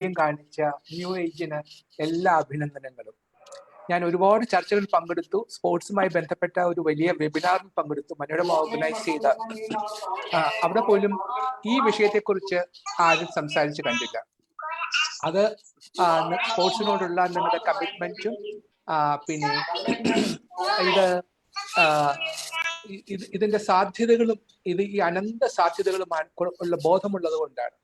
കാണിച്ച ന്യൂ ഏജിന് എല്ലാ അഭിനന്ദനങ്ങളും. ഞാൻ ഒരുപാട് ചർച്ചകളിൽ പങ്കെടുത്തു, സ്പോർട്സുമായി ബന്ധപ്പെട്ട ഒരു വലിയ വെബിനാറിൽ പങ്കെടുത്തു, മനോരമ ഓർഗനൈസ് ചെയ്ത. അവിടെ പോലും ഈ വിഷയത്തെക്കുറിച്ച് ആരും സംസാരിച്ച് കണ്ടില്ല. അത് സ്പോർട്സിനോടുള്ള നിങ്ങളുടെ കമ്മിറ്റ്മെന്റും പിന്നെ ഇതിന്റെ സാധ്യതകളും ഈ അനന്ത സാധ്യതകളും ഉള്ള ബോധമുള്ളത് കൊണ്ടാണ്.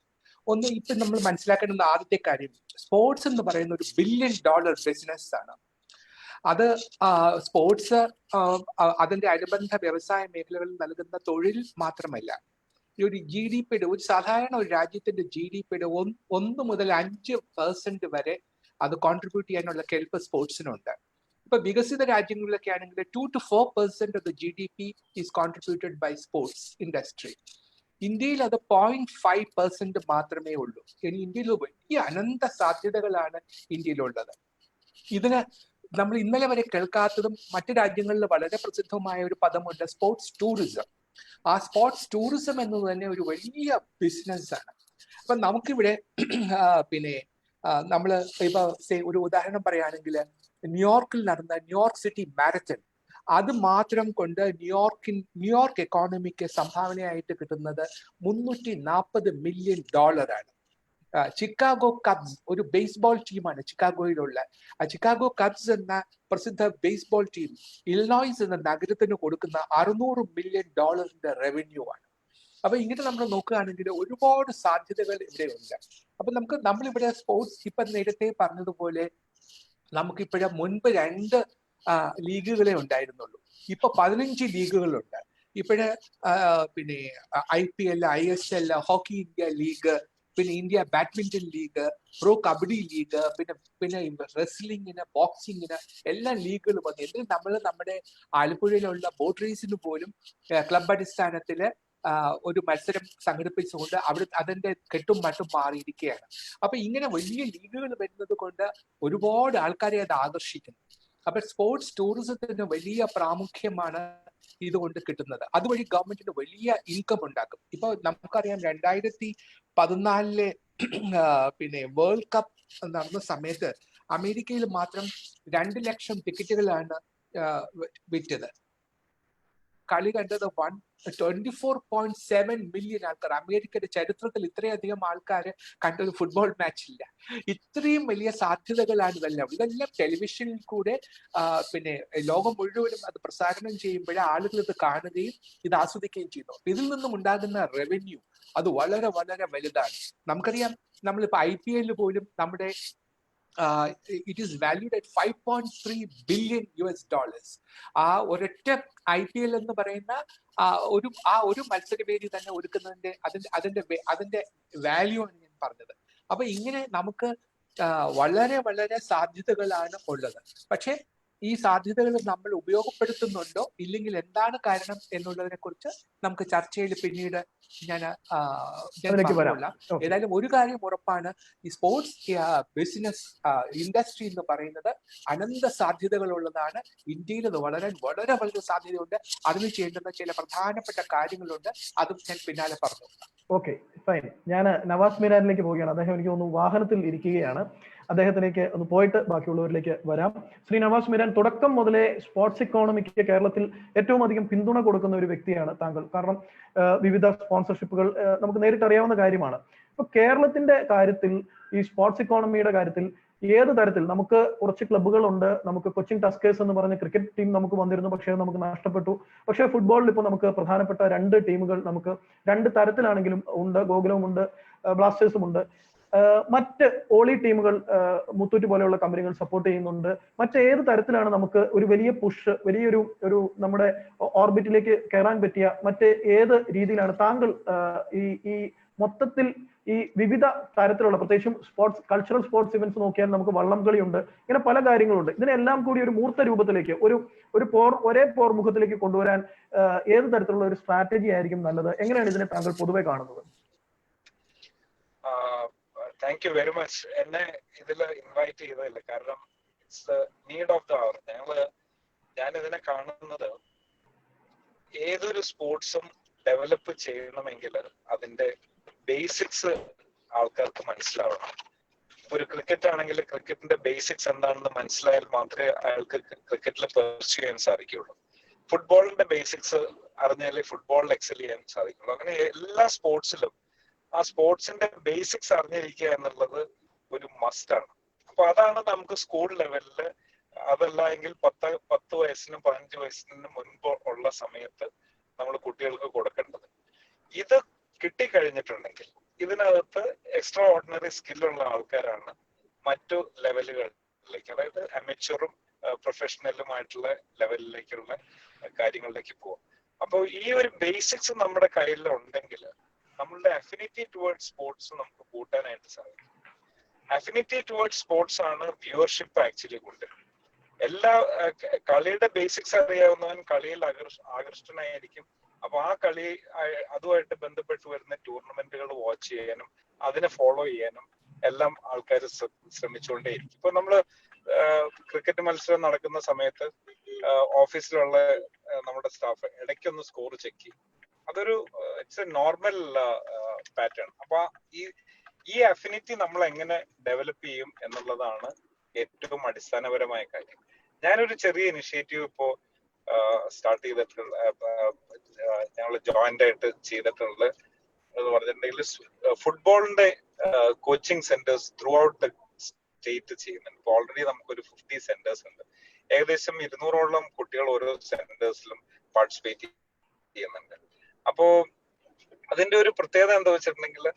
ഒന്ന് ഇപ്പൊ നമ്മൾ മനസ്സിലാക്കേണ്ടുന്ന ആദ്യത്തെ കാര്യം, സ്പോർട്സ് എന്ന് പറയുന്ന ഒരു $1 ബില്യൺ ബിസിനസ് ആണ്. അത് സ്പോർട്സ് അതിന്റെ അനുബന്ധ വ്യവസായ മേഖലകളിൽ നൽകുന്ന തൊഴിൽ മാത്രമല്ല, ഒരു GDP ഒരു സാധാരണ ഒരു രാജ്യത്തിന്റെ GDP 1 മുതൽ 5% വരെ അത് കോൺട്രിബ്യൂട്ട് ചെയ്യാനുള്ള കെൽപ്പ് സ്പോർട്സിനുണ്ട്. ഇപ്പൊ വികസിത രാജ്യങ്ങളിലൊക്കെ ആണെങ്കിൽ 2 to 4% of the GDP is contributed by sports industry. ഇന്ത്യയിൽ അത് 0.5% മാത്രമേ ഉള്ളൂ. ഇനി ഇന്ത്യയിൽ വലിയ അനന്ത സാധ്യതകളാണ് ഇന്ത്യയിലുള്ളത്. ഇതിന് നമ്മൾ ഇന്നലെ വരെ കേൾക്കാത്തതും മറ്റു രാജ്യങ്ങളിൽ വളരെ പ്രസിദ്ധമായ ഒരു പദമുണ്ട്, സ്പോർട്സ് ടൂറിസം. ആ സ്പോർട്സ് ടൂറിസം എന്നത് തന്നെ ഒരു വലിയ ബിസിനസ്സാണ്. അപ്പൊ നമുക്കിവിടെ പിന്നെ നമ്മൾ ഇപ്പൊ ഒരു ഉദാഹരണം പറയുകയാണെങ്കിൽ, ന്യൂയോർക്കിൽ നടന്ന ന്യൂയോർക്ക് സിറ്റി മാരത്തൺ, അത് മാത്രം കൊണ്ട് ന്യൂയോർക്ക് എക്കോണമിക്ക് സംഭാവനയായിട്ട് കിട്ടുന്നത് $340 മില്യൺ ആണ്. ചിക്കാഗോ കബ്സ് ഒരു ബേസ്ബോൾ ടീമാണ് ചിക്കാഗോയിലുള്ള. ചിക്കാഗോ കബ്സ് എന്ന പ്രസിദ്ധ ബേസ്ബോൾ ടീം ഇലിനോയ്സ് എന്ന നഗരത്തിന് കൊടുക്കുന്ന $600 മില്യൺ റവന്യൂ ആണ്. അപ്പൊ ഇങ്ങനെ നമ്മൾ നോക്കുകയാണെങ്കിൽ ഒരുപാട് സാധ്യതകൾ ഇവിടെ ഉണ്ട്. അപ്പൊ നമ്മളിവിടെ സ്പോർട്സ് ഇപ്പൊ നേരത്തെ പറഞ്ഞതുപോലെ നമുക്കിപ്പോഴും മുൻപ് 2 ലീഗുകളെ ഉണ്ടായിരുന്നുള്ളൂ, ഇപ്പൊ 15 ലീഗുകളുണ്ട്. ഇപ്പോഴ് പിന്നെ IPL, ISL, hockey India league, പിന്നെ India badminton league, pro kabaddi league, പിന്നെ റെസ്ലിങ്ങിന്, ബോക്സിങ്ങിന് എല്ലാം ലീഗുകൾ വന്നു. എന്നിട്ട് നമ്മൾ നമ്മുടെ ആലപ്പുഴയിലുള്ള ബോട്ട് റേസിന് പോലും ക്ലബ് അടിസ്ഥാനത്തില് ഒരു മത്സരം സംഘടിപ്പിച്ചുകൊണ്ട് അതിന്റെ കെട്ടും മട്ടും മാറിയിരിക്കുകയാണ്. അപ്പൊ ഇങ്ങനെ വലിയ ലീഗുകൾ വരുന്നത് കൊണ്ട് ഒരുപാട് ആൾക്കാരെ അത് ആകർഷിക്കുന്നു. അപ്പൊ സ്പോർട്സ് ടൂറിസത്തിന് വലിയ പ്രാമുഖ്യമാണ് ഇതുകൊണ്ട് കിട്ടുന്നത്. അതുവഴി ഗവൺമെന്റിന് വലിയ ഇൻകം ഉണ്ടാക്കും. ഇപ്പൊ നമുക്കറിയാം 2014 പിന്നെ വേൾഡ് കപ്പ് നടന്ന സമയത്ത് അമേരിക്കയിൽ മാത്രം 2 ലക്ഷം ടിക്കറ്റുകളാണ് വിറ്റത്. കളി കണ്ടത് 24.7 മില്യൺ ആൾക്കാർ. അമേരിക്കയുടെ ചരിത്രത്തിൽ ഇത്രയധികം ആൾക്കാർ കണ്ടൊരു ഫുട്ബോൾ മാച്ച് ഇല്ല. ഇത്രയും വലിയ സാധ്യതകളാണ് ഇതെല്ലാം ടെലിവിഷനിൽ കൂടെ പിന്നെ ലോകം മുഴുവനും അത് പ്രസാരണം ചെയ്യുമ്പോഴേ ആളുകൾ ഇത് കാണുകയും ഇത് ആസ്വദിക്കുകയും ചെയ്യുന്നു. ഇതിൽ നിന്നും ഉണ്ടാകുന്ന റവന്യൂ അത് വളരെ വളരെ വലുതാണ്. നമുക്കറിയാം, നമ്മളിപ്പോ IPL പോലും നമ്മുടെ it is valued at $5.3 billion. ആ ഒരൊറ്റ IPL എന്ന് പറയുന്ന ഒരു മത്സരവേദി തന്നെ ഒരുക്കുന്നതിന്റെ അതിന്റെ വാല്യൂ ആണ് ഞാൻ പറഞ്ഞത്. അപ്പൊ ഇങ്ങനെ നമുക്ക് വളരെ വളരെ സാധ്യതകളാണ് ഉള്ളത്. പക്ഷെ ഈ സാധ്യതകൾ നമ്മൾ ഉപയോഗപ്പെടുത്തുന്നുണ്ടോ ഇല്ലെങ്കിൽ എന്താണ് കാരണം എന്നുള്ളതിനെ കുറിച്ച് നമുക്ക് ചർച്ചയിൽ പിന്നീട് ഞാൻ പറഞ്ഞുകൊള്ളാം. ഏതായാലും ഒരു കാര്യം ഉറപ്പാണ്, ഈ സ്പോർട്സ് ബിസിനസ് ഇൻഡസ്ട്രി എന്ന് പറയുന്നത് അനന്ത സാധ്യതകൾ ഉള്ളതാണ്. ഇന്ത്യയിൽ അത് വളരെ വളരെ വളരെ സാധ്യതയുണ്ട്. അതിന് ചെയ്യേണ്ടുന്ന ചില പ്രധാനപ്പെട്ട കാര്യങ്ങളുണ്ട്, അതും ഞാൻ പിന്നാലെ പറഞ്ഞു. Okay, fine. ഞാൻ നവാസ് മീരാനിലേക്ക് പോവുകയാണ്. അദ്ദേഹം എനിക്ക് തോന്നുന്നു വാഹനത്തിൽ ഇരിക്കുകയാണ്. അദ്ദേഹത്തിലേക്ക് ഒന്ന് പോയിട്ട് ബാക്കിയുള്ളവരിലേക്ക് വരാം. ശ്രീ നവാസ് മീരാൻ, തുടക്കം മുതലേ സ്പോർട്സ് ഇക്കോണമിക്ക് കേരളത്തിൽ ഏറ്റവും അധികം പിന്തുണ കൊടുക്കുന്ന ഒരു വ്യക്തിയാണ് താങ്കൾ. കാരണം വിവിധ സ്പോൺസർഷിപ്പുകൾ നമുക്ക് നേരിട്ട് അറിയാവുന്ന കാര്യമാണ്. ഇപ്പൊ കേരളത്തിന്റെ കാര്യത്തിൽ, ഈ സ്പോർട്സ് ഇക്കോണമിയുടെ കാര്യത്തിൽ ഏത് തരത്തിൽ, നമുക്ക് കുറച്ച് ക്ലബ്ബുകളുണ്ട്, നമുക്ക് കൊച്ചിൻ ടസ്കേഴ്സ് എന്ന് പറഞ്ഞ ക്രിക്കറ്റ് ടീം നമുക്ക് വന്നിരുന്നു, പക്ഷേ നമുക്ക് നഷ്ടപ്പെട്ടു. പക്ഷേ ഫുട്ബോളിൽ ഇപ്പോൾ നമുക്ക് പ്രധാനപ്പെട്ട 2 ടീമുകൾ നമുക്ക് 2 തരത്തിലാണെങ്കിലും ഉണ്ട്. ഗോകുലവും ഉണ്ട്, ബ്ലാസ്റ്റേഴ്സും ഉണ്ട്. മറ്റ് ഓളി ടീമുകൾ, മുത്തൂറ്റ് പോലെയുള്ള കമ്പനികൾ സപ്പോർട്ട് ചെയ്യുന്നുണ്ട്. മറ്റേത് തരത്തിലാണ് നമുക്ക് ഒരു വലിയ പുഷ്, വലിയൊരു നമ്മുടെ ഓർബിറ്റിലേക്ക് കയറാൻ പറ്റിയ മറ്റ് ഏത് രീതിയിലാണ് താങ്കൾ ഈ മൊത്തത്തിൽ ഈ വിവിധ തരത്തിലുള്ള, പ്രത്യേകിച്ചും കൾച്ചറൽ സ്പോർട്സ് ഇവന്റ്സ് നോക്കിയാൽ നമുക്ക് വള്ളംകളിയുണ്ട്, ഇങ്ങനെ പല കാര്യങ്ങളുണ്ട്. ഇതിനെല്ലാം കൂടി ഒരു മൂർത്ത രൂപത്തിലേക്ക്, ഒരേ പോർമുഖത്തിലേക്ക് കൊണ്ടുവരാൻ ഏത് തരത്തിലുള്ള ഒരു സ്ട്രാറ്റജി ആയിരിക്കും നല്ലത്? എങ്ങനെയാണ് ഇതിനെ താങ്കൾ പൊതുവെ കാണുന്നത്? Thank you very much. എന്നെ ഇതിൽ ഇൻവൈറ്റ് ചെയ്തതല്ല, കാരണം it's the need of the hour. ഞാൻ ഇതിനെ കാണുന്നത്, ഏതൊരു സ്പോർട്സും ഡെവലപ്പ് ചെയ്യണമെങ്കിൽ അതിന്റെ ബേസിക്സ് ആൾക്കാർക്ക് മനസ്സിലാവണം. ഒരു ക്രിക്കറ്റ് ആണെങ്കിൽ ക്രിക്കറ്റിന്റെ ബേസിക്സ് എന്താണെന്ന് മനസ്സിലായാൽ മാത്രമേ അയാൾക്ക് ക്രിക്കറ്റിൽ പെർസ്യൂ ചെയ്യാൻ സാധിക്കുകയുള്ളൂ. ഫുട്ബോളിന്റെ ബേസിക്സ് അറിഞ്ഞാലേ ഫുട്ബോളിൽ എക്സൽ ചെയ്യാൻ സാധിക്കുള്ളൂ. അങ്ങനെ എല്ലാ സ്പോർട്സിലും ആ സ്പോർട്സിന്റെ ബേസിക്സ് അറിഞ്ഞിരിക്കുക എന്നുള്ളത് ഒരു മസ്റ്റാണ്. അപ്പൊ അതാണ് നമുക്ക് സ്കൂൾ ലെവലിൽ, അതല്ല എങ്കിൽ 10 വയസ്സിനും 15 വയസ്സിനും മുൻപ് ഉള്ള സമയത്ത് നമ്മൾ കുട്ടികൾക്ക് കൊടുക്കേണ്ടത്. ഇത് കിട്ടിക്കഴിഞ്ഞിട്ടുണ്ടെങ്കിൽ ഇതിനകത്ത് എക്സ്ട്രാ ഓർഡിനറി സ്കില്ലുള്ള ആൾക്കാരാണ് മറ്റു ലെവലുകളിലേക്ക്, അതായത് അമേച്വറും പ്രൊഫഷണലുമായിട്ടുള്ള ലെവലിലേക്കുള്ള കാര്യങ്ങളിലേക്ക് പോകും. അപ്പോൾ ഈ ഒരു ബേസിക്സ് നമ്മുടെ കയ്യിൽ ഉണ്ടെങ്കിൽ നമ്മളുടെ അഫിനിറ്റി ടുവേർഡ്സ് സ്പോർട്സ് നമുക്ക് കൂട്ടാനായിട്ട് സാധിക്കും. അഫിനിറ്റി ടുവേർഡ്സ് സ്പോർട്സ് ആണ് വ്യൂവർഷിപ്പ് ആക്ച്വലി കൊണ്ടുവരുന്നത്. എല്ലാ കളിയുടെ ബേസിക്സ് അറിയാവുന്നവൻ കളിയിൽ ആകൃഷ്ടനായിരിക്കും. അപ്പൊ ആ കളി അതുമായിട്ട് ബന്ധപ്പെട്ട് വരുന്ന ടൂർണമെന്റുകൾ വാച്ച് ചെയ്യാനും അതിനെ ഫോളോ ചെയ്യാനും എല്ലാം ആൾക്കാർ ശ്രമിച്ചുകൊണ്ടേയിരിക്കും. ഇപ്പൊ നമ്മള് ക്രിക്കറ്റ് മത്സരം നടക്കുന്ന സമയത്ത് ഓഫീസിലുള്ള നമ്മുടെ സ്റ്റാഫ് ഇടയ്ക്കൊന്ന് സ്കോർ ചെക്ക് ചെയ്യും. അതൊരു ഇറ്റ്സ് എ നോർമൽ പാറ്റേൺ. അപ്പൊ ഈ അഫിനിറ്റി നമ്മൾ എങ്ങനെ ഡെവലപ്പ് ചെയ്യും എന്നുള്ളതാണ് ഏറ്റവും അടിസ്ഥാനപരമായ കാര്യം. ഞാനൊരു ചെറിയ ഇനിഷ്യേറ്റീവ് ഇപ്പോ സ്റ്റാർട്ട് ചെയ്തിട്ടുള്ള, ഞങ്ങൾ ജോയിന്റ് ആയിട്ട് ചെയ്തിട്ടുള്ള എന്ന് പറഞ്ഞിട്ടുണ്ടെങ്കിൽ ഫുട്ബോളിന്റെ coaching centres through out the state ചെയ്യുന്നുണ്ട്. ഇപ്പൊ ഓൾറെഡി നമുക്കൊരു 50 സെന്റേഴ്സ് ഉണ്ട്. ഏകദേശം 200ഓളം കുട്ടികൾ ഓരോ സെന്റേഴ്സിലും പാർട്ടിസിപ്പേറ്റ് ചെയ്യുന്നുണ്ട്. അപ്പോ അതിന്റെ ഒരു പ്രത്യേകത എന്താ വെച്ചിട്ടുണ്ടെങ്കിൽ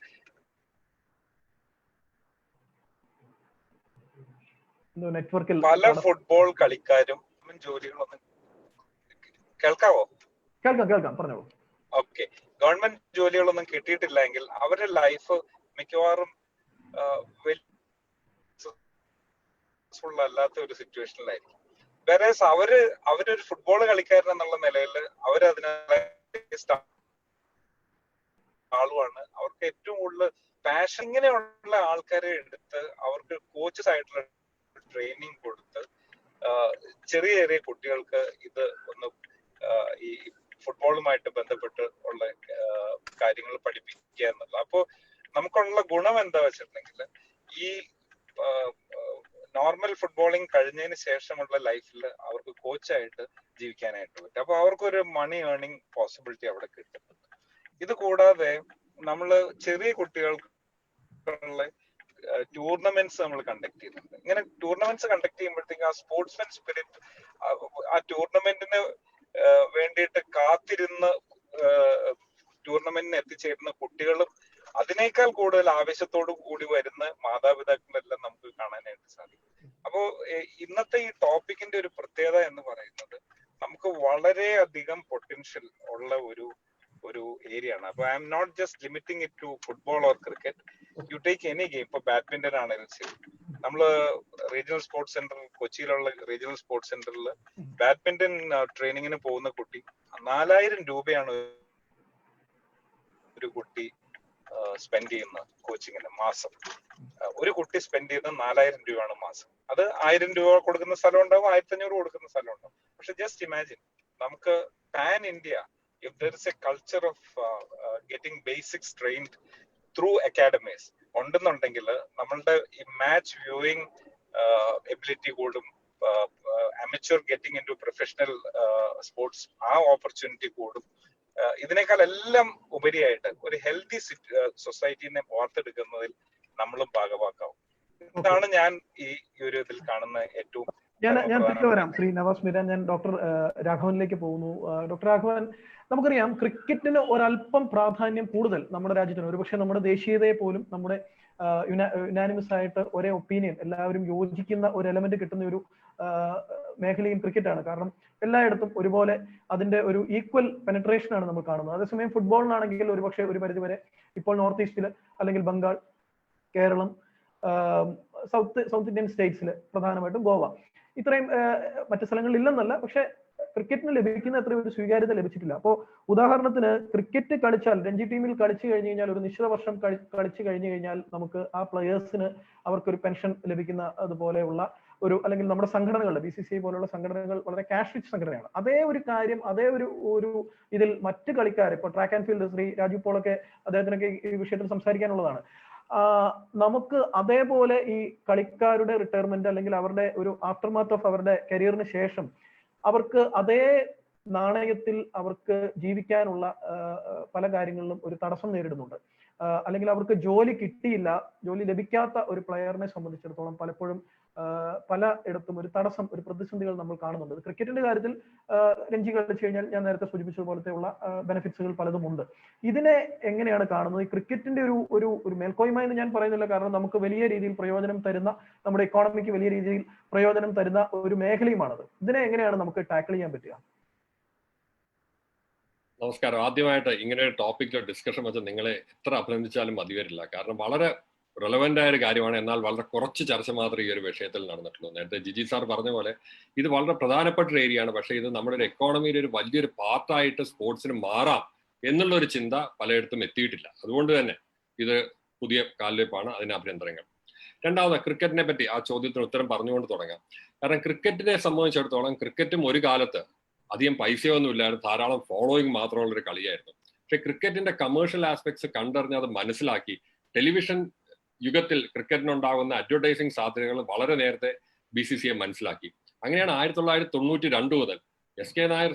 നെറ്റ്വർക്കിൽ പല ഫുട്ബോൾ കളിക്കാരും ജോലികളൊന്നും കേൾക്കാവോ? കേൾക്കാം പറഞ്ഞോളൂ. ഓക്കെ, ഗവൺമെന്റ് ജോലികളൊന്നും കിട്ടിയിട്ടില്ല എങ്കിൽ അവരുടെ ലൈഫ് മിക്കവാറും അല്ലാത്ത ഒരു സിറ്റുവേഷനിലായിരിക്കും. വേറെ അവരൊരു ഫുട്ബോൾ കളിക്കാരൻ എന്നുള്ള നിലയിൽ ആളുമാണ്. അവർക്ക് ഏറ്റവും കൂടുതൽ പാഷൻ, ഇങ്ങനെയുള്ള ആൾക്കാരെ എടുത്ത് അവർക്ക് കോച്ചസ് ആയിട്ടുള്ള ട്രെയിനിങ് കൊടുത്ത് ചെറിയ ചെറിയ കുട്ടികൾക്ക് ഇത് ഒന്ന് ഈ ഫുട്ബോളുമായിട്ട് ബന്ധപ്പെട്ട് ഉള്ള കാര്യങ്ങൾ പഠിപ്പിക്കുക എന്നുള്ളത്. അപ്പോ നമുക്കുള്ള ഗുണം എന്താ വെച്ചിട്ടുണ്ടെങ്കിൽ ഈ നോർമൽ ഫുട്ബോളിങ് കഴിഞ്ഞതിന് ശേഷമുള്ള ലൈഫിൽ അവർക്ക് കോച്ചായിട്ട് ജീവിക്കാനായിട്ട് പറ്റും. അപ്പൊ അവർക്കൊരു മണി ഏർണിംഗ് പോസിബിലിറ്റി അവിടെ കിട്ടുന്നുണ്ട്. ഇത് കൂടാതെ നമ്മള് ചെറിയ കുട്ടികൾക്കുള്ള ടൂർണമെന്റ്സ് നമ്മൾ കണ്ടക്ട് ചെയ്യുന്നുണ്ട്. ഇങ്ങനെ ടൂർണമെന്റ്സ് കണ്ടക്ട് ചെയ്യുമ്പോഴത്തേക്ക് ആ സ്പോർട്സ്മാൻ സ്പിരിറ്റ്, ആ ടൂർണമെന്റിന് വേണ്ടിയിട്ട് കാത്തിരുന്ന് ടൂർണമെന്റിന് എത്തിച്ചേരുന്ന കുട്ടികളും അതിനേക്കാൾ കൂടുതൽ ആവേശത്തോടു കൂടി വരുന്ന മാതാപിതാക്കളെല്ലാം നമുക്ക് കാണാനായിട്ട് സാധിക്കും. അപ്പോ ഇന്നത്തെ ഈ ടോപ്പിക്കിന്റെ ഒരു പ്രത്യേകത എന്ന് പറയുന്നത് നമുക്ക് വളരെയധികം പൊട്ടൻഷ്യൽ ഉള്ള ഒരു ഏരിയ ആണ്. അപ്പൊ I am not just limiting it to football or cricket. You take any game. ഇപ്പൊ ബാഡ്മിന്റൺ ആണെങ്കിലും ശരി, നമ്മള് റീജിയണൽ സ്പോർട്സ് സെന്റർ, കൊച്ചിയിലുള്ള റീജിയണൽ സ്പോർട്സ് സെന്ററിൽ ബാഡ്മിന്റൺ ട്രെയിനിങ്ങിന് പോകുന്ന കുട്ടി 4000 രൂപയാണ് ഒരു കുട്ടി സ്പെൻഡ് ചെയ്യുന്ന കോച്ചിങ്ങിന് മാസം. ഒരു കുട്ടി സ്പെൻഡ് ചെയ്യുന്ന 4000 രൂപയാണ് മാസം. അത് 1000 രൂപ കൊടുക്കുന്ന സ്ഥലം ഉണ്ടാവും, 1500 കൊടുക്കുന്ന സ്ഥലം ഉണ്ടാവും. പക്ഷെ ജസ്റ്റ് ഇമാജിൻ, നമുക്ക് pan India, if there is a culture of getting basics trained through academies ഉണ്ടെന്നുണ്ടെങ്കിൽ നമ്മളുടെ ഈ മാച്ച് വ്യൂയിങ് എബിലിറ്റി കൂടും, amateur getting into professional sports ആ ഓപ്പർച്യൂണിറ്റി കൂടും. ഇതിനേക്കാൾ എല്ലാം ഉപരിയായിട്ട് ഒരു ഹെൽത്തി സൊസൈറ്റിനെ വാർത്തെടുക്കുന്നതിൽ നമ്മളും ഭാഗവാക്കാവും. ഇതാണ് ഞാൻ ഈ ഒരു ഇതിൽ കാണുന്ന ഏറ്റവും. ഞാൻ തിരിച്ചു വരാം ശ്രീ നവാസ് മീരാൻ. ഞാൻ ഡോക്ടർ രാഘവനിലേക്ക് പോകുന്നു. ഡോക്ടർ രാഘവൻ, നമുക്കറിയാം ക്രിക്കറ്റിന് ഒരല്പം പ്രാധാന്യം കൂടുതൽ നമ്മുടെ രാജ്യത്തിന്, ഒരുപക്ഷെ നമ്മുടെ ദേശീയതയെ പോലും നമ്മുടെ യുനാനിമസ് ആയിട്ട് ഒരേ ഒപ്പീനിയൻ, എല്ലാവരും യോജിക്കുന്ന ഒരു എലമെന്റ് കിട്ടുന്ന ഒരു മേഖലയും ക്രിക്കറ്റാണ്. കാരണം എല്ലായിടത്തും ഒരുപോലെ അതിന്റെ ഒരു ഈക്വൽ പെനട്രേഷൻ ആണ് നമ്മൾ കാണുന്നത്. അതേസമയം ഫുട്ബോളിനാണെങ്കിൽ ഒരുപക്ഷെ ഒരു പരിധിവരെ ഇപ്പോൾ നോർത്ത് ഈസ്റ്റിൽ അല്ലെങ്കിൽ ബംഗാൾ, കേരളം, സൗത്ത് ഇന്ത്യൻ സ്റ്റേറ്റ്സിൽ, പ്രധാനമായിട്ടും ഗോവ, ഇത്രയും മറ്റു സ്ഥലങ്ങളിൽ ഇല്ലെന്നല്ല, പക്ഷെ ക്രിക്കറ്റിന് ലഭിക്കുന്ന അത്ര ഒരു സ്വീകാര്യത ലഭിച്ചിട്ടില്ല. അപ്പോൾ ഉദാഹരണത്തിന് ക്രിക്കറ്റ് കളിച്ചാൽ, രഞ്ജി ടീമിൽ കളിച്ചു കഴിഞ്ഞു കഴിഞ്ഞാൽ, ഒരു നിശ്ചിത വർഷം കളിച്ചു കഴിഞ്ഞു കഴിഞ്ഞാൽ നമുക്ക് ആ പ്ലെയേഴ്സിന് അവർക്കൊരു പെൻഷൻ ലഭിക്കുന്ന അതുപോലെയുള്ള ഒരു, അല്ലെങ്കിൽ നമ്മുടെ സംഘടനകളുടെ BCCI പോലുള്ള സംഘടനകൾ വളരെ ക്യാഷ് റിച്ച് സംഘടനയാണ്. അതേ ഒരു കാര്യം, അതേ ഒരു ഇതിൽ മറ്റു കളിക്കാർ, ഇപ്പോൾ track and field Shri Raju പോളൊക്കെ, അദ്ദേഹത്തിനൊക്കെ ഈ വിഷയത്തിൽ സംസാരിക്കാനുള്ളതാണ്. നമുക്ക് അതേപോലെ ഈ കളിക്കാരുടെ റിട്ടയർമെന്റ് അല്ലെങ്കിൽ അവരുടെ ഒരു ആഫ്റ്റർമാത്ത് ഓഫ് അവരുടെ കരിയറിന് ശേഷം അവർക്ക് അതേ നാണയത്തിൽ അവർക്ക് ജീവിക്കാനുള്ള പല കാര്യങ്ങളിലും ഒരു തടസ്സം നേരിടുന്നുണ്ട്. അല്ലെങ്കിൽ അവർക്ക് ജോലി കിട്ടിയില്ല, ജോലി ലഭിക്കാത്ത ഒരു പ്ലെയറിനെ സംബന്ധിച്ചിടത്തോളം പലപ്പോഴും പല ഇടത്തും ഒരു തടസ്സം, ഒരു പ്രതിസന്ധികൾ നമ്മൾ കാണുന്നുണ്ട്. ക്രിക്കറ്റിന്റെ കാര്യത്തിൽ രഞ്ജി കളിച്ചു കഴിഞ്ഞാൽ ഞാൻ നേരത്തെ സൂചിപ്പിച്ചതുപോലത്തെയുള്ള ബെനിഫിറ്റ്സുകൾ പലതും ഉണ്ട്. ഇതിനെ എങ്ങനെയാണ് കാണുന്നത്? ഈ ക്രിക്കറ്റിന്റെ ഒരു മേൽക്കോയ്മ എന്ന് ഞാൻ പറയുന്നില്ല, കാരണം നമുക്ക് വലിയ രീതിയിൽ പ്രയോജനം തരുന്ന, നമ്മുടെ ഇക്കോണമിക്ക് വലിയ രീതിയിൽ പ്രയോജനം തരുന്ന ഒരു മേഖലയുമാണത്. ഇതിനെ എങ്ങനെയാണ് നമുക്ക് ടാക്കിൾ ചെയ്യാൻ പറ്റുക? നമസ്കാരം. ആദ്യമായിട്ട് ഇങ്ങനെ ഒരു ടോപ്പിക്കിലോ ഡിസ്കഷൻ വെച്ച് നിങ്ങളെ എത്ര അഭിനന്ദിച്ചാലും മതി വരില്ല. കാരണം വളരെ റെലവെന്റ് ആയ ഒരു കാര്യമാണ്, എന്നാൽ വളരെ കുറച്ച് ചർച്ച മാത്രമേ ഈ ഒരു വിഷയത്തിൽ നടന്നിട്ടുള്ളൂ. നേരത്തെ ജിജി സാർ പറഞ്ഞ പോലെ ഇത് വളരെ പ്രധാനപ്പെട്ട ഒരു ഏരിയയാണ്. പക്ഷേ ഇത് നമ്മുടെ ഒരു എക്കോണമിയുടെ ഒരു വലിയൊരു പാർട്ടായിട്ട് സ്പോർട്സിന് മാറാം എന്നുള്ള ഒരു ചിന്ത പലയിടത്തും എത്തിയിട്ടില്ല. അതുകൊണ്ട് തന്നെ ഇത് പുതിയ കാൽവെപ്പാണ്, അതിന് അഭിനന്ദനങ്ങൾ. രണ്ടാമത് ക്രിക്കറ്റിനെ പറ്റി ആ ചോദ്യത്തിന് ഉത്തരം പറഞ്ഞുകൊണ്ട് തുടങ്ങാം. കാരണം ക്രിക്കറ്റിനെ സംബന്ധിച്ചിടത്തോളം ക്രിക്കറ്റും ഒരു കാലത്ത് അധികം പൈസയൊന്നും ഇല്ലായിരുന്നു, ധാരാളം ഫോളോയിങ് മാത്രമുള്ള ഒരു കളിയായിരുന്നു. പക്ഷെ ക്രിക്കറ്റിന്റെ കമേഴ്ഷ്യൽ ആസ്പെക്ട്സ് കണ്ടറിഞ്ഞ് അത് മനസ്സിലാക്കി ടെലിവിഷൻ യുഗത്തിൽ ക്രിക്കറ്റിനുണ്ടാകുന്ന അഡ്വർടൈസിങ് സാധ്യതകൾ വളരെ നേരത്തെ BCCI മനസ്സിലാക്കി. അങ്ങനെയാണ് 1992 മുതൽ SK നായർ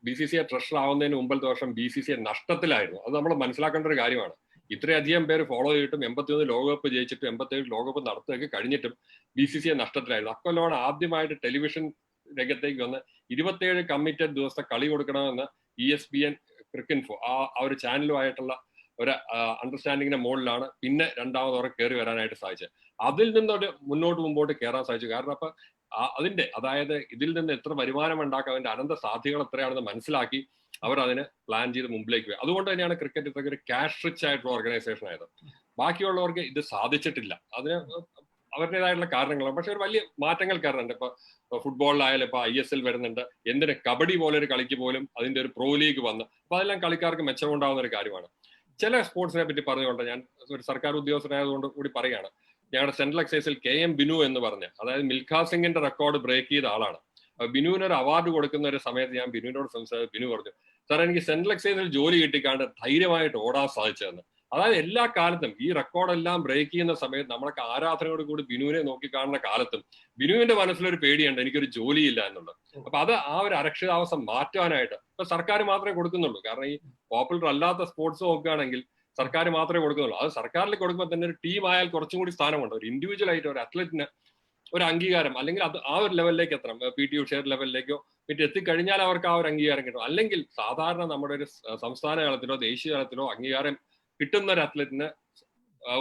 BCCI ട്രഷറർ ആവുന്നതിന് മുമ്പത്തെ വർഷം BCCI നഷ്ടത്തിലായിരുന്നു. അത് നമ്മൾ മനസ്സിലാക്കേണ്ട ഒരു കാര്യമാണ്. ഇത്രയധികം പേര് ഫോളോ ചെയ്തിട്ടും 81 ലോകകപ്പ് ജയിച്ചിട്ടും 87 ലോകകപ്പ് നടത്തുകയൊക്കെ കഴിഞ്ഞിട്ടും BCCI നഷ്ടത്തിലായിരുന്നു. അക്കൊല്ലമാണ് ആദ്യമായിട്ട് ടെലിവിഷൻ രംഗത്തേക്ക് വന്ന് 27 കമ്മിറ്റഡ് ദിവസത്തെ കളി കൊടുക്കണമെന്ന് ESPN ക്രിക്കിൻഫോ ആ ഒരു ചാനലുമായിട്ടുള്ള ഒരു അണ്ടർസ്റ്റാൻഡിങ്ങിന്റെ മുകളിലാണ് പിന്നെ രണ്ടാമതോടെ കയറി വരാനായിട്ട് സാധിച്ചത്. അതിൽ നിന്നൊരു മുമ്പോട്ട് കയറാൻ സാധിച്ചു. കാരണം അപ്പൊ അതായത് ഇതിൽ നിന്ന് എത്ര വരുമാനം ഉണ്ടാക്കാം, അതിന്റെ അനന്ത സാധ്യതകൾ എത്രയാണെന്ന് മനസ്സിലാക്കി അവർ അതിന് പ്ലാൻ ചെയ്ത് മുമ്പിലേക്ക് പോയി. അതുകൊണ്ട് തന്നെയാണ് ക്രിക്കറ്റ് ഇത്രയ്ക്ക് ഒരു ക്യാഷ് റിച്ച് ആയിട്ടുള്ള ഓർഗനൈസേഷൻ ആയത്. ബാക്കിയുള്ളവർക്ക് ഇത് സാധിച്ചിട്ടില്ല. അതിന് അവരുടേതായിട്ടുള്ള കാരണങ്ങളാണ്. പക്ഷെ ഒരു വലിയ മാറ്റങ്ങൾ കാരണമുണ്ട്. ഇപ്പൊ ഫുട്ബോളിലായാലും ഇപ്പൊ ISL വരുന്നുണ്ട്. എന്തിന് കബഡി പോലെ ഒരു കളിക്ക് പോലും അതിന്റെ ഒരു പ്രോ ലീഗ് വന്ന്, അപ്പൊ അതെല്ലാം കളിക്കാർക്ക് മെച്ചമുണ്ടാകുന്ന ഒരു കാര്യമാണ്. ചില സ്പോർട്സിനെ പറ്റി പറഞ്ഞുകൊണ്ട് ഞാൻ ഒരു സർക്കാർ ഉദ്യോഗസ്ഥനായതുകൊണ്ട് കൂടി പറയുകയാണ്. ഞങ്ങളുടെ സെൻട്രൽ എക്സൈസിൽ KM ബിനു എന്ന് പറഞ്ഞ, അതായത് മിൽഖാ സിംഗിന്റെ റെക്കോർഡ് ബ്രേക്ക് ചെയ്ത ആളാണ്. ബിനുവിന് ഒരു അവാർഡ് കൊടുക്കുന്ന ഒരു സമയത്ത് ഞാൻ ബിനുവിനോട് സംസാരിച്ചു. ബിനു പറഞ്ഞു, സാർ എനിക്ക് സെൻട്രൽ എക്സൈസിൽ ജോലി കിട്ടിക്കാണ്ട് ധൈര്യമായിട്ട് ഓടാൻ സാധിച്ചതെന്ന്. അതായത് എല്ലാ കാലത്തും ഈ റെക്കോർഡെല്ലാം ബ്രേക്ക് ചെയ്യുന്ന സമയത്ത് നമ്മളൊക്കെ ആരാധനയോട് കൂടി ബിനുവിനെ നോക്കിക്കാണുന്ന കാലത്തും ബിനുവിന്റെ മനസ്സിലൊരു പേടിയുണ്ട്, എനിക്കൊരു ജോലിയില്ല എന്നുള്ളത്. അപ്പൊ അത് ആ ഒരു അരക്ഷിതാവസ്ഥ മാറ്റാനായിട്ട് ഇപ്പൊ സർക്കാർ മാത്രമേ കൊടുക്കുന്നുള്ളൂ. കാരണം ഈ പോപ്പുലർ അല്ലാത്ത സ്പോർട്സ് നോക്കുകയാണെങ്കിൽ സർക്കാർ മാത്രമേ കൊടുക്കുന്നുള്ളൂ. അത് സർക്കാരിൽ കൊടുക്കുമ്പോൾ തന്നെ ഒരു ടീം ആയാൽ കുറച്ചും കൂടി സ്ഥാനമുണ്ട്. ഒരു ഇൻഡിവിജ്വൽ ആയിട്ട് ഒരു അത്ലറ്റിന് ഒരു അംഗീകാരം, അല്ലെങ്കിൽ അത് ആ ഒരു ലെവലിലേക്ക് എത്തണം. PT ഉഷ ലെവലിലേക്കോ മറ്റു എത്തിക്കഴിഞ്ഞാൽ അവർക്ക് ആ ഒരു അംഗീകാരം കിട്ടും. അല്ലെങ്കിൽ സാധാരണ നമ്മുടെ ഒരു സംസ്ഥാന തലത്തിലോ ദേശീയ തലത്തിലോ അംഗീകാരം കിട്ടുന്ന ഒരു അത്ലറ്റിന്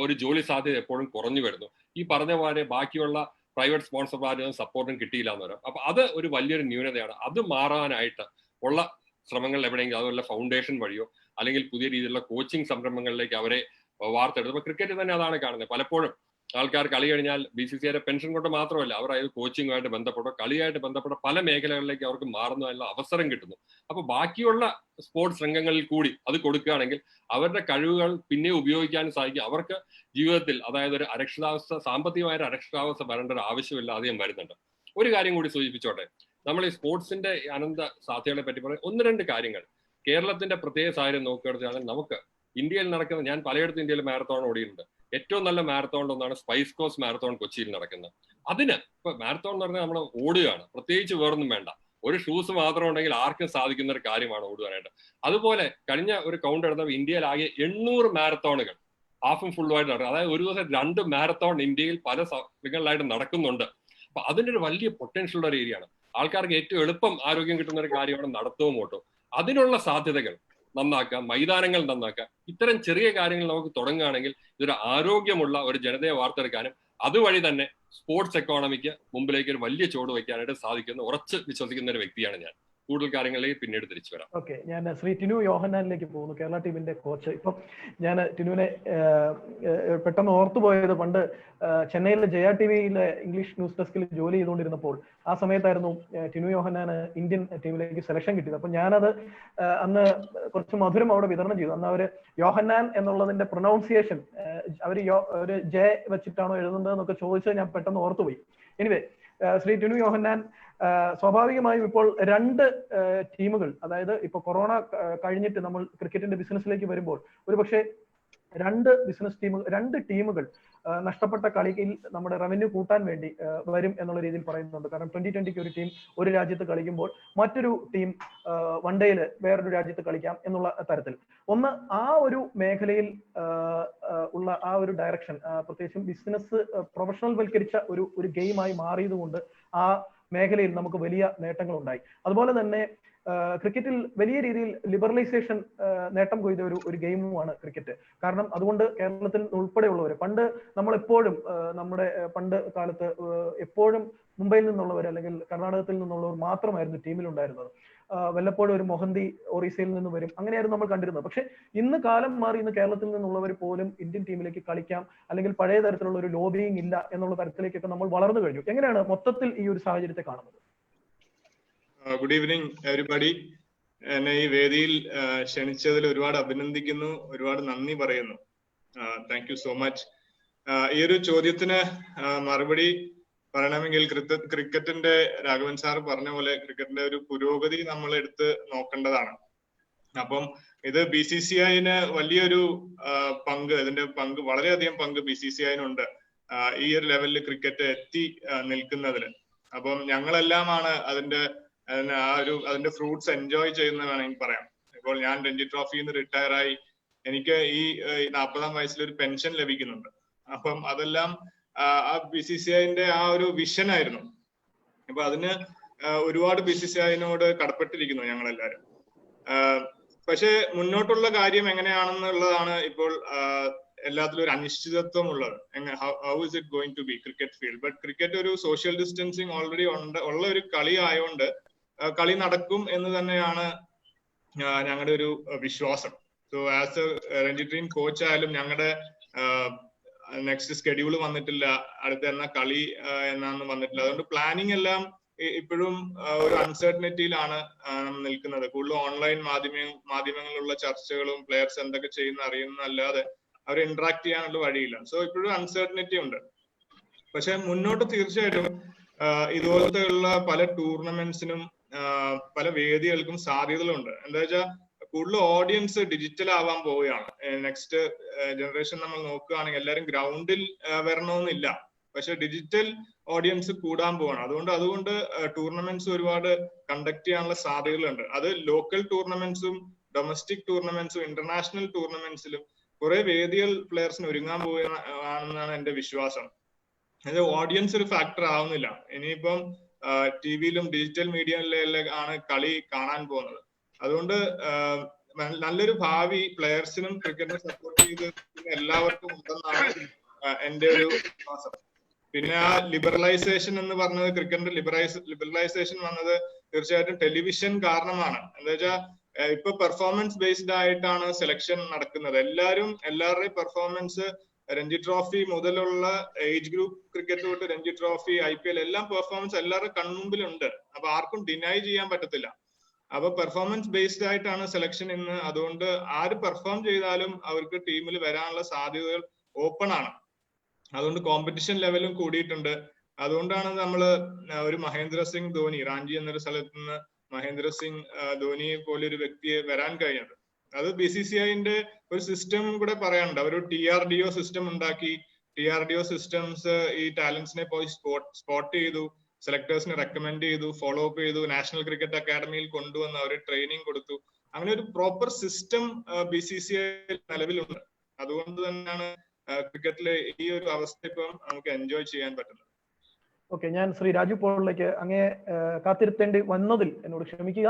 ഒരു ജോലി സാധ്യത എപ്പോഴും കുറഞ്ഞു വരുന്നു. ഈ പറഞ്ഞ പോലെ ബാക്കിയുള്ള പ്രൈവറ്റ് സ്പോൺസർമാരും സപ്പോർട്ടും കിട്ടിയില്ല എന്ന് പറയാം. അപ്പൊ അത് ഒരു വലിയൊരു ന്യൂനതയാണ്. അത് മാറാനായിട്ട് ഉള്ള ശ്രമങ്ങൾ എവിടെയെങ്കിലും അതുപോലെ ഫൗണ്ടേഷൻ വഴിയോ അല്ലെങ്കിൽ പുതിയ രീതിയിലുള്ള കോച്ചിങ് സംരംഭങ്ങളിലേക്ക് അവരെ വാർത്തെടുത്തു. അപ്പൊ ക്രിക്കറ്റ് തന്നെ അതാണ് കാണുന്നത്. പലപ്പോഴും ആൾക്കാർ കളി കഴിഞ്ഞാൽ BCCIയുടെ പെൻഷൻ കൊണ്ട് മാത്രമല്ല, അവർ അത് കോച്ചിങ്ങുമായിട്ട് ബന്ധപ്പെട്ടോ കളിയായിട്ട് ബന്ധപ്പെട്ട പല മേഖലകളിലേക്ക് അവർക്ക് മാറുന്നതിനുള്ള അവസരം കിട്ടുന്നു. അപ്പൊ ബാക്കിയുള്ള സ്പോർട്സ് രംഗങ്ങളിൽ കൂടി അത് കൊടുക്കുകയാണെങ്കിൽ അവരുടെ കഴിവുകൾ പിന്നെ ഉപയോഗിക്കാൻ സാധിക്കും. അവർക്ക് ജീവിതത്തിൽ അതായത് ഒരു അരക്ഷിതാവസ്ഥ, സാമ്പത്തികമായ ഒരു അരക്ഷിതാവസ്ഥ വരേണ്ട ഒരു ആവശ്യമില്ല, അധികം വരുന്നുണ്ട്. ഒരു കാര്യം കൂടി സൂചിപ്പിച്ചോട്ടെ, നമ്മൾ ഈ സ്പോർട്സിന്റെ അനന്ത സാധ്യതകളെ പറ്റി പറയാം. 1-2 കാര്യങ്ങൾ കേരളത്തിന്റെ പ്രത്യേക സാഹചര്യം നോക്കുകയാണെങ്കിൽ നമുക്ക് ഇന്ത്യയിൽ നടക്കുന്ന, ഞാൻ പലയിടത്തും ഇന്ത്യയിൽ മാരത്തോൺ ഓടിയിട്ടുണ്ട്. ഏറ്റവും നല്ല മാരത്തോണിൽ ഒന്നാണ് സ്പൈസ് കോസ്റ്റ് മാരത്തോൺ കൊച്ചിയിൽ നടക്കുന്നത്. അതിന് ഇപ്പൊ മാരത്തോൺ എന്ന് പറഞ്ഞാൽ നമ്മൾ ഓടുകയാണ്, പ്രത്യേകിച്ച് വേറൊന്നും വേണ്ട, ഒരു ഷൂസ് മാത്രം ഉണ്ടെങ്കിൽ ആർക്കും സാധിക്കുന്ന ഒരു കാര്യമാണ് ഓടുവാനായിട്ട്. അതുപോലെ കഴിഞ്ഞ ഒരു കൗണ്ട് എടുത്തപ്പോൾ ഇന്ത്യയിൽ ആകെ 800 മാരത്തോണുകൾ ഹാഫും ഫുള്ളുമായിട്ട് നടക്കും. അതായത് ഒരു ദിവസം 2 മാരത്തോൺ ഇന്ത്യയിൽ പല സ്ഥലങ്ങളിലായിട്ട് നടക്കുന്നുണ്ട്. അപ്പൊ അതിന്റെ ഒരു വലിയ പൊട്ടൻഷ്യൽ ഉള്ള ഒരു ഏരിയയാണ്. ആൾക്കാർക്ക് ഏറ്റവും എളുപ്പം ആരോഗ്യം കിട്ടുന്ന ഒരു കാര്യമാണ് നടത്തവും ഓട്ടവും. അതിനുള്ള സാധ്യതകൾ നന്നാക്കുക, മൈതാനങ്ങൾ നന്നാക്കുക, ഇത്തരം ചെറിയ കാര്യങ്ങൾ നമുക്ക് തുടങ്ങുകയാണെങ്കിൽ ഇതൊരു ആരോഗ്യമുള്ള ഒരു ജനതയെ വാർത്തെടുക്കാനും അതുവഴി തന്നെ സ്പോർട്സ് എക്കോണമിക്ക് മുമ്പിലേക്ക് ഒരു വലിയ ചുവട് വയ്ക്കാനായിട്ട് സാധിക്കുമെന്ന് ഉറച്ച് വിശ്വസിക്കുന്ന ഒരു വ്യക്തിയാണ് ഞാൻ. കൂടുതൽ കാര്യങ്ങളിലേക്ക് പിന്നീട് തിരിച്ചു വരാം. ഓക്കെ, ഞാൻ ശ്രീ ടിനു യോഹന്നാനിലേക്ക് പോകുന്നു, കേരള ടീമിന്റെ കോച്ച്. ഇപ്പം ഞാൻ ടിനുവിനെ പെട്ടെന്ന് ഓർത്തുപോയത്, പണ്ട് ചെന്നൈയിലെ ജയ TVയിലെ ഇംഗ്ലീഷ് ന്യൂസ് ഡെസ്കിൽ ജോലി ചെയ്തുകൊണ്ടിരുന്നപ്പോൾ ആ സമയത്തായിരുന്നു ടിനു യോഹന്നാന് ഇന്ത്യൻ ടീമിലേക്ക് സെലക്ഷൻ കിട്ടിയത്. അപ്പൊ ഞാനത് അന്ന് കുറച്ച് മധുരം അവിടെ വിതരണം ചെയ്തു. അന്ന് അവര് യോഹന്നാൻ എന്നുള്ളതിന്റെ പ്രൊനൗൺസിയേഷൻ അവര് ഒരു ജെ വെച്ചിട്ടാണോ എഴുതുന്നത് എന്നൊക്കെ ചോദിച്ചത് ഞാൻ പെട്ടെന്ന് ഓർത്തുപോയി. എനിവേ, ശ്രീ ടിനു യോഹന്നാൻ, സ്വാഭാവികമായും ഇപ്പോൾ 2 ടീമുകൾ, അതായത് ഇപ്പൊ കൊറോണ കഴിഞ്ഞിട്ട് നമ്മൾ ക്രിക്കറ്റിന്റെ ബിസിനസ്സിലേക്ക് വരുമ്പോൾ ഒരുപക്ഷെ രണ്ട് ടീമുകൾ നഷ്ടപ്പെട്ട കളിയിൽ നമ്മുടെ റവന്യൂ കൂട്ടാൻ വേണ്ടി വരും എന്നുള്ള രീതിയിൽ പറയുന്നുണ്ട്. കാരണം 2020 ഒരു ടീം ഒരു രാജ്യത്ത് കളിക്കുമ്പോൾ മറ്റൊരു ടീം വൺ ഡേയിൽ വേറൊരു രാജ്യത്ത് കളിക്കാം എന്നുള്ള തരത്തിൽ ഒന്ന് ആ ഒരു മേഖലയിൽ ഉള്ള ആ ഒരു ഡയറക്ഷൻ, പ്രത്യേകിച്ചും ബിസിനസ് പ്രൊഫഷണൽ വൽക്കരിച്ച ഒരു ഗെയിമായി മാറിയതുകൊണ്ട് ആ മേഖലയിൽ നമുക്ക് വലിയ നേട്ടങ്ങൾ ഉണ്ടായി. അതുപോലെ തന്നെ ക്രിക്കറ്റിൽ വലിയ രീതിയിൽ ലിബറലൈസേഷൻ നേട്ടം കൊയ്ത ഒരു ഗെയിമുമാണ് ക്രിക്കറ്റ്. കാരണം അതുകൊണ്ട് കേരളത്തിൽ ഉൾപ്പെടെയുള്ളവർ പണ്ട് നമ്മളെപ്പോഴും നമ്മുടെ പണ്ട് കാലത്ത് എപ്പോഴും മുംബൈയിൽ നിന്നുള്ളവർ അല്ലെങ്കിൽ കർണാടകത്തിൽ നിന്നുള്ളവർ മാത്രമായിരുന്നു ടീമിലുണ്ടായിരുന്നത്. വല്ലപ്പോഴും ഒരു മൊഹന്തി ഒറീസയിൽ നിന്ന് വരും, അങ്ങനെയായിരുന്നു നമ്മൾ കണ്ടിരുന്നത്. പക്ഷെ ഇന്ന് കാലം മാറി, ഇന്ന് കേരളത്തിൽ നിന്നുള്ളവർ പോലും ഇന്ത്യൻ ടീമിലേക്ക് കളിക്കാം, അല്ലെങ്കിൽ പഴയ തരത്തിലുള്ള ഒരു ലോബിയിങ് ഇല്ല എന്നുള്ള തരത്തിലേക്കൊക്കെ നമ്മൾ വളർന്നു കഴിഞ്ഞു. എങ്ങനെയാണ് മൊത്തത്തിൽ ഈ ഒരു സാഹചര്യത്തെ കാണുന്നത്? Good evening everybody. എന്നെ ഈ വേദിയിൽ ക്ഷണിച്ചതിൽ ഒരുപാട് അഭിനന്ദിക്കുന്നു, ഒരുപാട് നന്ദി പറയുന്നു. Thank you so much. ഈ ഒരു ചോദ്യത്തിന് മറുപടി പറയണമെങ്കിൽ ക്രിക്കറ്റിന്റെ രാഘവൻ സാർ പറഞ്ഞ പോലെ ക്രിക്കറ്റിന്റെ ഒരു പുരോഗതി നമ്മൾ എടുത്ത് നോക്കേണ്ടതാണ്. അപ്പം ഇത് BCCIന് വലിയൊരു പങ്ക്, ഇതിന്റെ പങ്ക് വളരെയധികം പങ്ക് BCCIനുണ്ട് ഈ ഒരു ലെവലിൽ ക്രിക്കറ്റ് എത്തി നിൽക്കുന്നതിന്. അപ്പം ഞങ്ങളെല്ലാമാണ് അതിന്റെ ഫ്രൂട്ട്സ് എൻജോയ് ചെയ്യുന്നത് വേണമെങ്കിൽ പറയാം. ഇപ്പോൾ ഞാൻ രഞ്ജി ട്രോഫിയിൽ നിന്ന് റിട്ടയർ ആയി, എനിക്ക് ഈ 40-ാം വയസ്സിൽ ഒരു പെൻഷൻ ലഭിക്കുന്നുണ്ട്. അപ്പം അതെല്ലാം ആ BCCIന്റെ ആ ഒരു വിഷൻ ആയിരുന്നു. അപ്പൊ അതിന് ഒരുപാട് BCCIനോട് കടപ്പെട്ടിരിക്കുന്നു ഞങ്ങളെല്ലാരും. പക്ഷെ മുന്നോട്ടുള്ള കാര്യം എങ്ങനെയാണെന്നുള്ളതാണ് ഇപ്പോൾ എല്ലാത്തിലും ഒരു അനിശ്ചിതത്വം ഉള്ളത്. How is it going to be cricket field? But cricket ഒരു സോഷ്യൽ ഡിസ്റ്റൻസിങ് ഓൾറെഡി ഉള്ള ഒരു കളി ആയതുകൊണ്ട് കളി നടക്കും എന്ന് തന്നെയാണ് ഞങ്ങളുടെ ഒരു വിശ്വാസം. So as A Ranji team coach ആയാലും ഞങ്ങളുടെ നെക്സ്റ്റ് സ്കെഡ്യൂൾ വന്നിട്ടില്ല, അടുത്ത എന്നാ കളി എന്നാന്ന് വന്നിട്ടില്ല. അതുകൊണ്ട് പ്ലാനിങ് എല്ലാം ഇപ്പോഴും ഒരു അൺസർട്ടനിറ്റിയിലാണ് നിൽക്കുന്നത്. കൂടുതൽ ഓൺലൈൻ മാധ്യമങ്ങളിലുള്ള ചർച്ചകളും പ്ലെയേഴ്സ് എന്തൊക്കെ ചെയ്യുന്ന അറിയുന്നതല്ലാതെ അവർ ഇന്ററാക്ട് ചെയ്യാനുള്ള വഴിയില്ല. സോ ഇപ്പോഴും അൺസർട്ടനിറ്റി ഉണ്ട്. പക്ഷെ മുന്നോട്ട് തീർച്ചയായിട്ടും ഇതുപോലത്തെയുള്ള പല ടൂർണമെന്റ്സിനും പല വേദികൾക്കും സാധ്യതകളുണ്ട്. എന്താ വെച്ചാൽ കൂടുതൽ ഓഡിയൻസ് ഡിജിറ്റൽ ആവാൻ പോവുകയാണ്. നെക്സ്റ്റ് ജനറേഷൻ നമ്മൾ നോക്കുകയാണെങ്കിൽ എല്ലാവരും ഗ്രൗണ്ടിൽ വരണമെന്നില്ല, പക്ഷെ ഡിജിറ്റൽ ഓഡിയൻസ് കൂടാൻ പോവാണ്. അതുകൊണ്ട് ടൂർണമെന്റ്സ് ഒരുപാട് കണ്ടക്ട് ചെയ്യാനുള്ള സാധ്യതകളുണ്ട്. അത് ലോക്കൽ ടൂർണമെന്റ്സും ഡൊമസ്റ്റിക് ടൂർണമെന്റ്സും ഇന്റർനാഷണൽ ടൂർണമെന്റ്സിലും കുറെ വേദികൾ പ്ലെയേഴ്സിന് ഒരുങ്ങാൻ പോവുകയാണെന്നാണ് എന്റെ വിശ്വാസം. അത് ഓഡിയൻസ് ഒരു ഫാക്ടർ ആവുന്നില്ല. ഇനിയിപ്പം ടിവിയിലും ഡിജിറ്റൽ മീഡിയയിലും ആണ് കളി കാണാൻ പോകുന്നത്. അതുകൊണ്ട് നല്ലൊരു ഭാവി പ്ലെയേഴ്സിനും ക്രിക്കറ്റിനെ സപ്പോർട്ട് ചെയ്ത് എല്ലാവർക്കും ഉണ്ടെന്നാണ് എന്റെ ഒരു വിശ്വാസം. പിന്നെ ആ ലിബറലൈസേഷൻ എന്ന് പറഞ്ഞത്, ക്രിക്കറ്റിന്റെ ലിബറലൈസേഷൻ വന്നത് തീർച്ചയായിട്ടും ടെലിവിഷൻ കാരണമാണ്. എന്താ വെച്ചാൽ ഇപ്പൊ പെർഫോമൻസ് ബേസ്ഡ് ആയിട്ടാണ് സെലക്ഷൻ നടക്കുന്നത്. എല്ലാവരുടെയും പെർഫോമൻസ് രഞ്ജി ട്രോഫി മുതലുള്ള ഏജ് ഗ്രൂപ്പ് ക്രിക്കറ്റ് തൊട്ട് രഞ്ജി ട്രോഫി, IPL എല്ലാം പെർഫോമൻസ് എല്ലാവരുടെ കൺമുമ്പിലുണ്ട്. അപ്പൊ ആർക്കും ഡിനൈ ചെയ്യാൻ പറ്റത്തില്ല. അപ്പൊ പെർഫോമൻസ് ബേസ്ഡ് ആയിട്ടാണ് സെലക്ഷൻ ഇന്ന്. അതുകൊണ്ട് ആര് പെർഫോം ചെയ്താലും അവർക്ക് ടീമിൽ വരാനുള്ള സാധ്യതകൾ ഓപ്പൺ ആണ്. അതുകൊണ്ട് കോമ്പറ്റീഷൻ ലെവലും കൂടിയിട്ടുണ്ട്. അതുകൊണ്ടാണ് നമ്മള് ഒരു മഹേന്ദ്ര സിംഗ് ധോനി, റാഞ്ചി എന്നൊരു സ്ഥലത്ത് നിന്ന് മഹേന്ദ്ര സിംഗ് ധോനിയെ പോലെ ഒരു വ്യക്തിയെ വരാൻ കഴിഞ്ഞത്. അത് BCCIന്റെ ഒരു സിസ്റ്റം കൂടെ പറയാനുണ്ട്. അവർ TRDO സിസ്റ്റം ഉണ്ടാക്കി. TRDO സിസ്റ്റംസ് ഈ ടാലന്റ്സിനെ പോയി സ്പോട്ട് ചെയ്തു, സെലക്ടേഴ്സിനെ റെക്കമെൻഡ് ചെയ്തു, ഫോളോ അപ്പ് ചെയ്തു, നാഷണൽ ക്രിക്കറ്റ് അക്കാഡമിയിൽ കൊണ്ടുവന്ന് അവർ ട്രെയിനിങ് കൊടുത്തു. അങ്ങനെ ഒരു പ്രോപ്പർ സിസ്റ്റം BCCI നിലവിലുണ്ട്. അതുകൊണ്ട് തന്നെയാണ് ക്രിക്കറ്റിലെ ഈ ഒരു അവസ്ഥ ഇപ്പം നമുക്ക് എൻജോയ് ചെയ്യാൻ പറ്റുന്നത്. ഓക്കെ, ഞാൻ ശ്രീ രാജു പോളിലേക്ക് അങ്ങേ കാത്തിരുത്തേണ്ടി വന്നതിൽ എന്നോട് ക്ഷമിക്കുക.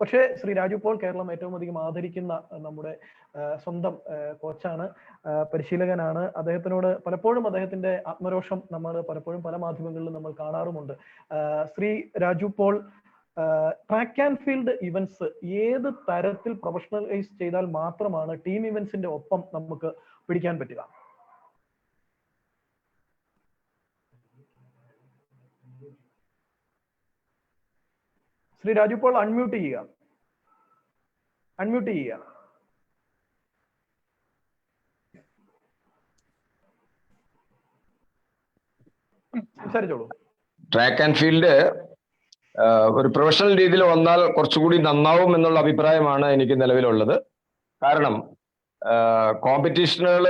പക്ഷേ ശ്രീ രാജു പോൾ കേരളം ഏറ്റവും അധികം ആദരിക്കുന്ന നമ്മുടെ സ്വന്തം കോച്ചാണ്, പരിശീലകനാണ്. അദ്ദേഹത്തിനോട് പലപ്പോഴും അദ്ദേഹത്തിന്റെ ആത്മരോഷം നമ്മൾ പലപ്പോഴും പല മാധ്യമങ്ങളിലും നമ്മൾ കാണാറുമുണ്ട്. Shri Raju Paul, track and field events ഏത് തരത്തിൽ പ്രൊഫഷണലൈസ് ചെയ്താൽ മാത്രമാണ് ടീം ഇവന്റ്സിന്റെ ഒപ്പം നമുക്ക് പിടിക്കാൻ പറ്റുക? ശ്രീ രാജു പോൾ അൺമ്യൂട്ട് ചെയ്യുക. സംസാരിച്ചോളൂ. ട്രാക്ക് ആൻഡ് ഫീൽഡ് ഒരു പ്രൊഫഷണൽ രീതിയിൽ വന്നാൽ കുറച്ചുകൂടി നന്നാവും എന്നുള്ള അഭിപ്രായമാണ് എനിക്ക് നിലവിലുള്ളത്. കാരണം കോമ്പറ്റീഷനുകൾ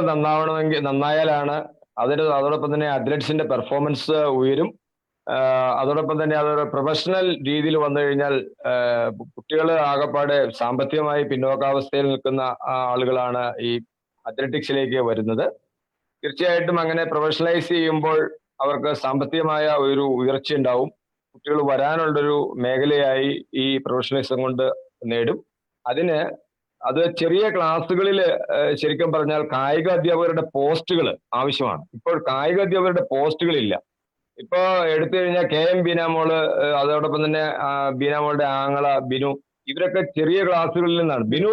നന്നായാലാണ് അതോടൊപ്പം തന്നെ അത്ലറ്റ്സിന്റെ പെർഫോമൻസ് ഉയരും. അതോടൊപ്പം തന്നെ അതൊരു പ്രൊഫഷണൽ രീതിയിൽ വന്നു കഴിഞ്ഞാൽ കുട്ടികൾ ആകപ്പാടെ സാമ്പത്തികമായി പിന്നോക്കാവസ്ഥയിൽ നിൽക്കുന്ന ആളുകളാണ് ഈ അത്ലറ്റിക്സിലേക്ക് വരുന്നത്. തീർച്ചയായിട്ടും അങ്ങനെ പ്രൊഫഷണലൈസ് ചെയ്യുമ്പോൾ അവർക്ക് സാമ്പത്തികമായ ഒരു ഉയർച്ച ഉണ്ടാവും. കുട്ടികൾ വരാനുള്ളൊരു മേഖലയായി ഈ പ്രൊഫഷണലിസം കൊണ്ട് നേടും. അത് ചെറിയ ക്ലാസ്സുകളിൽ ശരിക്കും പറഞ്ഞാൽ കായിക അധ്യാപകരുടെ പോസ്റ്റുകൾ ആവശ്യമാണ്. ഇപ്പോൾ കായിക അധ്യാപകരുടെ പോസ്റ്റുകളില്ല. ഇപ്പൊ എടുത്തു കഴിഞ്ഞാൽ KM ബീനാമോള്, അതോടൊപ്പം തന്നെ ബീനാമോളുടെ ആങ്ങള ബിനു, ഇവരൊക്കെ ചെറിയ ക്ലാസ്സുകളിൽ നിന്നാണ്. ബിനു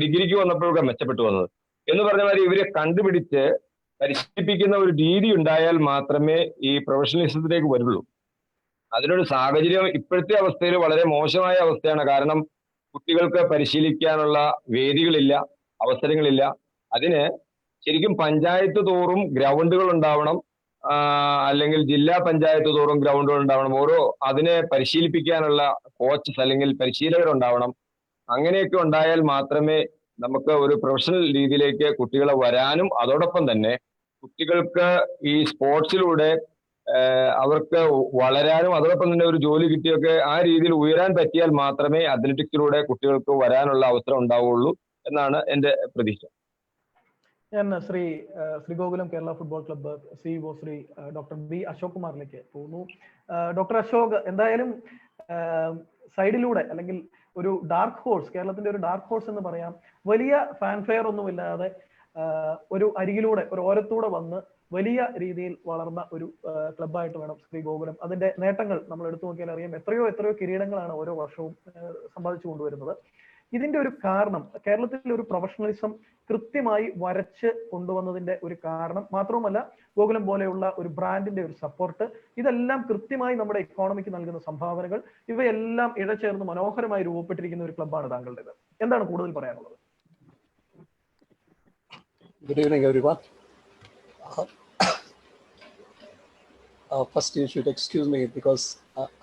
ഡിഗ്രിക്ക് വന്നപ്പോഴൊക്കെ മെച്ചപ്പെട്ടു വന്നത് എന്ന് പറഞ്ഞ മാതിരി ഇവരെ കണ്ടുപിടിച്ച് പരിശീലിപ്പിക്കുന്ന ഒരു രീതി ഉണ്ടായാൽ മാത്രമേ ഈ പ്രൊഫഷണലിസത്തിലേക്ക് വരുള്ളൂ. അതിനൊരു സാഹചര്യം ഇപ്പോഴത്തെ അവസ്ഥയിൽ വളരെ മോശമായ അവസ്ഥയാണ്. കാരണം കുട്ടികൾക്ക് പരിശീലിക്കാനുള്ള വേദികളില്ല, അവസരങ്ങളില്ല. അതിന് ശരിക്കും പഞ്ചായത്ത് തോറും ഗ്രൗണ്ടുകൾ ഉണ്ടാവണം, അല്ലെങ്കിൽ ജില്ലാ പഞ്ചായത്ത് തോറും ഗ്രൗണ്ടുകൾ ഉണ്ടാവണം. അതിനെ പരിശീലിപ്പിക്കാനുള്ള കോച്ചസ് അല്ലെങ്കിൽ പരിശീലകരുണ്ടാവണം. അങ്ങനെയൊക്കെ ഉണ്ടായാൽ മാത്രമേ നമുക്ക് ഒരു പ്രൊഫഷണൽ രീതിയിലേക്ക് കുട്ടികളെ വരാനും അതോടൊപ്പം തന്നെ കുട്ടികൾക്ക് ഈ സ്പോർട്സിലൂടെ അവർക്ക് വളരാനും അതോടൊപ്പം തന്നെ ഒരു ജോലി കിട്ടിയൊക്കെ ആ രീതിയിൽ ഉയരാൻ പറ്റിയാൽ മാത്രമേ അത്ലറ്റിക്സിലൂടെ കുട്ടികൾക്ക് വരാനുള്ള അവസരം ഉണ്ടാവുകയുള്ളൂ എന്നാണ് എൻ്റെ പ്രതീക്ഷ. ഞാൻ Sree Gokulam Kerala football club CEO Shri doctor B Ashok കുമാറിലേക്ക് പോകുന്നു. ഡോക്ടർ അശോക്, എന്തായാലും സൈഡിലൂടെ അല്ലെങ്കിൽ ഒരു ഡാർക്ക് ഹോഴ്സ്, കേരളത്തിന്റെ ഒരു ഡാർക്ക് ഹോഴ്സ് എന്ന് പറയാം, വലിയ ഫാൻഫെയർ ഒന്നുമില്ലാതെ ഒരു അരികിലൂടെ ഒരു ഓരത്തൂടെ വന്ന് വലിയ രീതിയിൽ വളർന്ന ഒരു ക്ലബ്ബായിട്ട് വേണം ശ്രീഗോകുലം. അതിന്റെ നേട്ടങ്ങൾ നമ്മൾ എടുത്തു നോക്കിയാൽ അറിയാം. എത്രയോ കിരീടങ്ങളാണ് ഓരോ വർഷവും സമ്പാദിച്ചു കൊണ്ടുവരുന്നത്. ഇതിന്റെ ഒരു കാരണം കേരളത്തിൽ ഒരു പ്രൊഫഷണലിസം കൃത്യമായി വരച്ച് കൊണ്ടുവന്നതിന്റെ ഒരു കാരണം മാത്രവുമല്ല, ഗോകുലം പോലെയുള്ള ഒരു ബ്രാൻഡിന്റെ ഒരു സപ്പോർട്ട്, ഇതെല്ലാം കൃത്യമായി നമ്മുടെ ഇക്കോണമിക്ക് നൽകുന്ന സംഭാവനകൾ, ഇവയെല്ലാം ഇഴചേർന്ന് മനോഹരമായി രൂപപ്പെട്ടിരിക്കുന്ന ഒരു ക്ലബ്ബാണ് താങ്കളുടേത്. എന്താണ് കൂടുതൽ പറയാനുള്ളത്? Good evening, everyone. First, you should excuse me because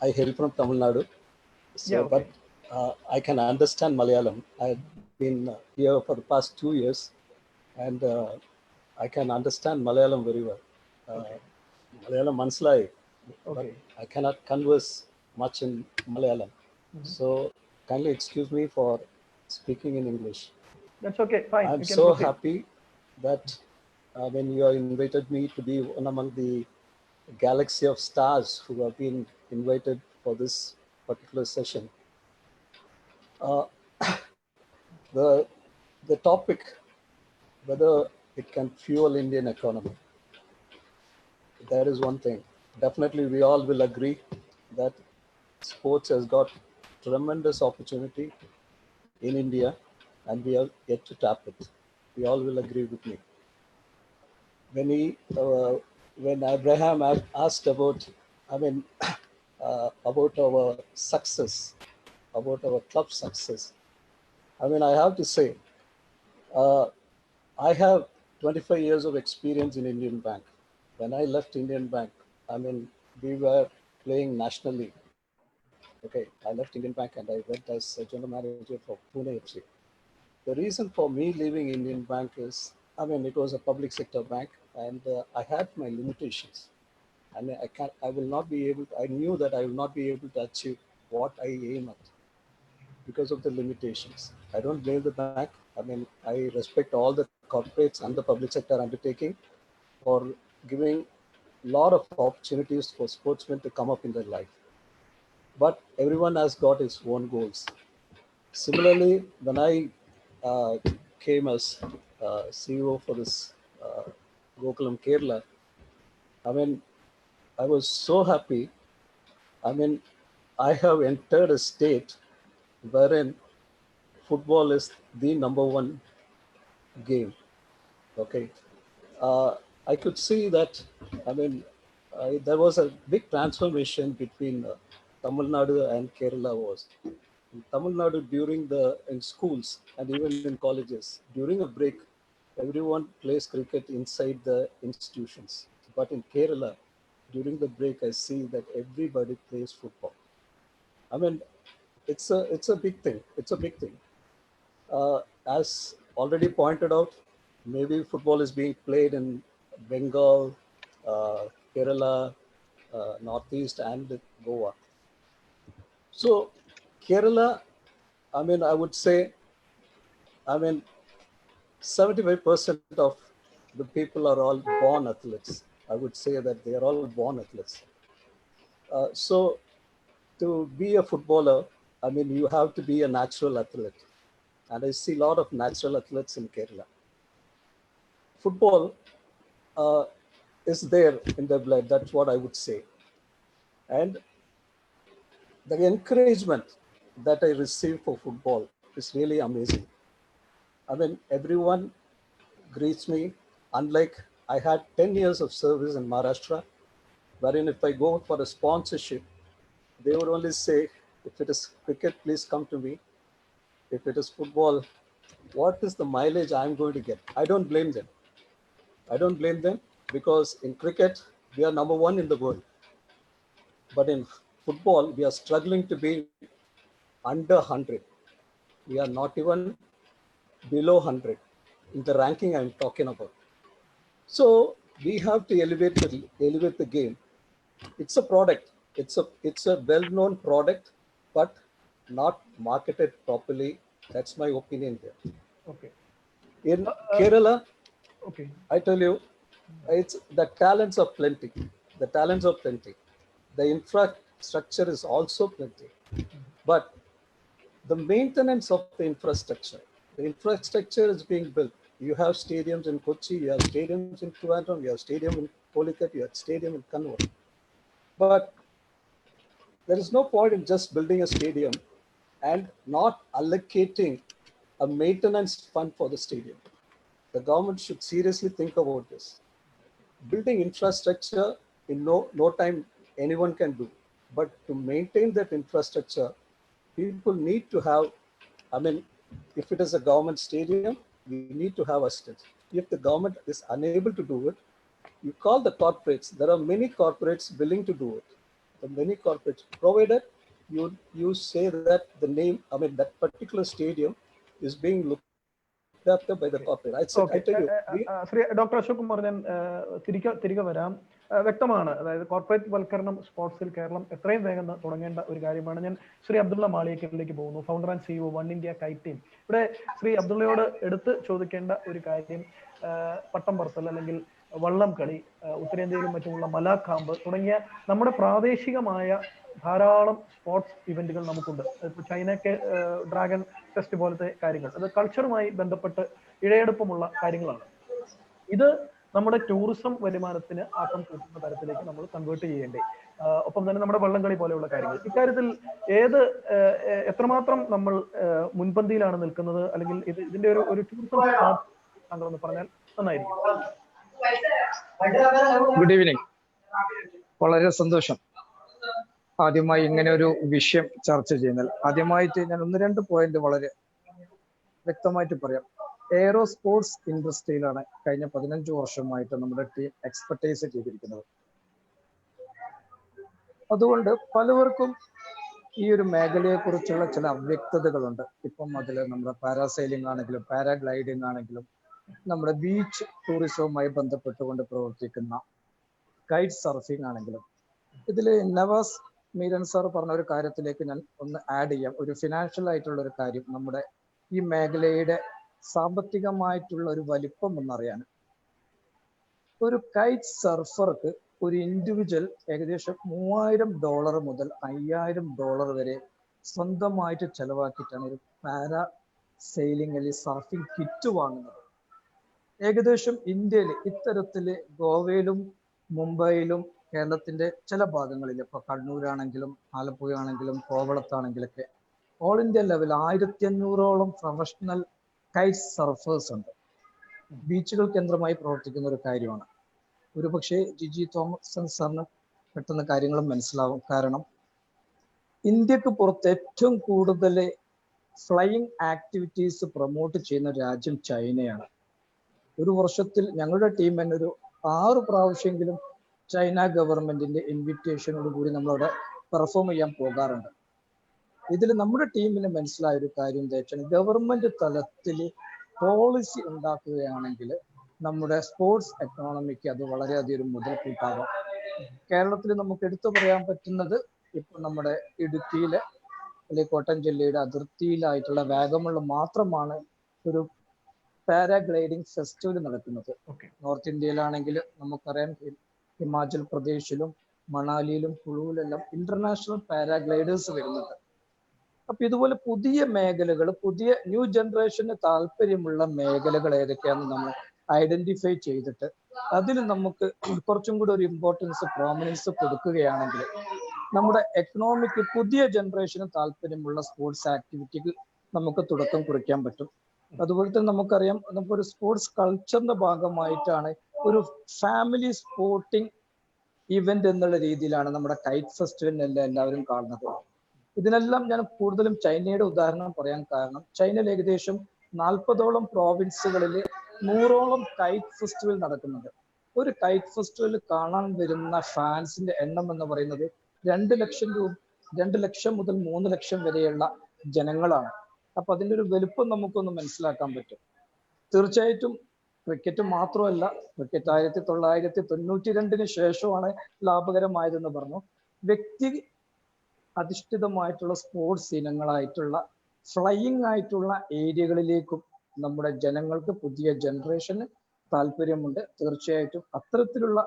I hail from Tamil Nadu. So, yeah, okay. But I can understand Malayalam. I've been here for the past 2 years, and I can understand Malayalam very well. Malayalam manslai, but I cannot converse much in Malayalam. So, kindly excuse me for speaking in English. That's okay, fine. I'm so happy that when you have invited me to be one among the galaxy of stars who have been invited for this particular session. The topic, whether it can fuel Indian economy, there is one thing. Definitely we all will agree that sports has got tremendous opportunity in India and we are yet to tap it. We all will agree with me. When Abraham asked about, about our success, about our club success, I have to say, I have 25 years of experience in Indian Bank. When I left Indian Bank, we were playing nationally. Okay, I left Indian Bank and I went as a general manager for Pune FC. The reason for me leaving Indian Bank is, it was a public sector bank and I had my limitations. I will not be able to, I knew that I will not be able to achieve what I aim at because of the limitations. I don't blame the bank. I respect all the corporates and the public sector undertaking for giving a lot of opportunities for sportsmen to come up in their life. But everyone has got his own goals. Similarly, when I came as CEO for this Gokulam Kerala, I was so happy. I have entered a state wherein football is the number one game. Okay, I could see that. There was a big transformation between Tamil Nadu and Kerala. Was in Tamil Nadu in schools and even in colleges, during a break, everyone plays cricket inside the institutions. But in Kerala, during the break, I see that everybody plays football. It's a big thing. It's a big thing. As already pointed out, maybe football is being played in Bengal, Kerala, Northeast, and Goa. So Kerala, I mean, I would say, 75% of the people are all born athletes. I would say that they are all born athletes. So to be a footballer, I mean, you have to be a natural athlete. And I see a lot of natural athletes in Kerala. Football is there in their blood. That's what I would say. And the encouragement that I receive for football is really amazing. I mean, everyone greets me, unlike I had 10 years of service in Maharashtra, wherein if I go for a sponsorship, they would only say, if it is cricket, please come to me. If it is football, what is the mileage I'm going to get? I don't blame them. I don't blame them because in cricket, we are number one in the world. But in football, we are struggling to be under 100. We are not even below 100 in the ranking I'm talking about. So we have to elevate the game. It's a product. It's a well-known product, but not marketed properly. That's my opinion here. Okay. In Kerala, Okay. I tell you, it's the talents are plenty. The talents are plenty. The infrastructure is also plenty. But the maintenance of the infrastructure is being built. You have stadiums in Kochi, you have stadiums in Trivandrum, you have stadium in Calicut, you have stadium in Kannur. But there is no point in just building a stadium and not allocating a maintenance fund for the stadium. The government should seriously think about this. Building infrastructure in no time anyone can do. But to maintain that infrastructure, people need to have, I mean, if it is a government stadium, we need to have assistance. If the government is unable to do it, you call the corporates. There are many corporates willing to do it. The many corporates, provided you say that the name, I mean, that particular stadium is being looked after by the corporate. I tell you, Shri doctor Ashok Kumar, ഞാൻ തിരികെ വരാം. വ്യക്തമാണ്, അതായത് corporate വൽക്കരണം സ്പോർട്സിൽ കേരളം എത്രയും വേഗം തുടങ്ങേണ്ട ഒരു കാര്യമാണ്. ഞാൻ ശ്രീ അബ്ദുള്ള മാളിയേക്കലിലേക്ക് പോകുന്നു, founder and CEO one India kite team. ഇവിടെ ശ്രീ അബ്ദുള്ളയോട് എടുത്ത് ചോദിക്കേണ്ട ഒരു കാര്യം, പട്ടം പറത്തൽ അല്ലെങ്കിൽ വള്ളം കളി, ഉത്തരേന്ത്യയിലും മറ്റുമുള്ള മലാഖാമ്പ് തുടങ്ങിയ നമ്മുടെ പ്രാദേശികമായ ധാരാളം സ്പോർട്സ് ഇവന്റുകൾ നമുക്കുണ്ട്. ഇപ്പൊ ചൈനയ്ക്ക് ഡ്രാഗൺ ടെസ്റ്റ് പോലത്തെ കാര്യങ്ങൾ, അത് കൾച്ചറുമായി ബന്ധപ്പെട്ട് ഇഴയെടുപ്പമുള്ള കാര്യങ്ങളാണ്. ഇത് നമ്മുടെ ടൂറിസം വരുമാനത്തിന് ആക്കം കൂട്ടുന്ന തരത്തിലേക്ക് നമ്മൾ കൺവേർട്ട് ചെയ്യേണ്ടേ? ഒപ്പം തന്നെ നമ്മുടെ വള്ളംകളി പോലെയുള്ള കാര്യങ്ങൾ, ഇക്കാര്യത്തിൽ എത്രമാത്രം നമ്മൾ മുൻപന്തിയിലാണ് നിൽക്കുന്നത്, അല്ലെങ്കിൽ ഇതിന്റെ ഒരു ടൂറിസം താങ്കളൊന്ന് പറഞ്ഞാൽ നന്നായിരിക്കും. Good evening. വളരെ സന്തോഷം ആദ്യമായി ഇങ്ങനെ ഒരു വിഷയം ചർച്ച ചെയ്യുന്നതിൽ. ആദ്യമായിട്ട് ഞാൻ 1-2 പോയിന്റ് വളരെ വ്യക്തമായിട്ട് പറയാം. എയ്റോ സ്പോർട്സ് ഇൻഡസ്ട്രിയിലാണ് കഴിഞ്ഞ 15 വർഷമായിട്ട് നമ്മുടെ ടീം എക്സ്പെർട്ടൈസ് ചെയ്തിരിക്കുന്നത്. അതുകൊണ്ട് പലവർക്കും ഈ ഒരു മേഖലയെ കുറിച്ചുള്ള ചില അവ്യക്തതകളുണ്ട്. ഇപ്പം അതിൽ നമ്മുടെ പാരാസൈലിംഗ് ആണെങ്കിലും പാരാഗ്ലൈഡിംഗ് ആണെങ്കിലും നമ്മുടെ ബീച്ച് ടൂറിസവുമായി ബന്ധപ്പെട്ടുകൊണ്ട് പ്രവർത്തിക്കുന്ന കൈറ്റ് സർഫിംഗ് ആണെങ്കിലും, ഇതിൽ നവാസ് മീരൻ സാർ പറഞ്ഞ ഒരു കാര്യത്തിലേക്ക് ഞാൻ ഒന്ന് ആഡ് ചെയ്യാം. ഒരു ഫിനാൻഷ്യൽ ആയിട്ടുള്ള ഒരു കാര്യം, നമ്മുടെ ഈ മേഖലയുടെ സാമ്പത്തികമായിട്ടുള്ള ഒരു വലിപ്പം എന്നറിയാൻ, ഒരു കൈറ്റ് സർഫർക്ക് ഒരു ഇൻഡിവിജ്വൽ ഏകദേശം $3000 മുതൽ $5000 വരെ സ്വന്തമായിട്ട് ചെലവാക്കിയിട്ടാണ് ഒരു പാരാ സെയിലിംഗ് അല്ലെങ്കിൽ സർഫിംഗ് കിറ്റ് വാങ്ങുന്നത്. ഏകദേശം ഇന്ത്യയിൽ ഇത്തരത്തില് ഗോവയിലും മുംബൈയിലും കേരളത്തിന്റെ ചില ഭാഗങ്ങളിൽ, ഇപ്പൊ കണ്ണൂരാണെങ്കിലും ആലപ്പുഴ ആണെങ്കിലും കോവളത്താണെങ്കിലൊക്കെ ഓൾ ഇന്ത്യ ലെവൽ 1500ഓളം പ്രൊഫഷണൽ കൈറ്റ് സർഫേഴ്സ് ഉണ്ട്. ബീച്ചുകൾ കേന്ദ്രമായി പ്രവർത്തിക്കുന്ന ഒരു കാര്യമാണ്. ഒരുപക്ഷെ ജിജി തോമസൺ സാറിന് പെട്ടെന്ന് കാര്യങ്ങളും മനസ്സിലാവും. കാരണം ഇന്ത്യക്ക് പുറത്ത് ഏറ്റവും കൂടുതൽ ഫ്ലൈയിങ് ആക്ടിവിറ്റീസ് പ്രൊമോട്ട് ചെയ്യുന്ന രാജ്യം ചൈനയാണ്. ഒരു വർഷത്തിൽ ഞങ്ങളുടെ ടീം തന്നെ ഒരു 6 പ്രാവശ്യമെങ്കിലും ചൈന ഗവൺമെന്റിന്റെ ഇൻവിറ്റേഷനോട് കൂടി നമ്മളവിടെ പെർഫോം ചെയ്യാൻ പോകാറുണ്ട്. ഇതിൽ നമ്മുടെ ടീമിന് മനസ്സിലായ ഒരു കാര്യം എന്താ വെച്ചാൽ, ഗവൺമെന്റ് തലത്തിൽ പോളിസി ഉണ്ടാക്കുകയാണെങ്കിൽ നമ്മുടെ സ്പോർട്സ് എക്കോണമിക്ക് അത് വളരെയധികം ഒരു മുതൽക്കൂട്ടാകും. കേരളത്തിൽ നമുക്ക് എടുത്തു പറയാൻ പറ്റുന്നത് ഇപ്പൊ നമ്മുടെ ഇടുക്കിയിലെ അല്ലെങ്കിൽ കോട്ടയം ജില്ലയുടെ അതിർത്തിയിലായിട്ടുള്ള വാഗമണിൽ മാത്രമാണ് ഒരു പാരാഗ്ലൈഡിംഗ് ഫെസ്റ്റിവൽ നടക്കുന്നത്. നോർത്ത് ഇന്ത്യയിലാണെങ്കിൽ നമുക്കറിയാം ഹിമാചൽ പ്രദേശിലും മണാലിയിലും കുളുവിലെല്ലാം ഇന്റർനാഷണൽ പാരാഗ്ലൈഡേഴ്സ് വരുന്നുണ്ട്. അപ്പൊ ഇതുപോലെ പുതിയ മേഖലകൾ, പുതിയ ന്യൂ ജനറേഷന് താല്പര്യമുള്ള മേഖലകൾ ഏതൊക്കെയാണെന്ന് നമ്മൾ ഐഡന്റിഫൈ ചെയ്തിട്ട് അതിന് നമുക്ക് കുറച്ചും കൂടി ഒരു ഇമ്പോർട്ടൻസ്, പ്രോമിനൻസ് കൊടുക്കുകയാണെങ്കിൽ നമ്മുടെ എക്കണോമിക്ക് പുതിയ ജനറേഷന് താല്പര്യമുള്ള സ്പോർട്സ് ആക്ടിവിറ്റികൾ നമുക്ക് തുടക്കം കുറിക്കാൻ പറ്റും. അതുപോലെ തന്നെ നമുക്കറിയാം, നമുക്കൊരു സ്പോർട്സ് കൾച്ചറിന്റെ ഭാഗമായിട്ടാണ് ഒരു ഫാമിലി സ്പോർട്ടിംഗ് ഇവന്റ് എന്നുള്ള രീതിയിലാണ് നമ്മുടെ കൈറ്റ് ഫെസ്റ്റിവലിനെല്ലാം എല്ലാവരും കാണുന്നത്. ഇതിനെല്ലാം ഞാൻ കൂടുതലും ചൈനയുടെ ഉദാഹരണം പറയാൻ കാരണം, ചൈനയിൽ ഏകദേശം 40ഓളം പ്രോവിൻസുകളിൽ 100ഓളം കൈറ്റ് ഫെസ്റ്റിവൽ നടക്കുന്നുണ്ട്. ഒരു കൈറ്റ് ഫെസ്റ്റിവൽ കാണാൻ വരുന്ന ഫാൻസിന്റെ എണ്ണം എന്ന് പറയുന്നത് 2 ലക്ഷം മുതൽ 3 ലക്ഷം വരെയുള്ള ജനങ്ങളാണ്. അപ്പൊ അതിൻ്റെ ഒരു വലുപ്പം നമുക്കൊന്ന് മനസ്സിലാക്കാൻ പറ്റും. തീർച്ചയായിട്ടും ക്രിക്കറ്റ് മാത്രമല്ല, ക്രിക്കറ്റ് 1992 ശേഷമാണ് ലാഭകരമായതെന്ന് പറഞ്ഞു. വ്യക്തി അധിഷ്ഠിതമായിട്ടുള്ള സ്പോർട്സ് ഇനങ്ങളായിട്ടുള്ള ഫ്ലൈയിങ് ആയിട്ടുള്ള ഏരിയകളിലേക്കും നമ്മുടെ ജനങ്ങൾക്ക്, പുതിയ ജനറേഷന് താല്പര്യമുണ്ട്. തീർച്ചയായിട്ടും അത്തരത്തിലുള്ള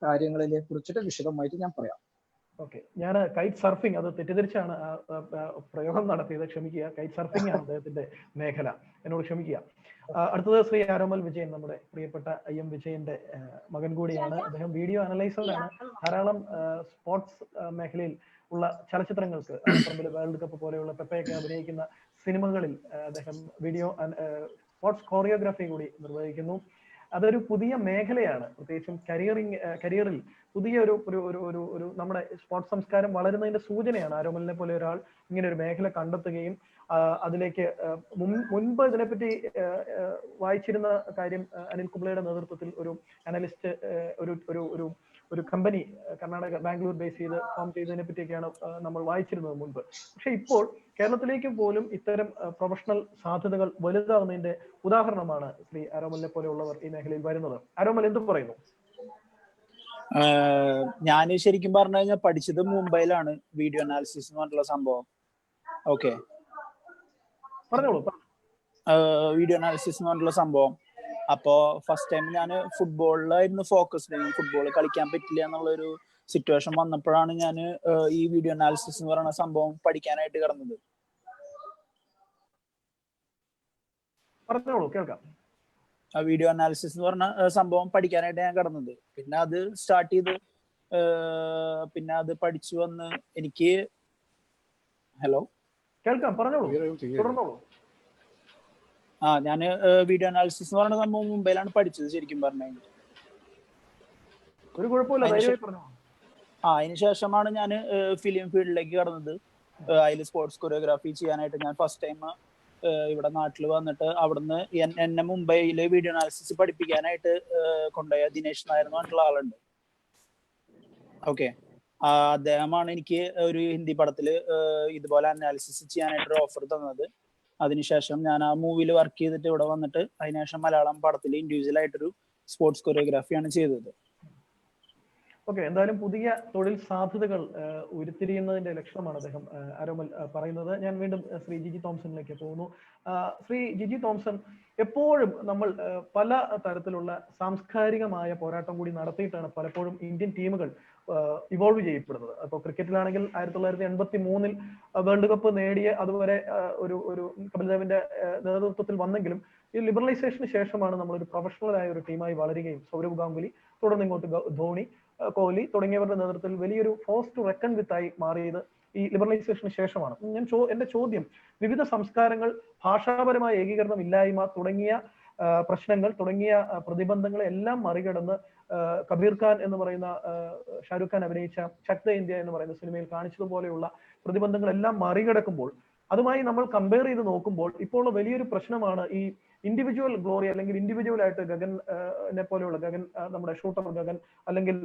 കാര്യങ്ങളിലെ കുറിച്ചിട്ട് വിശദമായിട്ട് ഞാൻ പറയാം. ഓക്കെ, ഞാൻ കൈറ്റ് സർഫിംഗ്, അത് തെറ്റിദ്ധരിച്ചാണ് പ്രയോഗം നടത്തിയത്, ക്ഷമിക്കുക. കൈറ്റ് സർഫിംഗ് ആണ് അദ്ദേഹത്തിന്റെ മേഖല, എന്നോട് ക്ഷമിക്കുക. അടുത്തത് ശ്രീ ആരോമൽ വിജയൻ, നമ്മുടെ പ്രിയപ്പെട്ട IM വിജയന്റെ മകൻ കൂടിയാണ്. അദ്ദേഹം വീഡിയോ അനലൈസറാണ്. ധാരാളം സ്പോർട്സ് മേഖലയിൽ ഉള്ള ചലച്ചിത്രങ്ങൾക്ക്, വേൾഡ് കപ്പ് പോലെയുള്ള പെപ്പയൊക്കെ അഭിനയിക്കുന്ന സിനിമകളിൽ അദ്ദേഹം വീഡിയോ സ്പോർട്സ് കോറിയോഗ്രാഫി കൂടി നിർവഹിക്കുന്നു. അതൊരു പുതിയ മേഖലയാണ്. പ്രത്യേകിച്ചും കരിയറിൽ പുതിയ ഒരു നമ്മുടെ സ്പോർട്സ് സംസ്കാരം വളരുന്നതിന്റെ സൂചനയാണ്. ആരോമലിനെ പോലെ ഒരാൾ ഇങ്ങനെ ഒരു മേഖല കണ്ടെത്തുകയും അതിലേക്ക് മുൻപ് ഇതിനെപ്പറ്റി വായിച്ചിരുന്ന കാര്യം, അനിൽ കുംബ്ലെയുടെ നേതൃത്വത്തിൽ ഒരു അനലിസ്റ്റ് ഒരു കമ്പനി കർണാടക ബാംഗ്ലൂർ ബേസ് ചെയ്ത് ഫോം ചെയ്തതിനെ പറ്റിയൊക്കെയാണ് നമ്മൾ വായിച്ചിരുന്നത് മുൻപ്. പക്ഷെ ഇപ്പോൾ കേരളത്തിലേക്ക് പോലും ഇത്തരം പ്രൊഫഷണൽ സാധ്യതകൾ വലുതാവുന്നതിന്റെ ഉദാഹരണമാണ് ശ്രീ ആരോമലിനെ പോലെയുള്ളവർ ഈ മേഖലയിൽ വരുന്നത്. ആരോമൽ എന്ത് പറയുന്നു? ഞാൻ ശരിക്കും പറഞ്ഞു കഴിഞ്ഞാൽ പഠിച്ചത് മുംബൈയിലാണ്, വീഡിയോ അനാലിസിസ് എന്ന് പറഞ്ഞിട്ടുള്ള സംഭവം. ഓക്കെ, പറഞ്ഞോളൂ. വീഡിയോ അനാലിസിസ് എന്ന് പറഞ്ഞിട്ടുള്ള സംഭവം. അപ്പോ ഫസ്റ്റ് ടൈം ഞാൻ ഫുട്ബോളിലായിരുന്നു ഫോക്കസ്ഡ്. ഫുട്ബോൾ കളിക്കാൻ പറ്റില്ല എന്നുള്ളൊരു സിറ്റുവേഷൻ വന്നപ്പോഴാണ് ഞാൻ ഈ വീഡിയോ അനാലിസിസ് എന്ന് പറയുന്ന സംഭവം പഠിക്കാനായിട്ട് കിടന്നത്. പറഞ്ഞോളൂ, കേൾക്കാം. വീഡിയോ അനാലിസിസ് എന്ന് പറഞ്ഞ സംഭവം പഠിക്കാനായിട്ട് ഞാൻ കിടന്നത്. പിന്നെ അത് സ്റ്റാർട്ട് ചെയ്ത് പിന്നെ അത് പഠിച്ചു വന്ന് എനിക്ക് ഹലോ കേൾക്കാം, പറഞ്ഞോളൂ, തുടർന്നോളൂ. ഞാൻ വീഡിയോ അനാലിസിസ് എന്ന് പറയുന്ന സംഭവം മുംബൈയിലാണ് പഠിച്ചത് ശരിക്കും പറഞ്ഞു. ഒരു കുഴപ്പമില്ല, അതിനുശേഷമാണ് ഞാൻ ഫിലിം ഫീൽഡിലേക്ക് കടന്നത്. അതിൽ സ്പോർട്സ് കൊറിയോഗ്രാഫി ചെയ്യാനായിട്ട് ഞാൻ ഫസ്റ്റ് ടൈം ഇവിടെ നാട്ടിൽ വന്നിട്ട് അവിടുന്ന് എന്നെ മുംബൈയിലെ വീഡിയോ അനാലിസിസ് പഠിപ്പിക്കാനായിട്ട് കൊണ്ടുപോയ ദിനേശ് നായർ എന്ന് പറഞ്ഞിട്ടുള്ള ആളുണ്ട്. ഓക്കെ, അദ്ദേഹമാണ് എനിക്ക് ഒരു ഹിന്ദി പടത്തിൽ ഇതുപോലെ അനാലിസിസ് ചെയ്യാനായിട്ടൊരു ഓഫർ തന്നത്. അതിനുശേഷം ഞാൻ ആ മൂവിയിൽ വർക്ക് ചെയ്തിട്ട് ഇവിടെ വന്നിട്ട് അതിനുശേഷം മലയാളം പടത്തിൽ ഇൻഡിവിജ്വൽ ആയിട്ടൊരു സ്പോർട്സ് കൊറിയോഗ്രാഫിയാണ് ചെയ്തത്. ഓക്കെ, എന്തായാലും പുതിയ തൊഴിൽ സാധ്യതകൾ ഉരുത്തിരിയുന്നതിന്റെ ലക്ഷണമാണ് അദ്ദേഹം ആരോമൽ പറയുന്നത്. ഞാൻ വീണ്ടും ശ്രീ ജിജി തോംസണിലേക്ക് പോകുന്നു. ശ്രീ ജിജി തോംസൺ, എപ്പോഴും നമ്മൾ പല തരത്തിലുള്ള സാംസ്കാരികമായ പോരാട്ടം കൂടി നടത്തിയിട്ടാണ് പലപ്പോഴും ഇന്ത്യൻ ടീമുകൾ ഇവോൾവ് ചെയ്യപ്പെടുന്നത്. അപ്പോൾ ക്രിക്കറ്റിലാണെങ്കിൽ 1983 വേൾഡ് കപ്പ് നേടിയ അതുവരെ ഒരു കപിൽ ദേവിന്റെ നേതൃത്വത്തിൽ വന്നെങ്കിലും ഈ ലിബറലൈസേഷന് ശേഷമാണ് നമ്മളൊരു പ്രൊഫഷണലായ ഒരു ടീമായി വളരുകയും സൗരവ് ഗാംഗുലി, തുടർന്ന് ഇങ്ങോട്ട് ധോണി, കോഹ്ലി തുടങ്ങിയവരുടെ നേതൃത്വത്തിൽ വലിയൊരു ഫോഴ്സ് ടു റെക്കൺ വിത്ത് ആയി മാറിയത് ഈ ലിബറലൈസേഷന് ശേഷമാണ്. എന്റെ ചോദ്യം, വിവിധ സംസ്കാരങ്ങൾ, ഭാഷാപരമായ ഏകീകരണം ഇല്ലായ്മ തുടങ്ങിയ പ്രശ്നങ്ങൾ, തുടങ്ങിയ പ്രതിബന്ധങ്ങളെ എല്ലാം മറികടന്ന് കബീർ ഖാൻ എന്ന് പറയുന്ന ഷാരൂഖ് ഖാൻ അഭിനയിച്ച ചക് ദേ ഇന്ത്യ എന്ന് പറയുന്ന സിനിമയിൽ കാണിച്ചതുപോലെയുള്ള പ്രതിബന്ധങ്ങളെല്ലാം മറികടക്കുമ്പോൾ, അതുമായി നമ്മൾ കമ്പയർ ചെയ്ത് നോക്കുമ്പോൾ ഇപ്പോൾ വലിയൊരു പ്രശ്നമാണ് ഈ ഇൻഡിവിജ്വൽ ഗ്ലോറി, അല്ലെങ്കിൽ ഇൻഡിവിജ്വൽ ആയിട്ട് ഗഗനെ പോലെയുള്ള നമ്മുടെ ഷൂട്ടർ ഗഗൻ, അല്ലെങ്കിൽ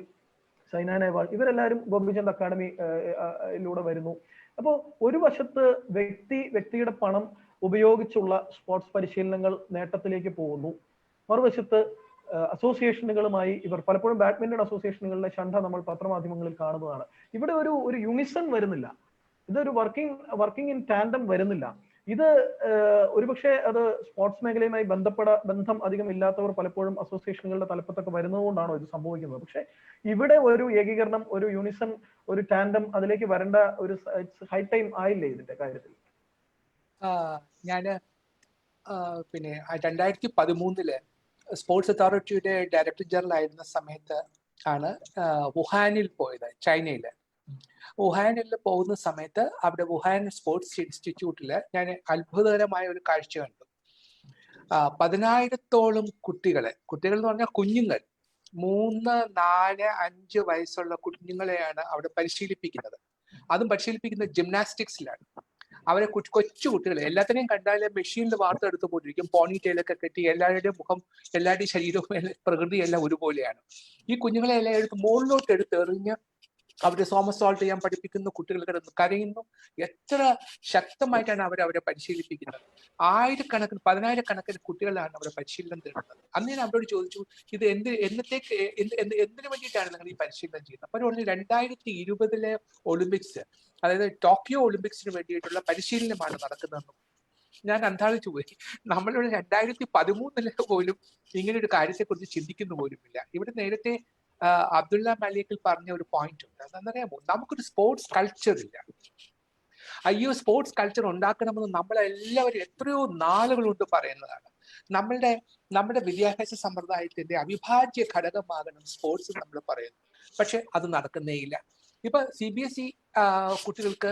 സൈന നെഹ്വാൾ, ഇവരെല്ലാവരും ഗോപിചന്ദ് അക്കാഡമിയിലൂടെ വരുന്നു. അപ്പോൾ ഒരു വശത്ത് വ്യക്തിയുടെ പണം ഉപയോഗിച്ചുള്ള സ്പോർട്സ് പരിശീലനങ്ങൾ നേട്ടത്തിലേക്ക് പോകുന്നു. മറുവശത്ത് അസോസിയേഷനുകളുമായി ഇവർ പലപ്പോഴും ബാഡ്മിന്റൺ അസോസിയേഷനുകളിലെ ശണ്ഠ നമ്മൾ പത്രമാധ്യമങ്ങളിൽ കാണുന്നതാണ്. ഇവിടെ ഒരു യൂണിസൺ വരുന്നില്ല, ഇതൊരു വർക്കിംഗ് ഇൻ ടാൻഡം വരുന്നില്ല. ഇത് ഒരുപക്ഷെ അത് സ്പോർട്സ് മേഖലയുമായി ബന്ധം അധികം ഇല്ലാത്തവർ പലപ്പോഴും അസോസിയേഷനുകളുടെ തലപ്പത്തൊക്കെ വരുന്നതുകൊണ്ടാണോ ഇത് സംഭവിക്കുന്നത്? പക്ഷെ ഇവിടെ ഒരു ഏകീകരണം, ഒരു യൂണിസൺ, ഒരു ടാൻഡം അതിലേക്ക് വരേണ്ട ഒരു ഹൈ ടൈം ആയില്ലേ ഇതിന്റെ കാര്യത്തിൽ? ഞാന് പിന്നെ 2013 സ്പോർട്സ് അതോറിറ്റിയുടെ ഡയറക്ടർ ജനറൽ ആയിരുന്ന സമയത്ത് ആണ് വുഹാനിൽ പോയത്, ചൈനയില്. വുഹാനിൽ പോകുന്ന സമയത്ത് അവിടെ വുഹാൻ സ്പോർട്സ് ഇൻസ്റ്റിറ്റ്യൂട്ടില് ഞാൻ അത്ഭുതകരമായ ഒരു കാഴ്ച കണ്ടു. 10,000-ഓളം കുട്ടികൾ എന്ന് പറഞ്ഞാൽ കുഞ്ഞുങ്ങൾ, 3, 4, 5 വയസ്സുള്ള കുഞ്ഞുങ്ങളെയാണ് അവിടെ പരിശീലിപ്പിക്കുന്നത്. അതും പരിശീലിപ്പിക്കുന്നത് ജിംനാസ്റ്റിക്സിലാണ്. അവരെ കൊച്ചു കുട്ടികളെ എല്ലാത്തിനെയും കണ്ടാൽ മെഷീനിൽ വാർത്തെടുത്ത് പോയിരിക്കും. പോണി ടെയിലൊക്കെ കെട്ടി, എല്ലാവരുടെയും മുഖം, എല്ലാവരുടെയും ശരീരവും പ്രകൃതി എല്ലാം ഒരുപോലെയാണ്. ഈ കുഞ്ഞുങ്ങളെ എല്ലാം എടുത്ത് മുകളിലോട്ട് എടുത്ത് എറിഞ്ഞ് അവരെ സോമസോൾട്ട് ചെയ്യാൻ പഠിപ്പിക്കുന്ന കുട്ടികൾ കിടന്ന് കരയുന്നു. എത്ര ശക്തമായിട്ടാണ് അവരെ പരിശീലിപ്പിക്കുന്നത്. 10,000-കണക്കിന് കുട്ടികളാണ് അവിടെ പരിശീലനം തരുന്നത്. അന്ന് ഞാൻ അവരോട് ചോദിച്ചു, ഇത് എന്തിനു വേണ്ടിയിട്ടാണ് നിങ്ങൾ ഈ പരിശീലനം ചെയ്യുന്നത്? അപ്പോൾ പറഞ്ഞു 2020 ഒളിമ്പിക്സ്, അതായത് ടോക്കിയോ ഒളിമ്പിക്സിന് വേണ്ടിയിട്ടുള്ള പരിശീലനമാണ് നടക്കുന്നതെന്നും. ഞാൻ അന്താളിച്ചു പോയി. നമ്മളിവിടെ 2013 പോലും ഇങ്ങനെ ഒരു കാര്യത്തെക്കുറിച്ച് ചിന്തിക്കുന്നു പോലുമില്ല. ഇവിടെ നേരത്തെ അബ്ദുള്ള മലിക്കിൽ പറഞ്ഞ ഒരു പോയിന്റ് ഉണ്ട്. എന്താണെന്നറിയാമോ? നമുക്കൊരു സ്പോർട്സ് കൾച്ചർ ഇല്ല. അയ്യോ, സ്പോർട്സ് കൾച്ചർ ഉണ്ടാക്കണമെന്ന് നമ്മളെല്ലാവരും എത്രയോ നാളുകളുണ്ട് പറയുന്നതാണ്. നമ്മുടെ വിദ്യാഭ്യാസ സമ്പ്രദായത്തിന്റെ അവിഭാജ്യ ഘടകമാകണം സ്പോർട്സ് നമ്മൾ പറയുന്നു. പക്ഷെ അത് നടക്കുന്നേയില്ല. ഇപ്പൊ CBSE കുട്ടികൾക്ക്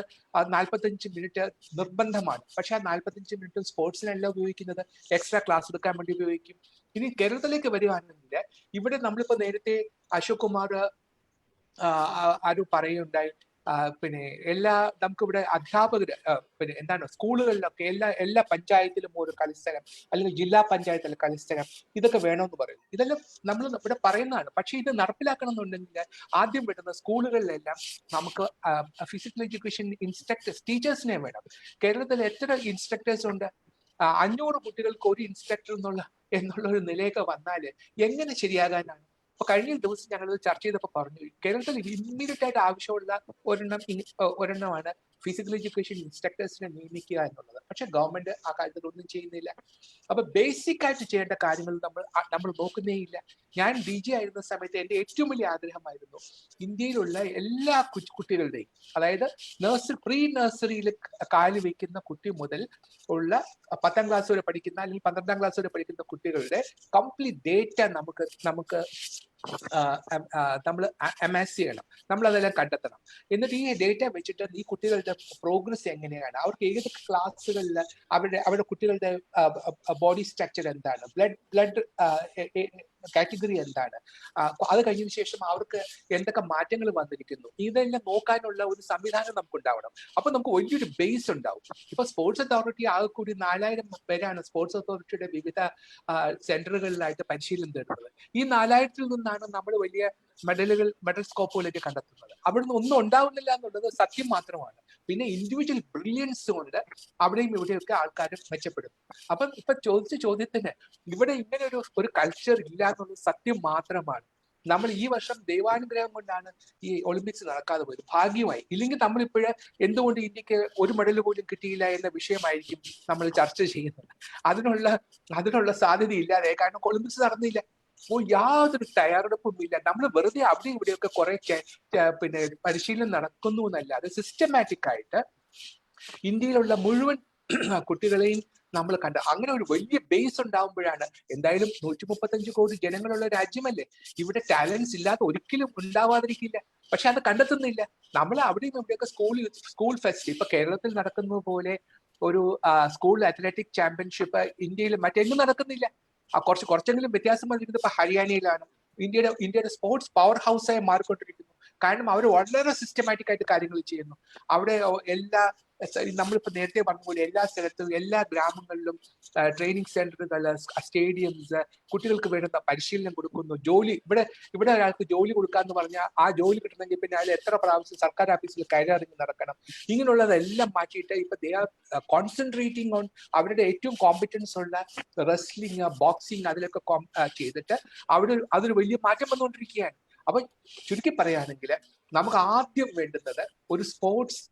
45 മിനിറ്റ് നിർബന്ധമാണ്. പക്ഷെ ആ 45 മിനിറ്റ് സ്പോർട്സിനല്ല ഉപയോഗിക്കുന്നത്, എക്സ്ട്രാ ക്ലാസ് എടുക്കാൻ വേണ്ടി ഉപയോഗിക്കും. ഇനി കേരളത്തിലേക്ക് വരുവാണെങ്കിൽ ഇവിടെ നമ്മളിപ്പോ നേരത്തെ അശോക് കുമാർ ആരും പറയുണ്ടായി, പിന്നെ നമുക്കിവിടെ അധ്യാപകര് പിന്നെ എന്താണ് സ്കൂളുകളിലൊക്കെ എല്ലാ പഞ്ചായത്തിലും ഒരു കളിസ്ഥലം, അല്ലെങ്കിൽ ജില്ലാ പഞ്ചായത്തിലെ കളിസ്ഥലം, ഇതൊക്കെ വേണമെന്ന് പറയും. ഇതെല്ലാം നമ്മൾ ഇവിടെ പറയുന്നതാണ്. പക്ഷെ ഇത് നടപ്പിലാക്കണം എന്നുണ്ടെങ്കിൽ ആദ്യം വരുന്ന സ്കൂളുകളിലെല്ലാം നമുക്ക് ഫിസിക്കൽ എഡ്യൂക്കേഷൻ ഇൻസ്ട്രക്ടേഴ്സ്, ടീച്ചേഴ്സിനെ വേണം. കേരളത്തിൽ എത്ര ഇൻസ്ട്രക്ടേഴ്സ് ഉണ്ട്? 500 കുട്ടികൾക്ക് ഒരു ഇൻസ്ട്രക്ടർ എന്നുള്ള ഒരു നിലയൊക്കെ വന്നാല് എങ്ങനെ ശരിയാകാനാണ്? അപ്പൊ കഴിഞ്ഞ ദിവസം ഞങ്ങൾ ചർച്ച ചെയ്തപ്പോൾ പറഞ്ഞു, കേരളത്തിൽ ഇമ്മീഡിയറ്റ് ആയിട്ട് ആവശ്യമുള്ള ഒരെണ്ണമാണ് ഫിസിക്കൽ എഡ്യൂക്കേഷൻ ഇൻസ്ട്രക്ടേഴ്സിനെ നിയമിക്കുക എന്നുള്ളത്. പക്ഷെ ഗവൺമെന്റ് ആ കാര്യത്തിൽ ഒന്നും ചെയ്യുന്നില്ല. അപ്പൊ ബേസിക് ആയിട്ട് ചെയ്യേണ്ട കാര്യങ്ങൾ നമ്മൾ നോക്കുന്നേയില്ല. ഞാൻ DG ആയിരുന്ന സമയത്ത് എന്റെ ഏറ്റവും വലിയ ആഗ്രഹമായിരുന്നു ഇന്ത്യയിലുള്ള എല്ലാ കുട്ടികളുടെയും, അതായത് പ്രീ നഴ്സറിയിൽ കാല് വെക്കുന്ന കുട്ടി മുതൽ ഉള്ള 10ാം ക്ലാസ് വരെ പഠിക്കുന്ന അല്ലെങ്കിൽ 12ാം ക്ലാസ് വരെ പഠിക്കുന്ന കുട്ടികളുടെ കംപ്ലീറ്റ് ഡേറ്റ നമുക്ക് നമ്മൾ അമാസ് ചെയ്യണം, നമ്മൾ അതെല്ലാം കണ്ടെത്തണം. എന്നിട്ട് ഈ ഡേറ്റ വെച്ചിട്ട് ഈ കുട്ടികളുടെ പ്രോഗ്രസ് എങ്ങനെയാണ്, അവർക്ക് ഏത് ക്ലാസ്സുകളിൽ അവരുടെ കുട്ടികളുടെ ബോഡി സ്ട്രക്ചർ എന്താണ്, ബ്ലഡ് കാറ്റഗറി എന്താണ്, അത് കഴിഞ്ഞതിന് ശേഷം അവർക്ക് എന്തൊക്കെ മാറ്റങ്ങൾ വന്നിരിക്കുന്നു, ഇതെല്ലാം നോക്കാനുള്ള ഒരു സംവിധാനം നമുക്ക് ഉണ്ടാവണം. അപ്പൊ നമുക്ക് വലിയൊരു ബേസ് ഉണ്ടാവും. ഇപ്പൊ സ്പോർട്സ് അതോറിറ്റി ആകെ കൂടി 4,000 പേരാണ് സ്പോർട്സ് അതോറിറ്റിയുടെ വിവിധ സെന്ററുകളിലായിട്ട് പരിശീലനം തരുന്നത്. ഈ 4,000-ൽ നിന്നാണ് നമ്മൾ വലിയ മെഡൽ സ്കോപ്പുകളിലേക്ക് കണ്ടെത്തുന്നത്. അവിടുന്ന് ഒന്നും ഉണ്ടാവുന്നില്ല എന്നുള്ളത് സത്യം മാത്രമാണ്. പിന്നെ ഇൻഡിവിജ്വൽ ബ്രില്യൻസ് കൊണ്ട് അവിടെയും ഇവിടെയൊക്കെ ആൾക്കാർ മെച്ചപ്പെടുന്നു. അപ്പം ഇപ്പൊ ചോദിച്ച ചോദ്യത്തിന് ഇവിടെ ഇങ്ങനെ ഒരു കൾച്ചർ ഇല്ല എന്നുള്ളത് സത്യം മാത്രമാണ്. നമ്മൾ ഈ വർഷം ദൈവാനുഗ്രഹം കൊണ്ടാണ് ഈ ഒളിമ്പിക്സ് നടക്കാതെ പോയത്, ഭാഗ്യമായി. ഇല്ലെങ്കിൽ നമ്മളിപ്പോഴ് എന്തുകൊണ്ട് ഇന്ത്യക്ക് ഒരു മെഡൽ പോലും കിട്ടിയില്ല എന്ന വിഷയമായിരിക്കും നമ്മൾ ചർച്ച ചെയ്യുന്നത്. അതിനുള്ള സാധ്യത ഇല്ലാതെ, കാരണം ഒളിമ്പിക്സ് നടന്നില്ല. യാതൊരു തയ്യാറെടുപ്പും ഇല്ല. നമ്മൾ വെറുതെ അവിടെ ഇവിടെയൊക്കെ കുറെ പിന്നെ പരിശീലനം നടക്കുന്നു എന്നല്ലാതെ സിസ്റ്റമാറ്റിക് ആയിട്ട് ഇന്ത്യയിലുള്ള മുഴുവൻ കുട്ടികളെയും നമ്മൾ കണ്ട അങ്ങനെ ഒരു വലിയ ബേസ് ഉണ്ടാവുമ്പോഴാണ്. എന്തായാലും 135 കോടി ജനങ്ങളുള്ള രാജ്യമല്ലേ, ഇവിടെ ടാലൻസ് ഇല്ലാതെ ഒരിക്കലും ഉണ്ടാവാതിരിക്കില്ല. പക്ഷെ അത് കണ്ടെത്തുന്നില്ല. നമ്മൾ അവിടെയും ഇവിടെയൊക്കെ സ്കൂൾ ഫെസ്റ്റ്, ഇപ്പൊ കേരളത്തിൽ നടക്കുന്നത് പോലെ ഒരു സ്കൂൾ അത്ലറ്റിക് ചാമ്പ്യൻഷിപ്പ് ഇന്ത്യയിൽ മറ്റെങ്ങും നടക്കുന്നില്ല. കുറച്ചെങ്കിലും വ്യത്യാസം വന്നിരിക്കുന്നത് ഇപ്പൊ ഹരിയാനയിലാണ്. ഇന്ത്യയുടെ സ്പോർട്സ് പവർ ഹൗസായി മാറിക്കൊണ്ടിരിക്കുന്നു. കാരണം അവർ വളരെ സിസ്റ്റമാറ്റിക് ആയിട്ട് കാര്യങ്ങൾ ചെയ്യുന്നു. അവിടെ എല്ലാ നമ്മളിപ്പോ നേരത്തെ പറഞ്ഞ പോലെ എല്ലാ സ്ഥലത്തും എല്ലാ ഗ്രാമങ്ങളിലും ട്രെയിനിങ് സെന്ററുകൾ, സ്റ്റേഡിയംസ്, കുട്ടികൾക്ക് വേണ്ടുന്ന പരിശീലനം കൊടുക്കുന്നു. ഇവിടെ ഒരാൾക്ക് ജോലി കൊടുക്കാന്ന് പറഞ്ഞാൽ ആ ജോലി കിട്ടണമെങ്കിൽ പിന്നെ അതിൽ എത്ര പ്രാവശ്യം സർക്കാർ ഓഫീസിൽ കയറിറങ്ങി നടക്കണം. ഇങ്ങനെയുള്ളതെല്ലാം മാറ്റിയിട്ട് ഇപ്പൊ ദേ ആർ കോൺസെൻട്രേറ്റിംഗ് ഓൺ അവരുടെ ഏറ്റവും കോമ്പറ്റൻസ് ഉള്ള റെസ്ലിംഗ്, ബോക്സിംഗ് അതിലൊക്കെ ചെയ്തിട്ട് അവിടെ അതൊരു വലിയ മാറ്റം വന്നുകൊണ്ടിരിക്കുകയാണ്. അപ്പൊ ചുരുക്കി പറയുകയാണെങ്കിൽ നമുക്ക് ആദ്യം വേണ്ടുന്നത് ഒരു സ്പോർട്സ്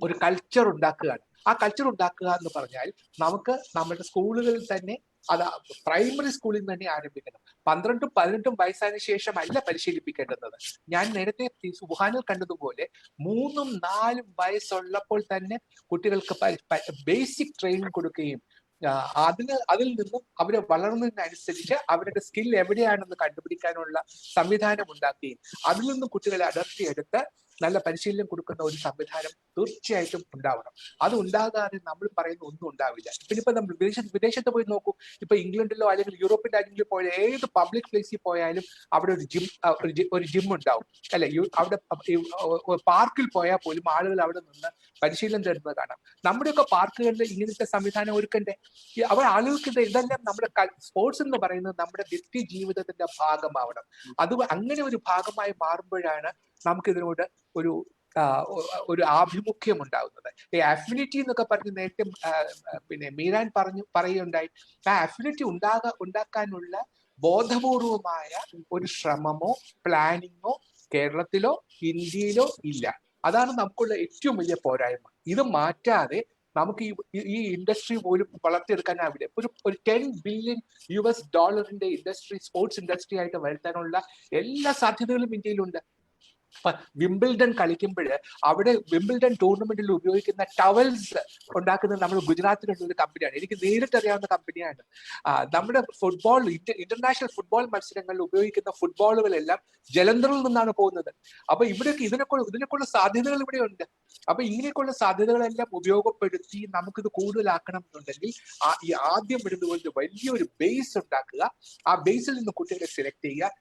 ഒരു കൾച്ചർ ഉണ്ടാക്കുകയാണ്. ആ കൾച്ചർ ഉണ്ടാക്കുക എന്ന് പറഞ്ഞാൽ നമുക്ക് നമ്മുടെ സ്കൂളുകളിൽ തന്നെ, അത് പ്രൈമറി സ്കൂളിൽ തന്നെ ആരംഭിക്കണം. 12-18 വയസ്സായതിനു ശേഷം അല്ല പരിശീലിപ്പിക്കേണ്ടത്. ഞാൻ നേരത്തെ വുഹാനിൽ കണ്ടതുപോലെ 3-4 വയസ്സുള്ളപ്പോൾ തന്നെ കുട്ടികൾക്ക് ബേസിക് ട്രെയിനിങ് കൊടുക്കുകയും അതിൽ നിന്നും അവരെ വളർന്നതിനനുസരിച്ച് അവരുടെ സ്കിൽ എവിടെയാണെന്ന് കണ്ടുപിടിക്കാനുള്ള സംവിധാനം ഉണ്ടാക്കുകയും അതിൽ നിന്നും കുട്ടികളെ അടർത്തിയെടുത്ത് നല്ല പരിശീലനം കൊടുക്കുന്ന ഒരു സംവിധാനം തീർച്ചയായിട്ടും ഉണ്ടാവണം. അത് ഉണ്ടാകാതെ നമ്മൾ പറയുന്ന ഒന്നും ഉണ്ടാവില്ല. പിന്നെ ഇപ്പൊ നമ്മൾ വിദേശത്ത് പോയി നോക്കൂ. ഇപ്പൊ ഇംഗ്ലണ്ടിലോ അല്ലെങ്കിൽ യൂറോപ്യൻ രാജ്യങ്ങളിൽ പോയ ഏത് പബ്ലിക് പ്ലേസിൽ പോയാലും അവിടെ ഒരു ജിം ഉണ്ടാവും, അല്ലെ? അവിടെ പാർക്കിൽ പോയാൽ പോലും ആളുകൾ അവിടെ നിന്ന് പരിശീലനം തരുന്നത് കാണാം. നമ്മുടെയൊക്കെ പാർക്കുകളിൽ ഇങ്ങനത്തെ സംവിധാനം ഒരുക്കണ്ടേ? ആളുകൾക്ക് ഇതെല്ലാം നമ്മുടെ സ്പോർട്സ് എന്ന് പറയുന്നത് നമ്മുടെ വ്യക്തി ജീവിതത്തിന്റെ ഭാഗമാവണം. അത് അങ്ങനെ ഒരു ഭാഗമായി മാറുമ്പോഴാണ് നമുക്കിതിനോട് ഒരു ആഭിമുഖ്യം ഉണ്ടാകുന്നത്. ഈ അഫിനിറ്റി എന്നൊക്കെ പറഞ്ഞ് നേരത്തെ പിന്നെ മീരാൻ പറയുകയുണ്ടായി. ആ അഫിനിറ്റി ഉണ്ടാക്കാനുള്ള ബോധപൂർവമായ ഒരു ശ്രമമോ പ്ലാനിങ്ങോ കേരളത്തിലോ ഇന്ത്യയിലോ ഇല്ല. അതാണ് നമുക്കുള്ള ഏറ്റവും വലിയ പോരായ്മ. ഇത് മാറ്റാതെ നമുക്ക് ഈ ഇൻഡസ്ട്രി പോലും വളർത്തിയെടുക്കാനാവില്ല. ഒരു $10 ബില്യൺ ഇൻഡസ്ട്രി, സ്പോർട്സ് ഇൻഡസ്ട്രി ആയിട്ട് വരുത്താനുള്ള എല്ലാ സാധ്യതകളും ഇന്ത്യയിലുണ്ട്. വിംബിൾഡൺ കളിക്കുമ്പോൾ അവിടെ വിംബിൾഡൺ ടൂർണമെന്റിൽ ഉപയോഗിക്കുന്ന ടവൽസ് ഉണ്ടാക്കുന്നത് നമ്മൾ ഗുജറാത്തിലുള്ള ഒരു കമ്പനിയാണ്. എനിക്ക് നേരിട്ട് അറിയാവുന്ന കമ്പനിയാണ്. നമ്മുടെ ഇന്റർനാഷണൽ ഫുട്ബോൾ മത്സരങ്ങളിൽ ഉപയോഗിക്കുന്ന ഫുട്ബോളുകളെല്ലാം ജലന്ധറിൽ നിന്നാണ് പോകുന്നത്. അപ്പൊ ഇതിനൊക്കെയുള്ള സാധ്യതകൾ ഇവിടെ ഉണ്ട്. അപ്പൊ ഇങ്ങനെയൊക്കെയുള്ള സാധ്യതകളെല്ലാം ഉപയോഗപ്പെടുത്തി നമുക്കിത് കൂടുതലാക്കണം എന്നുണ്ടെങ്കിൽ ഈ ആദ്യം വരുന്നത് വലിയൊരു ബേസ് ഉണ്ടാക്കുക. ആ ബേസിൽ നിന്ന് കുട്ടികളെ സെലക്ട് ചെയ്യുക.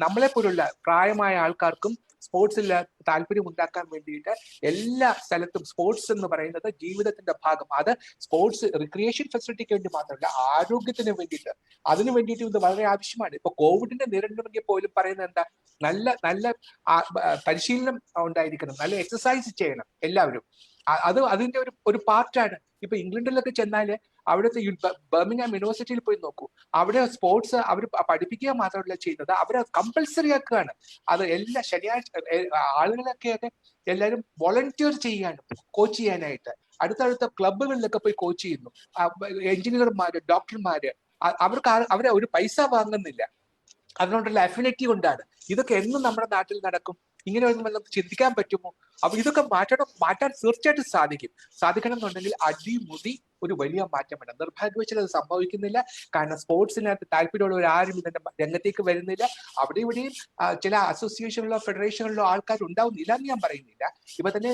നമ്മളെ പോലുള്ള പ്രായമായ ആൾക്കാർക്കും സ്പോർട്സിൽ താല്പര്യം ഉണ്ടാക്കാൻ വേണ്ടിയിട്ട് എല്ലാ സ്ഥലത്തും സ്പോർട്സ് എന്ന് പറയുന്നത് ജീവിതത്തിന്റെ ഭാഗം. അത് സ്പോർട്സ് റിക്രിയേഷൻ ഫെസിലിറ്റിക്ക് വേണ്ടി മാത്രമല്ല, ആരോഗ്യത്തിന് വേണ്ടിയിട്ട്, അതിനു വേണ്ടിയിട്ട് ഇത് വളരെ ആവശ്യമാണ്. ഇപ്പൊ കോവിഡിനെ നേരിടണമെങ്കിൽ പോലും പറയുന്നത് എന്താ? നല്ല പരിശീലനം ഉണ്ടായിരിക്കണം, നല്ല എക്സസൈസ് ചെയ്യണം എല്ലാവരും. അതിന്റെ ഒരു പാർട്ടാണ്. ഇപ്പൊ ഇംഗ്ലണ്ടിലൊക്കെ ചെന്നാല് അവിടുത്തെ ബർമിംഗ്ഹാം യൂണിവേഴ്സിറ്റിയിൽ പോയി നോക്കൂ. അവിടെ സ്പോർട്സ് അവർ പഠിപ്പിക്കുക മാത്രമല്ല ചെയ്യുന്നത്, അവരെ കമ്പൽസറി ആക്കുകയാണ്. അത് എല്ലാ ശനിയാഴ്ച ആളുകളൊക്കെ എല്ലാവരും വോളണ്ടിയർ ചെയ്യാണ് കോച്ച് ചെയ്യാനായിട്ട്. അടുത്തടുത്ത ക്ലബുകളിലൊക്കെ പോയി കോച്ച് ചെയ്യുന്നു. എഞ്ചിനീയർമാര്, ഡോക്ടർമാര്, അവരെ ഒരു പൈസ വാങ്ങുന്നില്ല. അതിനോടുള്ള അഫിനിറ്റി കൊണ്ടാണ്. ഇതൊക്കെ എന്നും നമ്മുടെ നാട്ടിൽ നടക്കും. ഇങ്ങനെ ഒന്നും ചിന്തിക്കാൻ പറ്റുമോ? അപ്പൊ ഇതൊക്കെ മാറ്റാൻ തീർച്ചയായിട്ടും സാധിക്കണം എന്നുണ്ടെങ്കിൽ അടിമുടി ഒരു വലിയ മാറ്റം വേണം. നിർഭാഗ്യവശാൽ അത് സംഭവിക്കുന്നില്ല. കാരണം സ്പോർട്സിനകത്ത് താല്പര്യമുള്ളവർ ആരും ഇതിന്റെ രംഗത്തേക്ക് വരുന്നില്ല. അവിടെ ഇവിടെയും ചില അസോസിയേഷനിലോ ഫെഡറേഷനിലോ ആൾക്കാർ ഉണ്ടാവുന്നില്ല എന്ന് ഞാൻ പറയുന്നില്ല. ഇപ്പൊ തന്നെ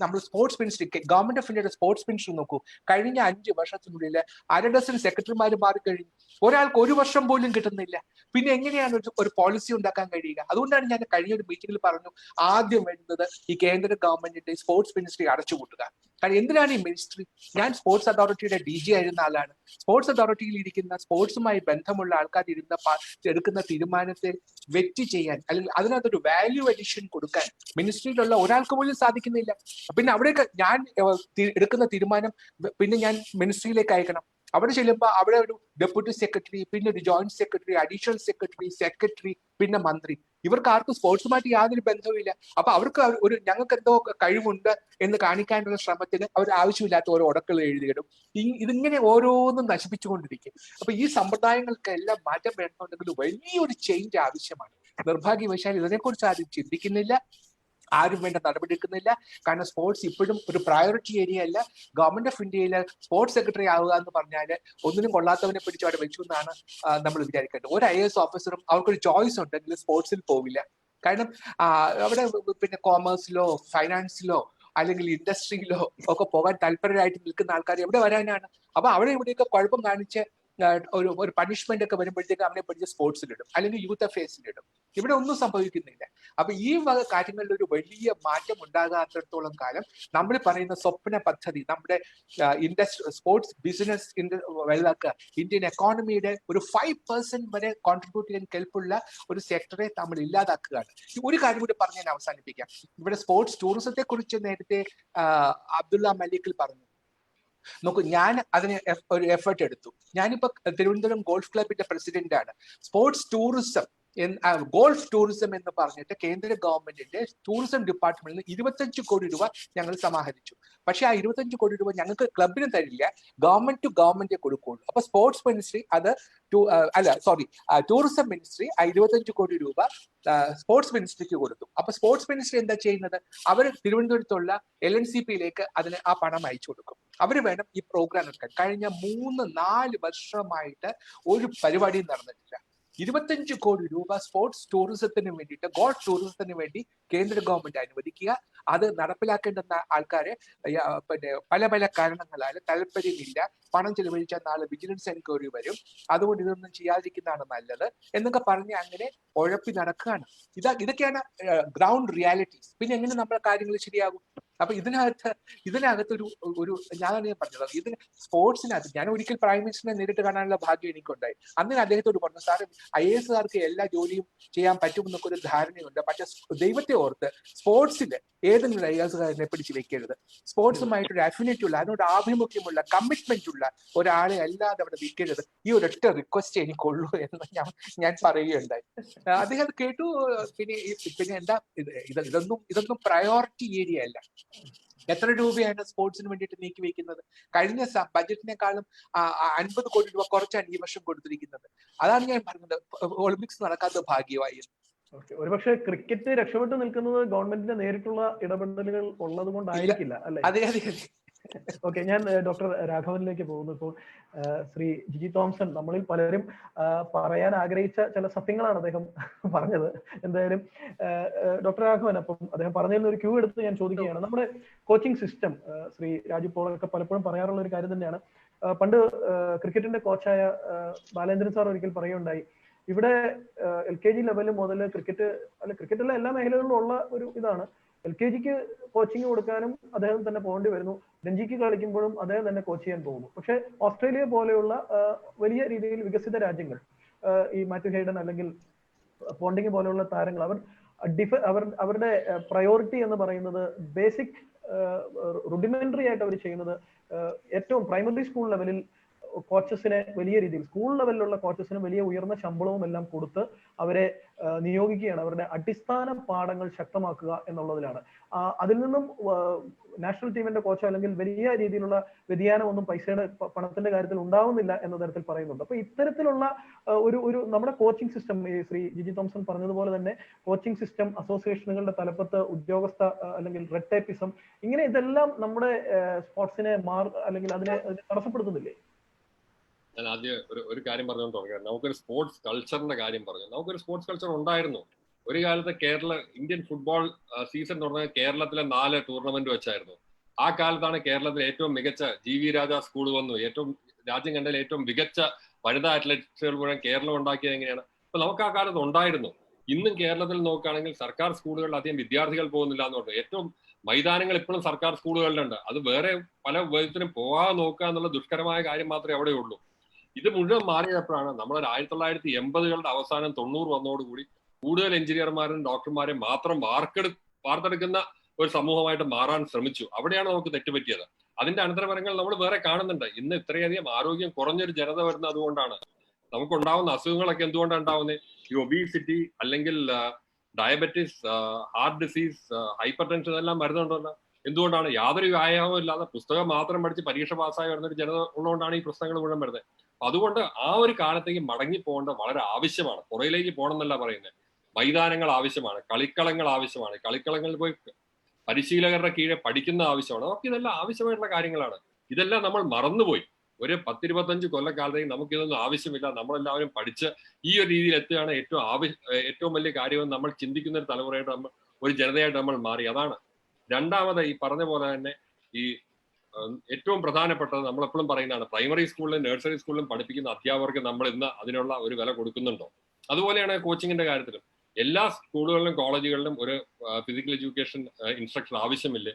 നമ്മൾ സ്പോർട്സ് മിനിസ്ട്രി, ഗവൺമെന്റ് ഓഫ് ഇന്ത്യയുടെ സ്പോർട്സ് മിനിസ്ട്രി നോക്കൂ. കഴിഞ്ഞ 5 വർഷത്തിനുള്ളിൽ 1/2 ഡസൻ സെക്രട്ടറിമാർ മാറിക്കഴിഞ്ഞു. ഒരാൾക്ക് 1 വർഷം പോലും കിട്ടുന്നില്ല. പിന്നെ എങ്ങനെയാണ് ഒരു പോളിസി ഉണ്ടാക്കാൻ കഴിയുക? അതുകൊണ്ടാണ് ഞാൻ കഴിഞ്ഞ ഒരു മീറ്റിംഗിൽ പറഞ്ഞു, ആദ്യം വേണ്ടുന്നത് ഈ കേന്ദ്ര ഗവൺമെന്റിന്റെ സ്പോർട്സ് മിനിസ്ട്രി അടച്ചുപൂട്ടുക. കാരണം എന്തിനാണ് ഈ മിനിസ്ട്രി? ഞാൻ സ്പോർട്സ് അതോറിറ്റിയുടെ DG ആയിരുന്ന ആളാണ്. സ്പോർട്സ് അതോറിറ്റിയിൽ ഇരിക്കുന്ന സ്പോർട്സുമായി ബന്ധമുള്ള ആൾക്കാർ എടുക്കുന്ന തീരുമാനത്തെ വെറ്റ് ചെയ്യാൻ, അല്ലെങ്കിൽ അതിനകത്തൊരു വാല്യൂ അഡീഷൻ കൊടുക്കാൻ മിനിസ്ട്രിയിലുള്ള ഒരാൾക്ക് പോലും സാധിക്കുന്നില്ല. പിന്നെ അവിടെയൊക്കെ ഞാൻ എടുക്കുന്ന തീരുമാനം പിന്നെ ഞാൻ മിനിസ്ട്രിയിലേക്ക് അയക്കണം. അവിടെ ചെല്ലുമ്പോൾ അവിടെ ഒരു ഡെപ്യൂട്ടി സെക്രട്ടറി, പിന്നെ ഒരു ജോയിന്റ് സെക്രട്ടറി, അഡീഷണൽ സെക്രട്ടറി, പിന്നെ മന്ത്രി. ഇവർക്ക് ആർക്കും സ്പോർട്സുമായിട്ട് യാതൊരു ബന്ധവുമില്ല. അപ്പൊ അവർക്ക് ഞങ്ങൾക്ക് എന്തോ കഴിവുണ്ട് എന്ന് കാണിക്കാനുള്ള ശ്രമത്തിന് അവർ ആവശ്യമില്ലാത്ത ഓരോ ഉടക്കുകൾ എഴുതിയിടും. ഇതിങ്ങനെ ഓരോന്നും നശിപ്പിച്ചുകൊണ്ടിരിക്കും. അപ്പൊ ഈ സമ്പ്രദായങ്ങൾക്കെല്ലാം മാറ്റം വേണമെന്നുണ്ടെങ്കിൽ വലിയൊരു ചേഞ്ച് ആവശ്യമാണ്. നിർഭാഗ്യവശാൽ ഇതിനെക്കുറിച്ച് ആരും ചിന്തിക്കുന്നില്ല, ആരും വേണ്ട നടപടി എടുക്കുന്നില്ല. കാരണം സ്പോർട്സ് ഇപ്പോഴും ഒരു പ്രയോറിറ്റി ഏരിയ അല്ല. ഗവൺമെന്റ് ഓഫ് ഇന്ത്യയിൽ സ്പോർട്സ് സെക്രട്ടറി ആവുക എന്ന് പറഞ്ഞാൽ ഒന്നിനും കൊള്ളാത്തവനെ പിടിച്ച് അവിടെ വെച്ചു എന്നാണ് നമ്മൾ വിചാരിക്കേണ്ടത്. ഒരു IAS ഓഫീസറും അവർക്കൊരു ചോയ്സ് ഉണ്ടെങ്കിൽ സ്പോർട്സിൽ പോവില്ല. കാരണം അവിടെ പിന്നെ കോമേഴ്സിലോ ഫൈനാൻസിലോ അല്ലെങ്കിൽ ഇൻഡസ്ട്രിയിലോ ഒക്കെ പോകാൻ താല്പര്യമായിട്ട് നിൽക്കുന്ന ആൾക്കാർ എവിടെ വരാനാണ്? അപ്പൊ അവിടെ ഇവിടെയൊക്കെ കുഴപ്പം കാണിച്ച് ഒരു പണിഷ്മെന്റ് ഒക്കെ വരുമ്പോഴത്തേക്ക് അവനെ പിടിച്ച് സ്പോർട്സിലിടും, അല്ലെങ്കിൽ യൂത്ത് അഫയേഴ്സിലിടും. ഇവിടെ ഒന്നും സംഭവിക്കുന്നില്ല. അപ്പൊ ഈ വക കാര്യങ്ങളിൽ ഒരു വലിയ മാറ്റം ഉണ്ടാകാത്തിടത്തോളം കാലം നമ്മൾ പറയുന്ന സ്വപ്ന പദ്ധതി, നമ്മുടെ സ്പോർട്സ് ബിസിനസ് വലുതാക്കുക, ഇന്ത്യൻ എക്കോണമിയുടെ ഒരു 5% വരെ കോൺട്രിബ്യൂട്ട് ചെയ്യാൻ കെൽപ്പുള്ള ഒരു സെക്ടറെ നമ്മൾ ഇല്ലാതാക്കുകയാണ്. ഒരു കാര്യം കൂടി പറഞ്ഞ് ഞാൻ അവസാനിപ്പിക്കാം. ഇവിടെ സ്പോർട്സ് ടൂറിസത്തെ കുറിച്ച് നേരത്തെ അബ്ദുള്ള മലിക്കിൽ പറഞ്ഞു. നോക്കൂ, ഞാൻ അതിന് ഒരു എഫേർട്ട് എടുത്തു. ഞാനിപ്പോ തിരുവനന്തപുരം ഗോൾഫ് ക്ലബിന്റെ പ്രസിഡന്റ് ആണ്. സ്പോർട്സ് ടൂറിസം ഗോൾഫ് ടൂറിസം എന്ന് പറഞ്ഞിട്ട് കേന്ദ്ര ഗവൺമെന്റിന്റെ ടൂറിസം ഡിപ്പാർട്ട്മെന്റിൽ നിന്ന് 25 കോടി രൂപ ഞങ്ങൾ സമാഹരിച്ചു. പക്ഷെ ആ 25 കോടി രൂപ ഞങ്ങൾക്ക് ക്ലബിന് തരില്ല, ഗവൺമെന്റ് ടു ഗവൺമെന്റ് കൊടുക്കുള്ളൂ. അപ്പൊ സ്പോർട്സ് മിനിസ്ട്രി ടൂറിസം മിനിസ്ട്രി ആ 25 കോടി രൂപ സ്പോർട്സ് മിനിസ്ട്രിക്ക് കൊടുത്തു. അപ്പൊ സ്പോർട്സ് മിനിസ്ട്രി എന്താ ചെയ്യുന്നത്? അവർ തിരുവനന്തപുരത്തുള്ള LNCP-യിലേക്ക് അതിന് ആ പണം അയച്ചു കൊടുക്കും. അവര് വേണം ഈ പ്രോഗ്രാം എടുക്കാൻ. കഴിഞ്ഞ 3-4 വർഷമായിട്ട് ഒരു പരിപാടിയും നടന്നിട്ടില്ല. 25 കോടി രൂപ സ്പോർട്സ് ടൂറിസത്തിന് വേണ്ടിയിട്ട്, ഗോൾഫ് ടൂറിസത്തിന് വേണ്ടി കേന്ദ്ര ഗവൺമെന്റ് അനുവദിക്കുക. അത് നടപ്പിലാക്കേണ്ടുന്ന ആൾക്കാരെ പല പല കാരണങ്ങളാൽ താല്പര്യമില്ല, പണം ചെലവഴിച്ചാൽ നാളെ വിജിലൻസ് എൻക്വയറി വരും, അതുകൊണ്ട് ഇതൊന്നും ചെയ്യാതിരിക്കുന്നതാണ് നല്ലത് എന്നൊക്കെ പറഞ്ഞ് അങ്ങനെ ഉഴപ്പി നടക്കുകയാണ്. ഇതൊക്കെയാണ് ഗ്രൗണ്ട് റിയാലിറ്റീസ്. പിന്നെ എങ്ങനെ നമ്മുടെ കാര്യങ്ങൾ ശരിയാകും? അപ്പൊ ഇതിനകത്ത് ഒരു ഞാനാണ് പറഞ്ഞത്, ഇതിന് സ്പോർട്സിനകത്ത് ഞാൻ ഒരിക്കൽ പ്രൈം മിനിസ്റ്ററിനെ നേരിട്ട് കാണാനുള്ള ഭാഗ്യം എനിക്കുണ്ടായി. അന്ന് അദ്ദേഹത്തോട് പറഞ്ഞു, സാർ IAS-കാർക്ക് എല്ലാ ജോലിയും ചെയ്യാൻ പറ്റുമെന്നൊക്കെ ഒരു ധാരണയുണ്ട്, പക്ഷെ ദൈവത്തെ ഓർത്ത് സ്പോർട്സിൽ ഏതെങ്കിലും IAS-കാരനെ പിടിച്ച് വെക്കരുത്. സ്പോർട്സുമായിട്ടൊരു അഫിനിറ്റി ഉള്ള, അതിനോട് ആഭിമുഖ്യമുള്ള, കമ്മിറ്റ്മെന്റ് ഉള്ള ഒരാളെ അല്ലാതെ അവിടെ വെക്കരുത്. ഈ ഒരൊറ്റ റിക്വസ്റ്റ് എനിക്കുള്ളൂ എന്ന് ഞാൻ പറയുകയുണ്ടായി. അദ്ദേഹം അത് കേട്ടു. പിന്നെ എന്താ ഇതൊന്നും പ്രയോറിറ്റി ഏരിയ അല്ല. എത്ര രൂപയാണ് സ്പോർട്സിന് വേണ്ടിയിട്ട് നീക്കി വെക്കുന്നത്? കഴിഞ്ഞ ബജറ്റിനേക്കാളും 50 കോടി രൂപ കുറച്ചാണ് ഈ വർഷം കൊടുത്തിരിക്കുന്നത്. അതാണ് ഞാൻ പറഞ്ഞത്, ഒളിമ്പിക്സ് നടക്കാത്ത ഭാഗ്യമായി. ഒരുപക്ഷെ ക്രിക്കറ്റ് രക്ഷപ്പെട്ടു നിൽക്കുന്നത് ഗവൺമെന്റിന്റെ നേരിട്ടുള്ള ഇടപെടലുകൾ ഉള്ളത് കൊണ്ടായിരിക്കില്ല അല്ലെ? അതെ. ഓക്കെ, ഞാൻ ഡോക്ടർ രാഘവനിലേക്ക് പോകുന്നു. ഇപ്പോൾ ശ്രീ ജിജി തോംസൺ, നമ്മളിൽ പലരും പറയാൻ ആഗ്രഹിച്ച ചില സത്യങ്ങളാണ് അദ്ദേഹം പറഞ്ഞത്. എന്തായാലും ഡോക്ടർ രാഘവൻ, അപ്പം അദ്ദേഹം പറഞ്ഞതിൽ ഒരു ക്യൂ എടുത്ത് ഞാൻ ചോദിക്കുകയാണ്. നമ്മുടെ കോച്ചിങ് സിസ്റ്റം, ശ്രീ രാജു പോളൊക്കെ പലപ്പോഴും പറയാറുള്ള ഒരു കാര്യം തന്നെയാണ്. പണ്ട് ക്രിക്കറ്റിന്റെ കോച്ചായ ബാലേന്ദ്രൻ സാർ ഒരിക്കൽ പറയുകയുണ്ടായി, ഇവിടെ LKG ലെവൽ മുതൽ ക്രിക്കറ്റിലെ എല്ലാ മേഖലകളിലും ഉള്ള ഒരു ഇതാണ്. LKGക്ക് കോച്ചിങ് കൊടുക്കാനും അദ്ദേഹം തന്നെ പോകേണ്ടി വരുന്നു. രഞ്ജിക്ക് കളിക്കുമ്പോഴും അദ്ദേഹം തന്നെ കോച്ച് ചെയ്യാൻ പോകുന്നു. പക്ഷെ ഓസ്ട്രേലിയ പോലെയുള്ള വലിയ രീതിയിൽ വികസിത രാജ്യങ്ങൾ, ഈ മാത്യു ഹെയ്ഡൻ അല്ലെങ്കിൽ പോണ്ടിങ് പോലെയുള്ള താരങ്ങൾ, അവരുടെ പ്രയോറിറ്റി എന്ന് പറയുന്നത് ബേസിക് റുഡിമെന്ററി ആയിട്ട് അവർ ചെയ്യുന്നത് ഏറ്റവും പ്രൈമറി സ്കൂൾ ലെവലിൽ കോച്ചസിനെ വലിയ രീതിയിൽ, സ്കൂൾ ലെവലിലുള്ള കോച്ചസിന് വലിയ ഉയർന്ന ശമ്പളവും എല്ലാം കൊടുത്ത് അവരെ നിയോഗിക്കുകയാണ്. അവരുടെ അടിസ്ഥാന പാഠങ്ങൾ ശക്തമാക്കുക എന്നുള്ളതിലാണ്. അതിൽ നിന്നും നാഷണൽ ടീമിന്റെ കോച്ചോ അല്ലെങ്കിൽ വലിയ രീതിയിലുള്ള വ്യതിയാനമൊന്നും പണത്തിന്റെ കാര്യത്തിൽ ഉണ്ടാവുന്നില്ല എന്ന തരത്തിൽ പറയുന്നുണ്ട്. അപ്പൊ ഇത്തരത്തിലുള്ള ഒരു നമ്മുടെ കോച്ചിങ് സിസ്റ്റം, ശ്രീ ജിജി തോംസൺ പറഞ്ഞതുപോലെ തന്നെ കോച്ചിങ് സിസ്റ്റം, അസോസിയേഷനുകളുടെ തലപ്പത്ത് ഉദ്യോഗസ്ഥ അല്ലെങ്കിൽ റെഡ് ടേപ്പിസം, ഇങ്ങനെ ഇതെല്ലാം നമ്മുടെ സ്പോർട്സിനെ അല്ലെങ്കിൽ അതിനെ തടസ്സപ്പെടുത്തുന്നില്ലേ? ഞാൻ ആദ്യം ഒരു കാര്യം പറഞ്ഞുകൊണ്ട് തുടങ്ങാം. നമുക്കൊരു സ്പോർട്സ് കൾച്ചറിന്റെ കാര്യം പറഞ്ഞു. നമുക്കൊരു സ്പോർട്സ് കൾച്ചർ ഉണ്ടായിരുന്നു. ഒരു കാലത്ത് ഇന്ത്യൻ ഫുട്ബോൾ സീസൺ എന്ന് പറഞ്ഞാൽ കേരളത്തിലെ 4 ടൂർണമെന്റ് വെച്ചായിരുന്നു. ആ കാലത്താണ് കേരളത്തിലെ ഏറ്റവും മികച്ച GV രാജ സ്കൂൾ വന്നു. രാജ്യം കണ്ടതിൽ ഏറ്റവും മികച്ച വനിതാ അത്ലറ്റ്സുകൾ മുഴുവൻ കേരളം ഉണ്ടാക്കിയത് എങ്ങനെയാണ്? അപ്പൊ നമുക്ക് ആ കാലത്ത് ഉണ്ടായിരുന്നു. ഇന്നും കേരളത്തിൽ നോക്കുകയാണെങ്കിൽ സർക്കാർ സ്കൂളുകളിൽ അധികം വിദ്യാർത്ഥികൾ പോകുന്നില്ല എന്ന് പറഞ്ഞു. ഏറ്റവും മൈതാനങ്ങൾ ഇപ്പോഴും സർക്കാർ സ്കൂളുകളിലുണ്ട്. അത് വേറെ പല വിധത്തിലും പോകാതെ നോക്കുക എന്നുള്ള ദുഷ്കരമായ കാര്യം മാത്രമേ അവിടെ ഉള്ളൂ. ഇത് മുഴുവൻ മാറിയപ്പോഴാണ് നമ്മളൊരു 1980-കളുടെ അവസാനം 90 വന്നതോടുകൂടി കൂടുതൽ എഞ്ചിനീയർമാരും ഡോക്ടർമാരെയും മാത്രം വാർത്തെടുക്കുന്ന ഒരു സമൂഹമായിട്ട് മാറാൻ ശ്രമിച്ചു. അവിടെയാണ് നമുക്ക് തെറ്റുപറ്റിയത്. അതിന്റെ അനന്തരഫലങ്ങൾ നമ്മൾ വേറെ കാണുന്നുണ്ട്. ഇന്ന് ഇത്രയധികം ആരോഗ്യം കുറഞ്ഞൊരു ജനത വരുന്നത് അതുകൊണ്ടാണ്. നമുക്കുണ്ടാവുന്ന അസുഖങ്ങളൊക്കെ എന്തുകൊണ്ടാണ് ഉണ്ടാവുന്നത്? ഈ ഒബീസിറ്റി അല്ലെങ്കിൽ diabetes, heart disease, hyper tension എല്ലാം വരുന്നുണ്ടല്ലോ. എന്തുകൊണ്ടാണ്? യാതൊരു വ്യായാമവും ഇല്ലാതെ പുസ്തകം മാത്രം പഠിച്ച് പരീക്ഷ പാസ്സായി വരുന്നൊരു ജനത ഉള്ളതുകൊണ്ടാണ് ഈ പ്രശ്നങ്ങൾ മുഴുവൻ വരുന്നത്. അതുകൊണ്ട് ആ ഒരു കാലത്തേക്ക് മടങ്ങി പോകേണ്ടത് വളരെ ആവശ്യമാണ്. പുറയിലേക്ക് പോകണം എന്നല്ല പറയുന്നത്. മൈതാനങ്ങൾ ആവശ്യമാണ്, കളിക്കളങ്ങൾ ആവശ്യമാണ്, കളിക്കളങ്ങളിൽ പോയി പരിശീലകരുടെ കീഴെ പഠിക്കുന്ന ആവശ്യമാണ്. നമുക്ക് ഇതെല്ലാം ആവശ്യമായിട്ടുള്ള കാര്യങ്ങളാണ്. ഇതെല്ലാം നമ്മൾ മറന്നുപോയി. ഒരു 10-25 കൊല്ലക്കാലത്തേക്ക് നമുക്കിതൊന്നും ആവശ്യമില്ല, നമ്മളെല്ലാവരും പഠിച്ച് ഈ ഒരു രീതിയിൽ എത്തുകയാണ് ഏറ്റവും വലിയ കാര്യമെന്ന് നമ്മൾ ചിന്തിക്കുന്ന ഒരു തലമുറയായിട്ട് ഒരു ജനതയായിട്ട് നമ്മൾ മാറി. അതാണ്. രണ്ടാമത് ഈ പറഞ്ഞ പോലെ തന്നെ ഈ ഏറ്റവും പ്രധാനപ്പെട്ടത് നമ്മളെപ്പോഴും പറയുന്നതാണ്, പ്രൈമറി സ്കൂളിലും നഴ്സറി സ്കൂളിലും പഠിപ്പിക്കുന്ന അധ്യാപകർക്ക് നമ്മൾ ഇന്ന് അതിനുള്ള ഒരു വില കൊടുക്കുന്നുണ്ടോ? അതുപോലെയാണ് കോച്ചിങ്ങിന്റെ കാര്യത്തിലും. എല്ലാ സ്കൂളുകളിലും കോളേജുകളിലും ഒരു ഫിസിക്കൽ എഡ്യൂക്കേഷൻ ഇൻസ്ട്രക്ടർ ആവശ്യമില്ലേ?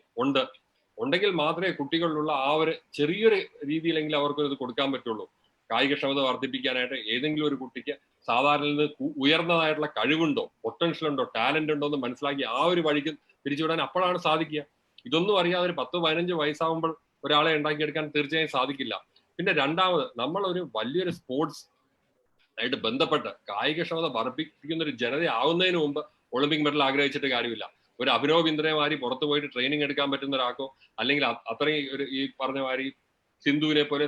ഉണ്ടെങ്കിൽ മാത്രമേ കുട്ടികളിലുള്ള ആ ഒരു ചെറിയൊരു രീതിയിലെങ്കിലും അവർക്ക് ഇത് കൊടുക്കാൻ പറ്റുള്ളൂ. കായികക്ഷമത വർദ്ധിപ്പിക്കാനായിട്ട് ഏതെങ്കിലും ഒരു കുട്ടിക്ക് സാധാരണ നിന്ന് ഉയർന്നതായിട്ടുള്ള കഴിവുണ്ടോ, പൊട്ടൻഷ്യൽ ഉണ്ടോ, ടാലന്റ് ഉണ്ടോ എന്ന് മനസ്സിലാക്കി ആ ഒരു വഴിക്ക് തിരിച്ചുവിടാൻ അപ്പോഴാണ് സാധിക്കുക. ഇതൊന്നും അറിയാതെ ഒരു 10-15 വയസ്സാകുമ്പോൾ ഒരാളെ ഉണ്ടാക്കിയെടുക്കാൻ തീർച്ചയായും സാധിക്കില്ല. പിന്നെ രണ്ടാമത്, നമ്മൾ ഒരു വലിയൊരു സ്പോർട്സ് ആയിട്ട് ബന്ധപ്പെട്ട് കായികക്ഷമത വർദ്ധിപ്പിക്കുന്ന ഒരു ജനത ആവുന്നതിന് മുമ്പ് ഒളിമ്പിക് മെഡൽ ആഗ്രഹിച്ചിട്ട് കാര്യമില്ല. ഒരു അഭിനവ് ബിന്ദ്രമാരി പുറത്തു പോയിട്ട് ട്രെയിനിങ് എടുക്കാൻ പറ്റുന്ന ഒരാൾക്കോ, അല്ലെങ്കിൽ അത്രയും ഒരു ഈ പറഞ്ഞ മാതിരി സിന്ധുവിനെ പോലെ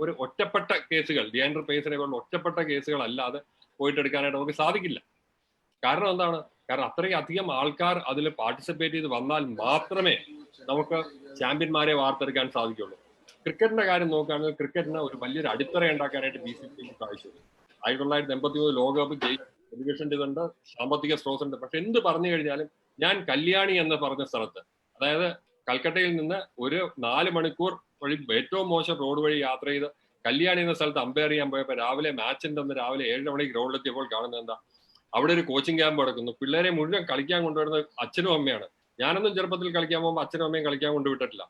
ഒരു ഒറ്റപ്പെട്ട കേസുകൾ, ലിയാൻഡർ പേസിനെ പോലുള്ള ഒറ്റപ്പെട്ട കേസുകൾ അല്ലാതെ പോയിട്ട് എടുക്കാനായിട്ട് നമുക്ക് സാധിക്കില്ല. കാരണം എന്താണ്? കാരണം അത്രയും അധികം ആൾക്കാർ അതിൽ പാർട്ടിസിപ്പേറ്റ് ചെയ്ത് വന്നാൽ മാത്രമേ നമുക്ക് ചാമ്പ്യന്മാരെ വാർത്തെടുക്കാൻ സാധിക്കുള്ളൂ. ക്രിക്കറ്റിന്റെ കാര്യം നോക്കുകയാണെങ്കിൽ ക്രിക്കറ്റിന് ഒരു വലിയൊരു അടിത്തറ ഉണ്ടാക്കാനായിട്ട് BCCക്ക് സാധിച്ചു. 1983 ലോകകപ്പ് എഡ്യൂക്കേഷൻ ഇതുണ്ട്, സാമ്പത്തിക സ്രോതസ് ഉണ്ട്. പക്ഷെ എന്ത് പറഞ്ഞു കഴിഞ്ഞാലും ഞാൻ കല്യാണി എന്ന് പറഞ്ഞ സ്ഥലത്ത്, അതായത് കൽക്കട്ടയിൽ നിന്ന് ഒരു 4 മണിക്കൂർ വഴി ഏറ്റവും മോശം റോഡ് വഴി യാത്ര ചെയ്ത് കല്യാണി എന്ന സ്ഥലത്ത് അമ്പയർ ചെയ്യാൻ പോയപ്പോൾ രാവിലെ മാച്ചിന്റെ അന്ന് രാവിലെ 7 മണിക്ക് ഗ്രൗണ്ടിലെത്തിയപ്പോൾ കാണുന്നത് എന്താ? അവിടെ ഒരു കോച്ചിങ് ക്യാമ്പ് നടക്കുന്നു. പിള്ളേരെ മുഴുവൻ കളിക്കാൻ കൊണ്ടുവരുന്നത് അച്ഛനും അമ്മയാണ്. ഞാനൊന്നും ചെറുപ്പത്തിൽ കളിക്കാൻ പോകുമ്പോൾ അച്ഛനും അമ്മയും കളിക്കാൻ കൊണ്ടുവിട്ടിട്ടില്ല.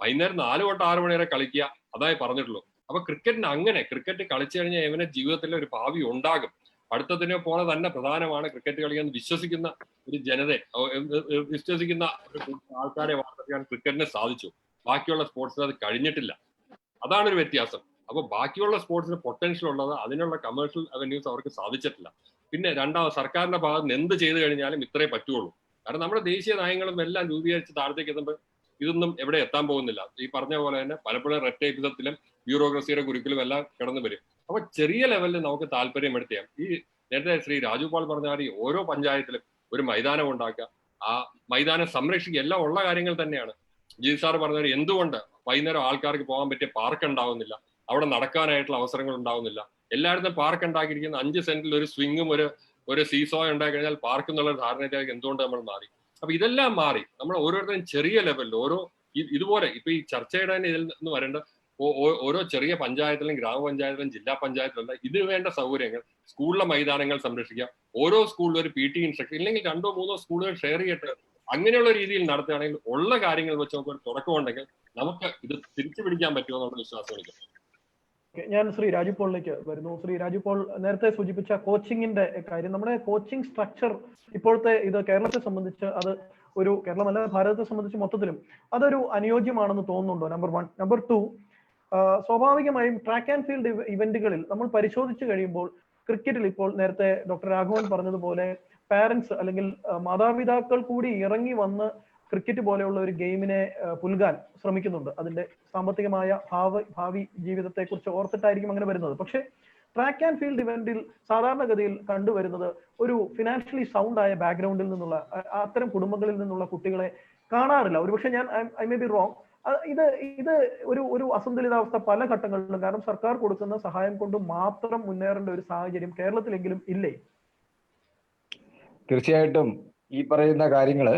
വൈകുന്നേരം 4 തൊട്ട് 6 മണി വരെ കളിക്കുക, അതായി പറഞ്ഞിട്ടുള്ളൂ. അപ്പൊ ക്രിക്കറ്റിന് അങ്ങനെ, ക്രിക്കറ്റ് കളിച്ചു കഴിഞ്ഞാൽ ഇവന്റെ ജീവിതത്തിൽ ഒരു ഭാവി ഉണ്ടാകും. പഠിത്തത്തിനെ പോലെ തന്നെ പ്രധാനമാണ് ക്രിക്കറ്റ് കളിക്കാൻ വിശ്വസിക്കുന്ന ഒരു ജനതയെ, വിശ്വസിക്കുന്ന ഒരു ആൾക്കാരെ വാർത്തെടുക്കാൻ ക്രിക്കറ്റിന് സാധിച്ചു. ബാക്കിയുള്ള സ്പോർട്സിന് അത് കഴിഞ്ഞിട്ടില്ല. അതാണ് ഒരു വ്യത്യാസം. അപ്പൊ ബാക്കിയുള്ള സ്പോർട്സിന് പൊട്ടൻഷ്യൽ ഉള്ളത്, അതിനുള്ള കമേഴ്ഷ്യൽ അവന്യൂസ് അവർക്ക് സാധിച്ചിട്ടില്ല. പിന്നെ രണ്ടാമത്, സർക്കാരിന്റെ ഭാഗത്ത് നിന്ന് എന്ത് ചെയ്തു കഴിഞ്ഞാലും ഇത്രേ പറ്റുള്ളൂ. കാരണം നമ്മുടെ ദേശീയ നയങ്ങളും എല്ലാം രൂപീകരിച്ച് താഴത്തേക്ക് എത്തുമ്പോൾ ഇതൊന്നും എവിടെ എത്താൻ പോകുന്നില്ല. ഈ പറഞ്ഞ പോലെ തന്നെ പലപ്പോഴും റെഡ് ടേപ്പിസത്തിലും ബ്യൂറോക്രസിയുടെ കുരുക്കിലും എല്ലാം കടന്നു വരും. അപ്പൊ ചെറിയ ലെവലിൽ നമുക്ക് താല്പര്യം എടുത്ത് ചെയ്യാം. ഈ നേരത്തെ ശ്രീ രാജു പാൽ പറഞ്ഞ മാതിരി ഓരോ പഞ്ചായത്തിലും ഒരു മൈതാനം ഉണ്ടാക്കുക, ആ മൈതാനം സംരക്ഷിക്കുക, എല്ലാം ഉള്ള കാര്യങ്ങൾ തന്നെയാണ്. ജി സാർ പറഞ്ഞ എന്തുകൊണ്ട് വൈകുന്നേരം ആൾക്കാർക്ക് പോകാൻ പറ്റിയ പാർക്ക് ഉണ്ടാവുന്നില്ല, അവിടെ നടക്കാനായിട്ടുള്ള അവസരങ്ങൾ ഉണ്ടാവുന്നില്ല. എല്ലായിടത്തും പാർക്ക് ഉണ്ടാക്കിയിരിക്കുന്ന 5 സെന്റിൽ ഒരു സ്വിങ്ങും ഒരു സീസോ ഉണ്ടാക്കി കഴിഞ്ഞാൽ പാർക്ക് എന്നുള്ള ധാരണയിലേക്ക് എന്തുകൊണ്ട് നമ്മൾ മാറി? അപ്പൊ ഇതെല്ലാം മാറി നമ്മൾ ഓരോരുത്തരും ചെറിയ ലെവലിൽ ഇതുപോലെ ഇപ്പൊ ഈ ചർച്ചയുടെ തന്നെ ഇതിൽ നിന്ന് വരേണ്ട ഓരോ ചെറിയ പഞ്ചായത്തിലും ഗ്രാമപഞ്ചായത്തിലും ജില്ലാ പഞ്ചായത്തിലും ഇതിന് വേണ്ട സൗകര്യങ്ങൾ, സ്കൂളിലെ മൈതാനങ്ങൾ സംരക്ഷിക്കുക, ഓരോ സ്കൂളിലും ഒരു PT ഇൻസ്ട്രക്ടർ ഇല്ലെങ്കിൽ 2-3 സ്കൂളുകൾ ഷെയർ ചെയ്തിട്ട് അങ്ങനെയുള്ള രീതിയിൽ നടത്തുകയാണെങ്കിൽ ഉള്ള കാര്യങ്ങൾ വെച്ച് നമുക്ക് ഒരു തുടക്കമുണ്ടെങ്കിൽ നമുക്ക് ഇത് തിരിച്ചു പിടിക്കാൻ പറ്റുമെന്നുള്ള വിശ്വാസം എനിക്ക്. ഞാൻ ശ്രീ രാജു പോളിലേക്ക് വരുന്നു. ശ്രീ രാജു പോൾ നേരത്തെ സൂചിപ്പിച്ച കോച്ചിങ്ങിന്റെ കാര്യം, നമ്മുടെ കോച്ചിങ് സ്ട്രക്ചർ ഇപ്പോഴത്തെ ഇത് കേരളത്തെ സംബന്ധിച്ച്, അത് ഒരു കേരളമല്ല ഭാരതത്തെ സംബന്ധിച്ച് മൊത്തത്തിലും അതൊരു അനുയോജ്യമാണെന്ന് തോന്നുന്നുണ്ടോ? നമ്പർ 1. നമ്പർ 2, സ്വാഭാവികമായും ട്രാക്ക് ആൻഡ് ഫീൽഡ് ഇവന്റുകളിൽ നമ്മൾ പരിശോധിച്ചു കഴിയുമ്പോൾ ക്രിക്കറ്റിൽ ഇപ്പോൾ നേരത്തെ ഡോക്ടർ രാഘവൻ പറഞ്ഞതുപോലെ പാരന്റ്സ് അല്ലെങ്കിൽ മാതാപിതാക്കൾ കൂടി ഇറങ്ങി വന്ന് ക്രിക്കറ്റ് പോലെയുള്ള ഒരു ഗെയിമിനെ പുൽകാൻ ശ്രമിക്കുന്നുണ്ട്. അതിന്റെ സാമ്പത്തികമായ ഭാവി ജീവിതത്തെ കുറിച്ച് ഓർത്തിട്ടായിരിക്കും അങ്ങനെ വരുന്നത്. പക്ഷെ ട്രാക്ക് ആൻഡ് ഫീൽഡ് ഇവന്റിൽ സാധാരണഗതിയിൽ കണ്ടുവരുന്നത് ഒരു ഫിനാൻഷ്യലി സൗണ്ട് ആയ ബാക്ക്ഗ്രൗണ്ടിൽ നിന്നുള്ള അത്തരം കുടുംബങ്ങളിൽ നിന്നുള്ള കുട്ടികളെ കാണാറില്ല. ഒരുപക്ഷെ ഞാൻ ഐ മേ ബി റോങ്. ഇത് ഒരു അസന്തുലിതാവസ്ഥ പല ഘട്ടങ്ങളിലും, കാരണം സർക്കാർ കൊടുക്കുന്ന സഹായം കൊണ്ട് മാത്രം മുന്നേറേണ്ട ഒരു സാഹചര്യം കേരളത്തിലെങ്കിലും ഇല്ലേ? തീർച്ചയായിട്ടും ഈ പറയുന്ന കാര്യങ്ങള്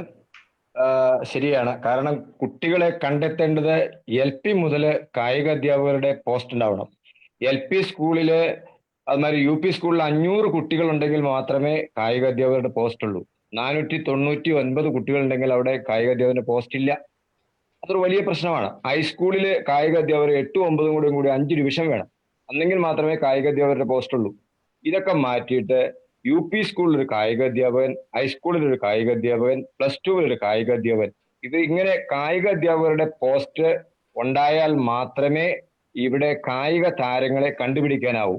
ശരിയാണ്. കാരണം കുട്ടികളെ കണ്ടെത്തേണ്ടത് LP മുതൽ കായിക അധ്യാപകരുടെ പോസ്റ്റ് ഉണ്ടാവണം. LP സ്കൂളില് അതുമാതിരി UP സ്കൂളിൽ 500 കുട്ടികൾ ഉണ്ടെങ്കിൽ മാത്രമേ കായിക അധ്യാപകരുടെ പോസ്റ്റ് ഉള്ളൂ. 499 കുട്ടികൾ ഉണ്ടെങ്കിൽ അവിടെ കായിക അധ്യാപകരുടെ പോസ്റ്റ് ഇല്ല. അതൊരു വലിയ പ്രശ്നമാണ്. ഹൈസ്കൂളില് കായിക അധ്യാപകർ 8-9 കൂടി 5 ഡിവിഷൻ വേണം, അന്നെങ്കിൽ മാത്രമേ കായിക അധ്യാപകരുടെ പോസ്റ്റ് ഉള്ളൂ. ഇതൊക്കെ മാറ്റിയിട്ട് UP സ്കൂളിൽ ഒരു കായിക അധ്യാപകൻ, ഹൈസ്കൂളിൽ ഒരു കായിക അധ്യാപകൻ, +2 ഒരു കായിക അധ്യാപകൻ, ഇത് ഇങ്ങനെ കായിക അധ്യാപകരുടെ പോസ്റ്റ് ഉണ്ടായാൽ മാത്രമേ ഇവിടെ കായിക താരങ്ങളെ കണ്ടുപിടിക്കാനാവൂ.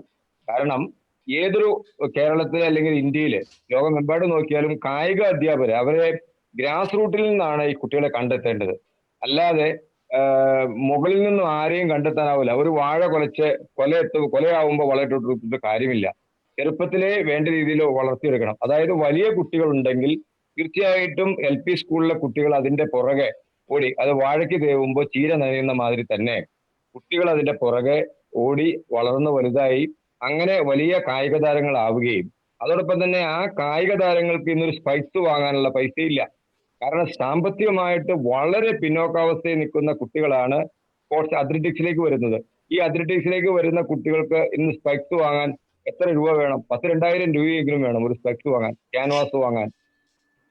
കാരണം ഏതൊരു കേരളത്തിലെ അല്ലെങ്കിൽ ഇന്ത്യയില് ലോകമെമ്പാട് നോക്കിയാലും കായിക അധ്യാപകരെ അവരെ ഗ്രാസ് റൂട്ടിൽ നിന്നാണ് ഈ കുട്ടികളെ കണ്ടെത്തേണ്ടത്. അല്ലാതെ മുകളിൽ നിന്നും ആരെയും കണ്ടെത്താനാവില്ല. ഒരു വാഴ കൊലയാവുമ്പോൾ വളർത്തിട്ട് കാര്യമില്ല. ചെറുപ്പത്തിലെ വേണ്ട രീതിയിൽ വളർത്തിയെടുക്കണം. അതായത് വലിയ കുട്ടികൾ ഉണ്ടെങ്കിൽ തീർച്ചയായിട്ടും LP സ്കൂളിലെ കുട്ടികൾ അതിന്റെ പുറകെ ഓടി, അത് വാഴയ്ക്ക് തേവുമ്പോൾ ചീര നനയുന്ന മാതിരി തന്നെ കുട്ടികൾ അതിന്റെ പുറകെ ഓടി വളർന്ന് വലുതായി അങ്ങനെ വലിയ കായിക താരങ്ങളാവുകയും അതോടൊപ്പം തന്നെ ആ കായിക താരങ്ങൾക്ക് ഇന്നൊരു സ്പൈസ് വാങ്ങാനുള്ള പൈസയില്ല. കാരണം സാമ്പത്തികമായിട്ട് വളരെ പിന്നോക്കാവസ്ഥയിൽ നിൽക്കുന്ന കുട്ടികളാണ് സ്പോർട്സ് അത്ലറ്റിക്സിലേക്ക് വരുന്നത്. ഈ അത്ലറ്റിക്സിലേക്ക് വരുന്ന കുട്ടികൾക്ക് ഇന്ന് സ്പെക്സ് വാങ്ങാൻ എത്ര രൂപ വേണം? 10,000-2,000 രൂപയെങ്കിലും വേണം ഒരു സ്പെക്സ് വാങ്ങാൻ, ക്യാൻവാസ് വാങ്ങാൻ.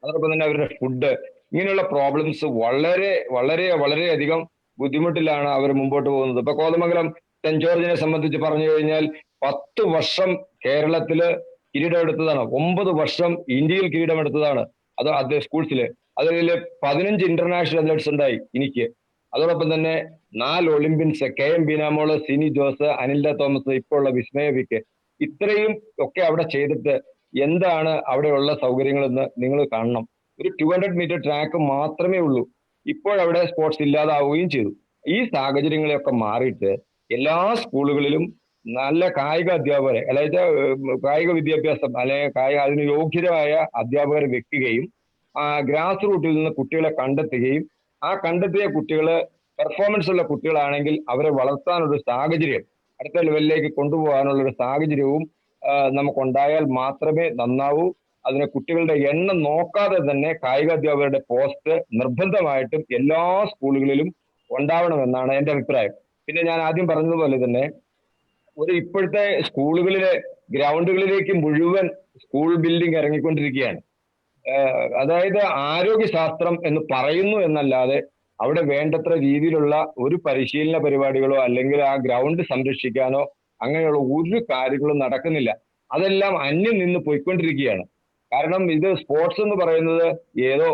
അതോടൊപ്പം തന്നെ അവരുടെ ഫുഡ്, ഇങ്ങനെയുള്ള പ്രോബ്ലംസ് വളരെ വളരെ വളരെയധികം ബുദ്ധിമുട്ടിലാണ് അവർ മുമ്പോട്ട് പോകുന്നത്. ഇപ്പൊ കോതമംഗലം സെന്റ് ജോർജിനെ സംബന്ധിച്ച് പറഞ്ഞു കഴിഞ്ഞാൽ 10 വർഷം കേരളത്തില് കിരീടമെടുത്തതാണ്, 9 വർഷം ഇന്ത്യയിൽ കിരീടമെടുത്തതാണ്. അത് സ്കൂൾസില്. അതിൽ 15 ഇന്റർനാഷണൽ അത്ലറ്റ്സ് ഉണ്ടായി എനിക്ക്. അതോടൊപ്പം തന്നെ 4 ഒളിമ്പ്യൻസ്, KM ബീനാമോള്, സിനി ജോസ്, അനിൽഡ തോമസ്, ഇപ്പോൾ ഉള്ള വിസ്മയ വിക്ക്. ഇത്രയും ഒക്കെ അവിടെ ചെയ്തിട്ട് എന്താണ് അവിടെയുള്ള സൗകര്യങ്ങളെന്ന് നിങ്ങൾ കാണണം. ഒരു 200 മീറ്റർ ട്രാക്ക് മാത്രമേ ഉള്ളൂ. ഇപ്പോഴവിടെ സ്പോർട്സ് ഇല്ലാതാവുകയും ചെയ്തു. ഈ സാഹചര്യങ്ങളെയൊക്കെ മാറിയിട്ട് എല്ലാ സ്കൂളുകളിലും നല്ല കായിക അധ്യാപകരെ, അതായത് കായിക വിദ്യാഭ്യാസം അല്ലെങ്കിൽ അതിന് യോഗ്യരായ അധ്യാപകരെ വെക്കുകയും ഗ്രാസ് റൂട്ടിൽ നിന്ന് കുട്ടികളെ കണ്ടെത്തുകയും ആ കണ്ടെത്തിയ കുട്ടികള് പെർഫോമൻസ് ഉള്ള കുട്ടികളാണെങ്കിൽ അവരെ വളർത്താനൊരു സാഹചര്യം, അടുത്ത ലെവലിലേക്ക് കൊണ്ടുപോകാനുള്ള ഒരു സാഹചര്യവും നമുക്കുണ്ടായാൽ മാത്രമേ നന്നാവൂ. അതിന് കുട്ടികളുടെ എണ്ണം നോക്കാതെ തന്നെ കായികാധ്യാപകരുടെ പോസ്റ്റ് നിർബന്ധമായിട്ടും എല്ലാ സ്കൂളുകളിലും ഉണ്ടാവണമെന്നാണ് എൻ്റെ അഭിപ്രായം. പിന്നെ ഞാൻ ആദ്യം പറഞ്ഞതുപോലെ തന്നെ ഇപ്പോഴത്തെ സ്കൂളുകളിലെ ഗ്രൗണ്ടുകളിലേക്ക് മുഴുവൻ സ്കൂൾ ബിൽഡിംഗ് ഇറങ്ങിക്കൊണ്ടിരിക്കുകയാണ്. അതായത് ആരോഗ്യശാസ്ത്രം എന്ന് പറയുന്നു എന്നല്ലാതെ അവിടെ വേണ്ടത്ര രീതിയിലുള്ള ഒരു പരിശീലന പരിപാടികളോ അല്ലെങ്കിൽ ആ ഗ്രൗണ്ട് സംരക്ഷിക്കാനോ അങ്ങനെയുള്ള ഒരു കാര്യങ്ങളും നടക്കുന്നില്ല. അതെല്ലാം അന്യം നിന്ന് പോയിക്കൊണ്ടിരിക്കുകയാണ്. കാരണം ഇത് സ്പോർട്സ് എന്ന് പറയുന്നത് ഏതോ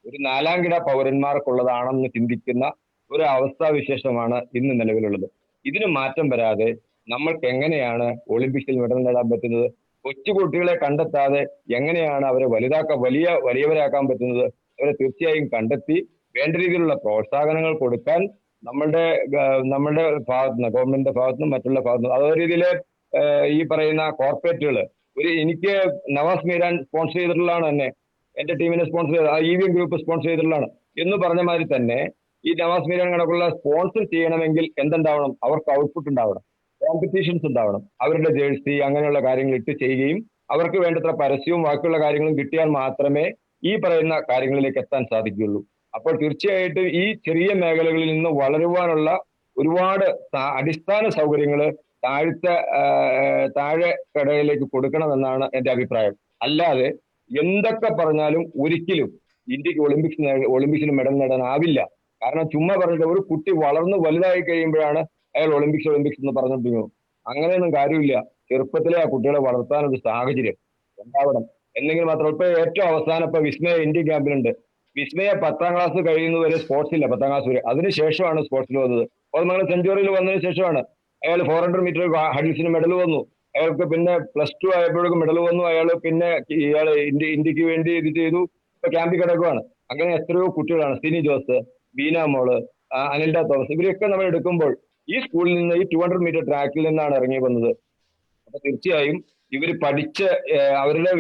ഒരു 4ാം കിട പൗരന്മാർക്കുള്ളതാണെന്ന് ചിന്തിക്കുന്ന ഒരു അവസ്ഥാവിശേഷമാണ് ഇന്ന് നിലവിലുള്ളത്. ഇതിന് മാറ്റം വരാതെ നമ്മൾക്ക് എങ്ങനെയാണ് ഒളിമ്പിക്സിൽ മെഡൽ നേടാൻ പറ്റുന്നത്? കൊച്ചുകുട്ടികളെ കണ്ടെത്താതെ എങ്ങനെയാണ് അവരെ വലിയവരാക്കാൻ പറ്റുന്നത്? അവരെ തീർച്ചയായും കണ്ടെത്തി വേണ്ട രീതിയിലുള്ള പ്രോത്സാഹനങ്ങൾ കൊടുക്കാൻ നമ്മളുടെ ഭാഗത്തുനിന്ന്, ഗവൺമെന്റിന്റെ ഭാഗത്തുനിന്നും മറ്റുള്ള ഭാഗത്തുനിന്നും അതേ രീതിയിൽ ഈ പറയുന്ന കോർപ്പറേറ്റുകൾ എനിക്ക് നവാസ് മീരാൻ സ്പോൺസർ ചെയ്തിട്ടുള്ളതാണ്, എന്നെ എന്റെ ടീമിനെ സ്പോൺസർ ചെയ്ത് EVM ഗ്രൂപ്പ് സ്പോൺസർ ചെയ്തിട്ടുള്ളതാണ് എന്ന് പറഞ്ഞ മാതിരി തന്നെ ഈ നവാസ് മീരാൻ കണക്കുള്ള സ്പോൺസർ ചെയ്യണമെങ്കിൽ എന്തുണ്ടാവണം? അവർക്ക് ഔട്ട്പുട്ട് ഉണ്ടാവണം, കോമ്പറ്റീഷൻസ് ഉണ്ടാവണം. അവരുടെ ജേഴ്സി അങ്ങനെയുള്ള കാര്യങ്ങൾ ഇട്ട് ചെയ്യുകയും അവർക്ക് വേണ്ടത്ര പരസ്യവും ബാക്കിയുള്ള കാര്യങ്ങളും കിട്ടിയാൽ മാത്രമേ ഈ പറയുന്ന കാര്യങ്ങളിലേക്ക് എത്താൻ സാധിക്കുകയുള്ളൂ. അപ്പോൾ തീർച്ചയായിട്ടും ഈ ചെറിയ മേഖലകളിൽ നിന്ന് വളരുവാനുള്ള ഒരുപാട് അടിസ്ഥാന സൗകര്യങ്ങൾ താഴെ കടയിലേക്ക് കൊടുക്കണമെന്നാണ് എൻ്റെ അഭിപ്രായം. അല്ലാതെ എന്തൊക്കെ പറഞ്ഞാലും ഒരിക്കലും ഇന്ത്യക്ക് ഒളിമ്പിക്സിന് മെഡൽ നേടാനാവില്ല. കാരണം ചുമ്മാ പറഞ്ഞിട്ട് ഒരു കുട്ടി വളർന്ന് വലുതായി കഴിയുമ്പോഴാണ് അയാൾ ഒളിമ്പിക്സ് എന്ന് പറഞ്ഞിട്ടുണ്ടെങ്കിൽ അങ്ങനെയൊന്നും കാര്യമില്ല. ചെറുപ്പത്തിലെ ആ കുട്ടികളെ വളർത്താനൊരു സാഹചര്യം ഉണ്ടാവണം എന്നെങ്കിൽ മാത്രം. ഇപ്പൊ ഏറ്റവും അവസാനം ഇപ്പൊ വിസ്മയ ഇന്ത്യൻ ക്യാമ്പിലുണ്ട്. വിസ്മയ 10ാം ക്ലാസ് കഴിയുന്നവരെ സ്പോർട്സ് ഇല്ല, 10ാം ക്ലാസ് വരെ. അതിനുശേഷമാണ് സ്പോർട്സിൽ വന്നത്. കോതമംഗലം സെഞ്ചുറിയിൽ വന്നതിന് ശേഷമാണ് അയാൾ 400 മീറ്റർ ഹഡിൽസിന് മെഡൽ വന്നു. അയാൾക്ക് പിന്നെ +2 ആയപ്പോഴേക്കും മെഡൽ വന്നു. പിന്നെ ഇയാൾ ഇന്ത്യക്ക് വേണ്ടി ഇത് ചെയ്തു. ഇപ്പൊ ക്യാമ്പിൽ കിടക്കുകയാണ്. അങ്ങനെ എത്രയോ കുട്ടികളാണ്, സിനി ജോസ്, ബീന മോള്, അനിൽഡ തോമസ്, ഇവരെയൊക്കെ നമ്മൾ എടുക്കുമ്പോൾ ഈ സ്കൂളിൽ നിന്ന് ഈ 200 മീറ്റർ ട്രാക്കിൽ നിന്നാണ് ഇറങ്ങി വന്നത്. അപ്പൊ തീർച്ചയായും ഇവർ പഠിച്ച് അവരുടെ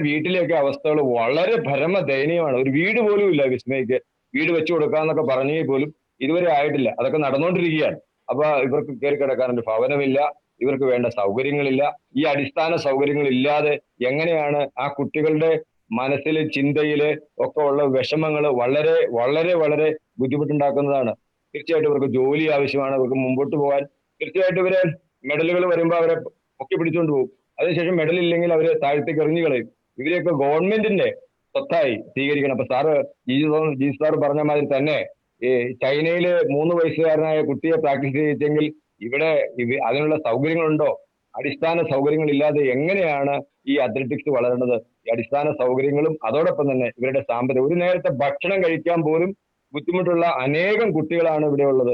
വീട്ടിലേക്ക് അവസ്ഥകൾ വളരെ പരമദയനീയമാണ്. ഒരു വീട് പോലും ഇല്ല വിസ്മയ്ക്ക്. വീട് വെച്ചു കൊടുക്കാന്നൊക്കെ പറഞ്ഞെങ്കിൽ പോലും ഇതുവരെ ആയിട്ടില്ല. അതൊക്കെ നടന്നുകൊണ്ടിരിക്കുകയാണ്. അപ്പൊ ഇവർക്ക് കയറി കിടക്കാനൊരു ഭവനമില്ല, ഇവർക്ക് വേണ്ട സൗകര്യങ്ങളില്ല. ഈ അടിസ്ഥാന സൗകര്യങ്ങൾ ഇല്ലാതെ എങ്ങനെയാണ് ആ കുട്ടികളുടെ മനസ്സില് ചിന്തയില് ഒക്കെ ഉള്ള വിഷമങ്ങൾ വളരെ വളരെ വളരെ ബുദ്ധിമുട്ടുണ്ടാക്കുന്നതാണ്. തീർച്ചയായിട്ടും ഇവർക്ക് ജോലി ആവശ്യമാണ്, ഇവർക്ക് മുമ്പോട്ട് പോകാൻ. തീർച്ചയായിട്ടും ഇവരെ മെഡലുകൾ വരുമ്പോൾ അവരെ പൊക്കി പിടിച്ചുകൊണ്ട് പോകും. അതിനുശേഷം മെഡൽ ഇല്ലെങ്കിൽ അവര് താഴത്തേക്ക് എറിഞ്ഞു കളയും. ഇവരെയൊക്കെ ഗവൺമെന്റിന്റെ സ്വത്തായി സ്വീകരിക്കണം. അപ്പൊ ജി സാർ പറഞ്ഞ മാതിരി തന്നെ ഈ ചൈനയില് 3 വയസ്സുകാരനായ കുട്ടിയെ പ്രാക്ടീസ് ചെയ്യിച്ചെങ്കിൽ ഇവിടെ അതിനുള്ള സൗകര്യങ്ങളുണ്ടോ? അടിസ്ഥാന സൗകര്യങ്ങൾ ഇല്ലാതെ എങ്ങനെയാണ് ഈ അത്ലറ്റിക്സ് വളരേണ്ടത്? ഈ അടിസ്ഥാന സൗകര്യങ്ങളും അതോടൊപ്പം തന്നെ ഇവരുടെ സാമ്പത്തികം, ഒരു നേരത്തെ ഭക്ഷണം കഴിക്കാൻ പോലും ബുദ്ധിമുട്ടുള്ള അനേകം കുട്ടികളാണ് ഇവിടെ ഉള്ളത്.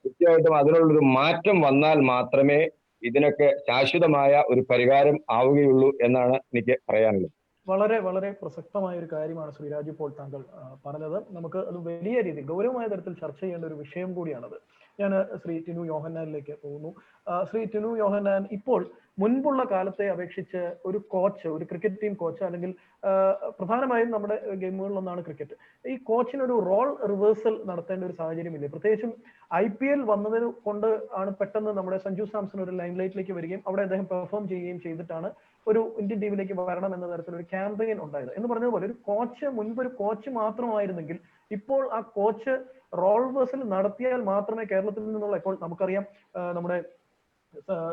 തീർച്ചയായിട്ടും അതിനുള്ളൊരു മാറ്റം വന്നാൽ മാത്രമേ ഇതിനൊക്കെ ശാശ്വതമായ ഒരു പരിഹാരം ആവുകയുള്ളൂ എന്നാണ് എനിക്ക് പറയാനുള്ളത്. വളരെ വളരെ പ്രസക്തമായ ഒരു കാര്യമാണ് ശ്രീ രാജു പോൾ താങ്കൾ പറഞ്ഞത്. നമുക്ക് അത് വലിയ രീതിയിൽ ഗൗരവമായ തരത്തിൽ ചർച്ച ചെയ്യേണ്ട ഒരു വിഷയം കൂടിയാണത്. ഞാൻ ശ്രീ ടിനു യോഹന്നാനിലേക്ക് പോകുന്നു. ശ്രീ ടിനു യോഹന്നാൻ, ഇപ്പോൾ മുൻപുള്ള കാലത്തെ അപേക്ഷിച്ച് ഒരു കോച്ച്, ഒരു ക്രിക്കറ്റ് ടീം കോച്ച്, അല്ലെങ്കിൽ പ്രധാനമായും നമ്മുടെ ഗെയിമുകളിലൊന്നാണ് ക്രിക്കറ്റ്, ഈ കോച്ചിനൊരു റോൾ റിവേഴ്സൽ നടത്തേണ്ട ഒരു സാഹചര്യമില്ലേ? പ്രത്യേകിച്ചും IPL വന്നതിന് കൊണ്ട് ആണ് പെട്ടെന്ന് നമ്മുടെ സഞ്ജു സാംസൺ ഒരു ലൈം ലൈറ്റിലേക്ക് വരികയും അവിടെ അദ്ദേഹം പെർഫോം ചെയ്യുകയും ചെയ്തിട്ടാണ് ഒരു ഇന്ത്യൻ ടീമിലേക്ക് വരണം എന്ന തരത്തിലൊരു ക്യാമ്പയിൻ ഉണ്ടായത്. എന്ന് പറഞ്ഞതുപോലെ ഒരു കോച്ച് മുൻപ് ഒരു കോച്ച് മാത്രമായിരുന്നെങ്കിൽ ഇപ്പോൾ ആ കോച്ച് റോൾ റിവേഴ്സൽ നടത്തിയാൽ മാത്രമേ കേരളത്തിൽ നിന്നുള്ള, ഇപ്പോൾ നമുക്കറിയാം നമ്മുടെ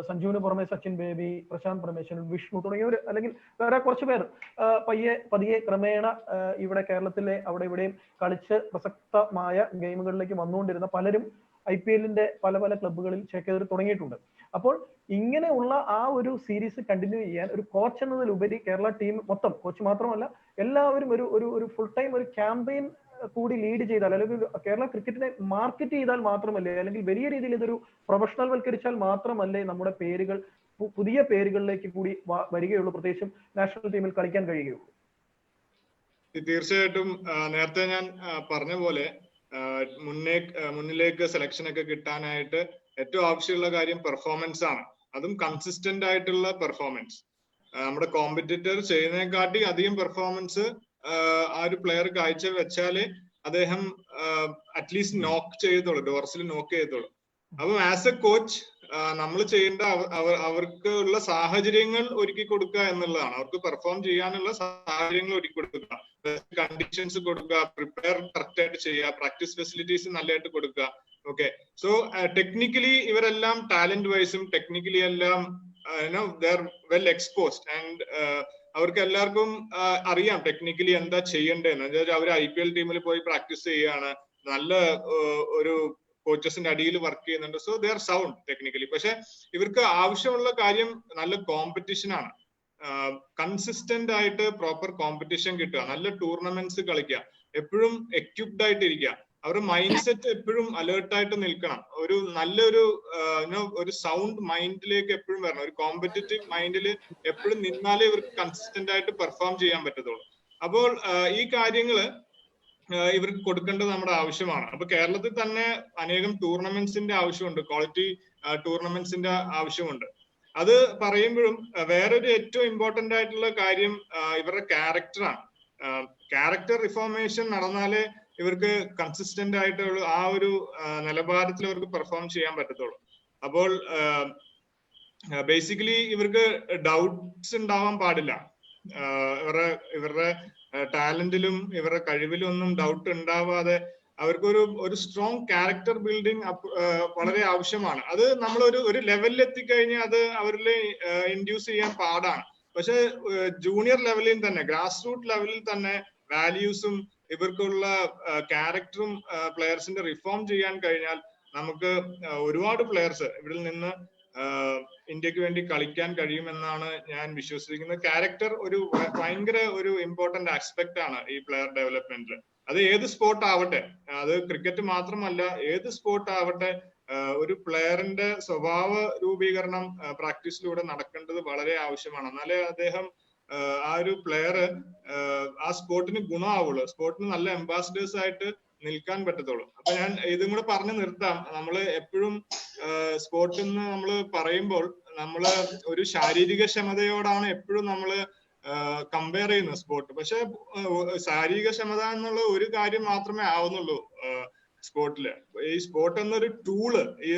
സഞ്ജുവിന് പുറമെ സച്ചിൻ ബേബി, പ്രശാന്ത് പരമേശ്വരൻ, വിഷ്ണു തുടങ്ങിയവർ, അല്ലെങ്കിൽ വേറെ കുറച്ച് പേർ പതിയെ ക്രമേണ ഇവിടെ കേരളത്തിലെ അവിടെ ഇവിടെയും കളിച്ച് പ്രസക്തമായ ഗെയിമുകളിലേക്ക് വന്നുകൊണ്ടിരുന്ന പലരും IPL-ന്റെ പല പല ക്ലബ്ബുകളിൽ ചേക്കേറി തുടങ്ങിയിട്ടുണ്ട്. അപ്പോൾ ഇങ്ങനെയുള്ള ആ ഒരു സീരീസ് കണ്ടിന്യൂ ചെയ്യാൻ ഒരു കോച്ച് എന്നതിലുപരി കേരള ടീം മൊത്തം, കോച്ച് മാത്രമല്ല എല്ലാവരും ഒരു ഫുൾ ടൈം ഒരു ക്യാമ്പയിൻ കൂടി ലീഡ് ചെയ്താൽ, അല്ലെങ്കിൽ കേരള ക്രിക്കറ്റിനെ മാർക്കറ്റ് ചെയ്താൽ മാത്രമല്ലേ, അല്ലെങ്കിൽ വലിയ രീതിയിൽ ഇതൊരു പ്രൊഫഷണൽ വൽക്കരിച്ചാൽ മാത്രമല്ലേ നമ്മുടെ പേരുകൾ പുതിയ പേരുകളിലേക്ക് കൂടി വരികയുള്ളൂ, പ്രത്യേകിച്ചും നാഷണൽ ടീമിൽ കളിക്കാൻ കഴിയുകയുള്ളൂ. തീർച്ചയായിട്ടും നേരത്തെ ഞാൻ പറഞ്ഞ പോലെ മുന്നിലേക്ക് സെലക്ഷൻ ഒക്കെ കിട്ടാനായിട്ട് ഏറ്റവും ആവശ്യമുള്ള കാര്യം പെർഫോമൻസ് ആണ്. അതും കൺസിസ്റ്റന്റ് ആയിട്ടുള്ള പെർഫോമൻസ്. നമ്മുടെ കോമ്പറ്റീറ്റർ ചെയ്യുന്നതിനെക്കാട്ടി അധികം പെർഫോമൻസ് ആ ഒരു പ്ലെയർ കാഴ്ച വെച്ചാല് അദ്ദേഹം അറ്റ്ലീസ്റ്റ് നോക്ക് ചെയ്തോളൂ, ഡോർസിൽ നോക്ക് ചെയ്തോളൂ. അപ്പം ആസ് എ കോച്ച് നമ്മൾ ചെയ്യേണ്ട അവർക്ക് ഉള്ള സാഹചര്യങ്ങൾ ഒരുക്കി കൊടുക്കുക എന്നുള്ളതാണ്. അവർക്ക് പെർഫോം ചെയ്യാനുള്ള സാഹചര്യങ്ങൾ ഒരുക്കി കൊടുക്കുക, കണ്ടീഷൻസ് കൊടുക്കുക, പ്രിപ്പയർ കറക്റ്റ് ആയിട്ട് ചെയ്യുക, പ്രാക്ടീസ് ഫെസിലിറ്റീസ് നല്ലതായിട്ട് കൊടുക്കുക. ഓക്കെ, സോ ടെക്നിക്കലി ഇവരെല്ലാം ടാലന്റ് വൈസും ടെക്നിക്കലി എല്ലാം വെൽ എക്സ്പോസ്ഡ് ആൻഡ് അവർക്ക് എല്ലാവർക്കും അറിയാം ടെക്നിക്കലി എന്താ ചെയ്യേണ്ടതെന്ന്. അവർ IPL ടീമിൽ പോയി പ്രാക്ടീസ് ചെയ്യുകയാണ്, നല്ല ഒരു കോച്ചസിന്റെ അടിയിൽ വർക്ക് ചെയ്യുന്നുണ്ട്. So they are sound technically. പക്ഷെ ഇവർക്ക് ആവശ്യമുള്ള കാര്യം നല്ല കോമ്പറ്റീഷൻ ആണ്. കൺസിസ്റ്റന്റ് ആയിട്ട് പ്രോപ്പർ കോമ്പറ്റീഷൻ കിട്ടുക, നല്ല ടൂർണമെന്റ്സ് കളിക്കുക, എപ്പോഴും എക്യുപ്ഡ് ആയിട്ട് ഇരിക്കുക, അവരുടെ മൈൻഡ് സെറ്റ് എപ്പോഴും അലേർട്ടായിട്ട് നിൽക്കണം. ഒരു നല്ലൊരു ഒരു സൗണ്ട് മൈൻഡിലേക്ക് എപ്പോഴും വരണം. ഒരു കോമ്പറ്റീറ്റീവ് മൈൻഡിൽ എപ്പോഴും നിന്നാലേ ഇവർക്ക് കൺസിസ്റ്റന്റ് ആയിട്ട് പെർഫോം ചെയ്യാൻ പറ്റത്തുള്ളൂ. അപ്പോൾ ഈ കാര്യങ്ങള് ഇവർക്ക് കൊടുക്കേണ്ടത് നമ്മുടെ ആവശ്യമാണ്. അപ്പൊ കേരളത്തിൽ തന്നെ അനേകം ടൂർണമെന്റ്സിന്റെ ആവശ്യമുണ്ട്, ക്വാളിറ്റി ടൂർണമെന്റ്സിന്റെ ആവശ്യമുണ്ട്. അത് പറയുമ്പോഴും വേറൊരു ഏറ്റവും ഇമ്പോർട്ടന്റ് ആയിട്ടുള്ള കാര്യം ഇവരുടെ ക്യാരക്ടറാണ്. ക്യാരക്ടർ റിഫോർമേഷൻ നടന്നാലേ ഇവർക്ക് കൺസിസ്റ്റന്റ് ആയിട്ടുള്ള ആ ഒരു നിലവാരത്തിൽ ഇവർക്ക് പെർഫോം ചെയ്യാൻ പറ്റത്തുള്ളൂ. അപ്പോൾ ബേസിക്കലി ഇവർക്ക് ഡൗട്ട്സ് ഉണ്ടാവാൻ പാടില്ല. ഇവരുടെ ടാലന്റിലും ഇവരുടെ കഴിവിലും ഒന്നും ഡൗട്ട് ഉണ്ടാവാതെ അവർക്ക് ഒരു സ്ട്രോങ് ക്യാരക്ടർ ബിൽഡിംഗ് വളരെ ആവശ്യമാണ്. അത് നമ്മൾ ഒരു ലെവലിൽ എത്തിക്കഴിഞ്ഞാൽ അത് അവരിൽ ഇൻഡ്യൂസ് ചെയ്യാൻ പാടാണ്. പക്ഷെ ജൂനിയർ ലെവലിൽ തന്നെ, ഗ്രാസ് റൂട്ട് ലെവലിൽ തന്നെ വാല്യൂസും ഇവർക്കുള്ള ക്യാരക്ടറും പ്ലെയേഴ്സിന്റെ റിഫോം ചെയ്യാൻ കഴിഞ്ഞാൽ നമുക്ക് ഒരുപാട് പ്ലെയേഴ്സ് ഇവിടെ നിന്ന് ഇന്ത്യക്ക് വേണ്ടി കളിക്കാൻ കഴിയുമെന്നാണ് ഞാൻ വിശ്വസിക്കുന്നത്. ക്യാരക്ടർ ഒരു ഭയങ്കര ഒരു ഇമ്പോർട്ടന്റ് ആസ്പെക്ട് ആണ് ഈ പ്ലെയർ ഡെവലപ്മെന്റിൽ. അത് ഏത് സ്പോർട്ട് ആവട്ടെ, അത് ക്രിക്കറ്റ് മാത്രമല്ല, ഏത് സ്പോർട്ട് ആവട്ടെ, ഒരു പ്ലെയറിന്റെ സ്വഭാവ രൂപീകരണം പ്രാക്ടീസിലൂടെ നടക്കേണ്ടത് വളരെ ആവശ്യമാണ്. എന്നാലേ അദ്ദേഹം ആ ഒരു പ്ലെയർ ആ സ്പോർട്ടിന് ഗുണമാവുള്ളൂ, സ്പോർട്ടിന് നല്ല അംബാസിഡേഴ്സ് ആയിട്ട് നിൽക്കാൻ പറ്റത്തുള്ളൂ. അപ്പൊ ഞാൻ ഇതും കൂടെ പറഞ്ഞു നിർത്താം. നമ്മൾ എപ്പോഴും സ്പോർട്ടിൽ നിന്ന് നമ്മൾ പറയുമ്പോൾ നമ്മൾ ഒരു ശാരീരിക ക്ഷമതയോടാണ് എപ്പോഴും നമ്മൾ കമ്പയർ ചെയ്യുന്നത് സ്പോർട്ട്. പക്ഷെ ശാരീരിക ക്ഷമത എന്നുള്ള ഒരു കാര്യം മാത്രമേ ആവുന്നുള്ളൂ സ്പോർട്ടില്. ഈ സ്പോർട്ട് എന്നൊരു ടൂള്, ഈ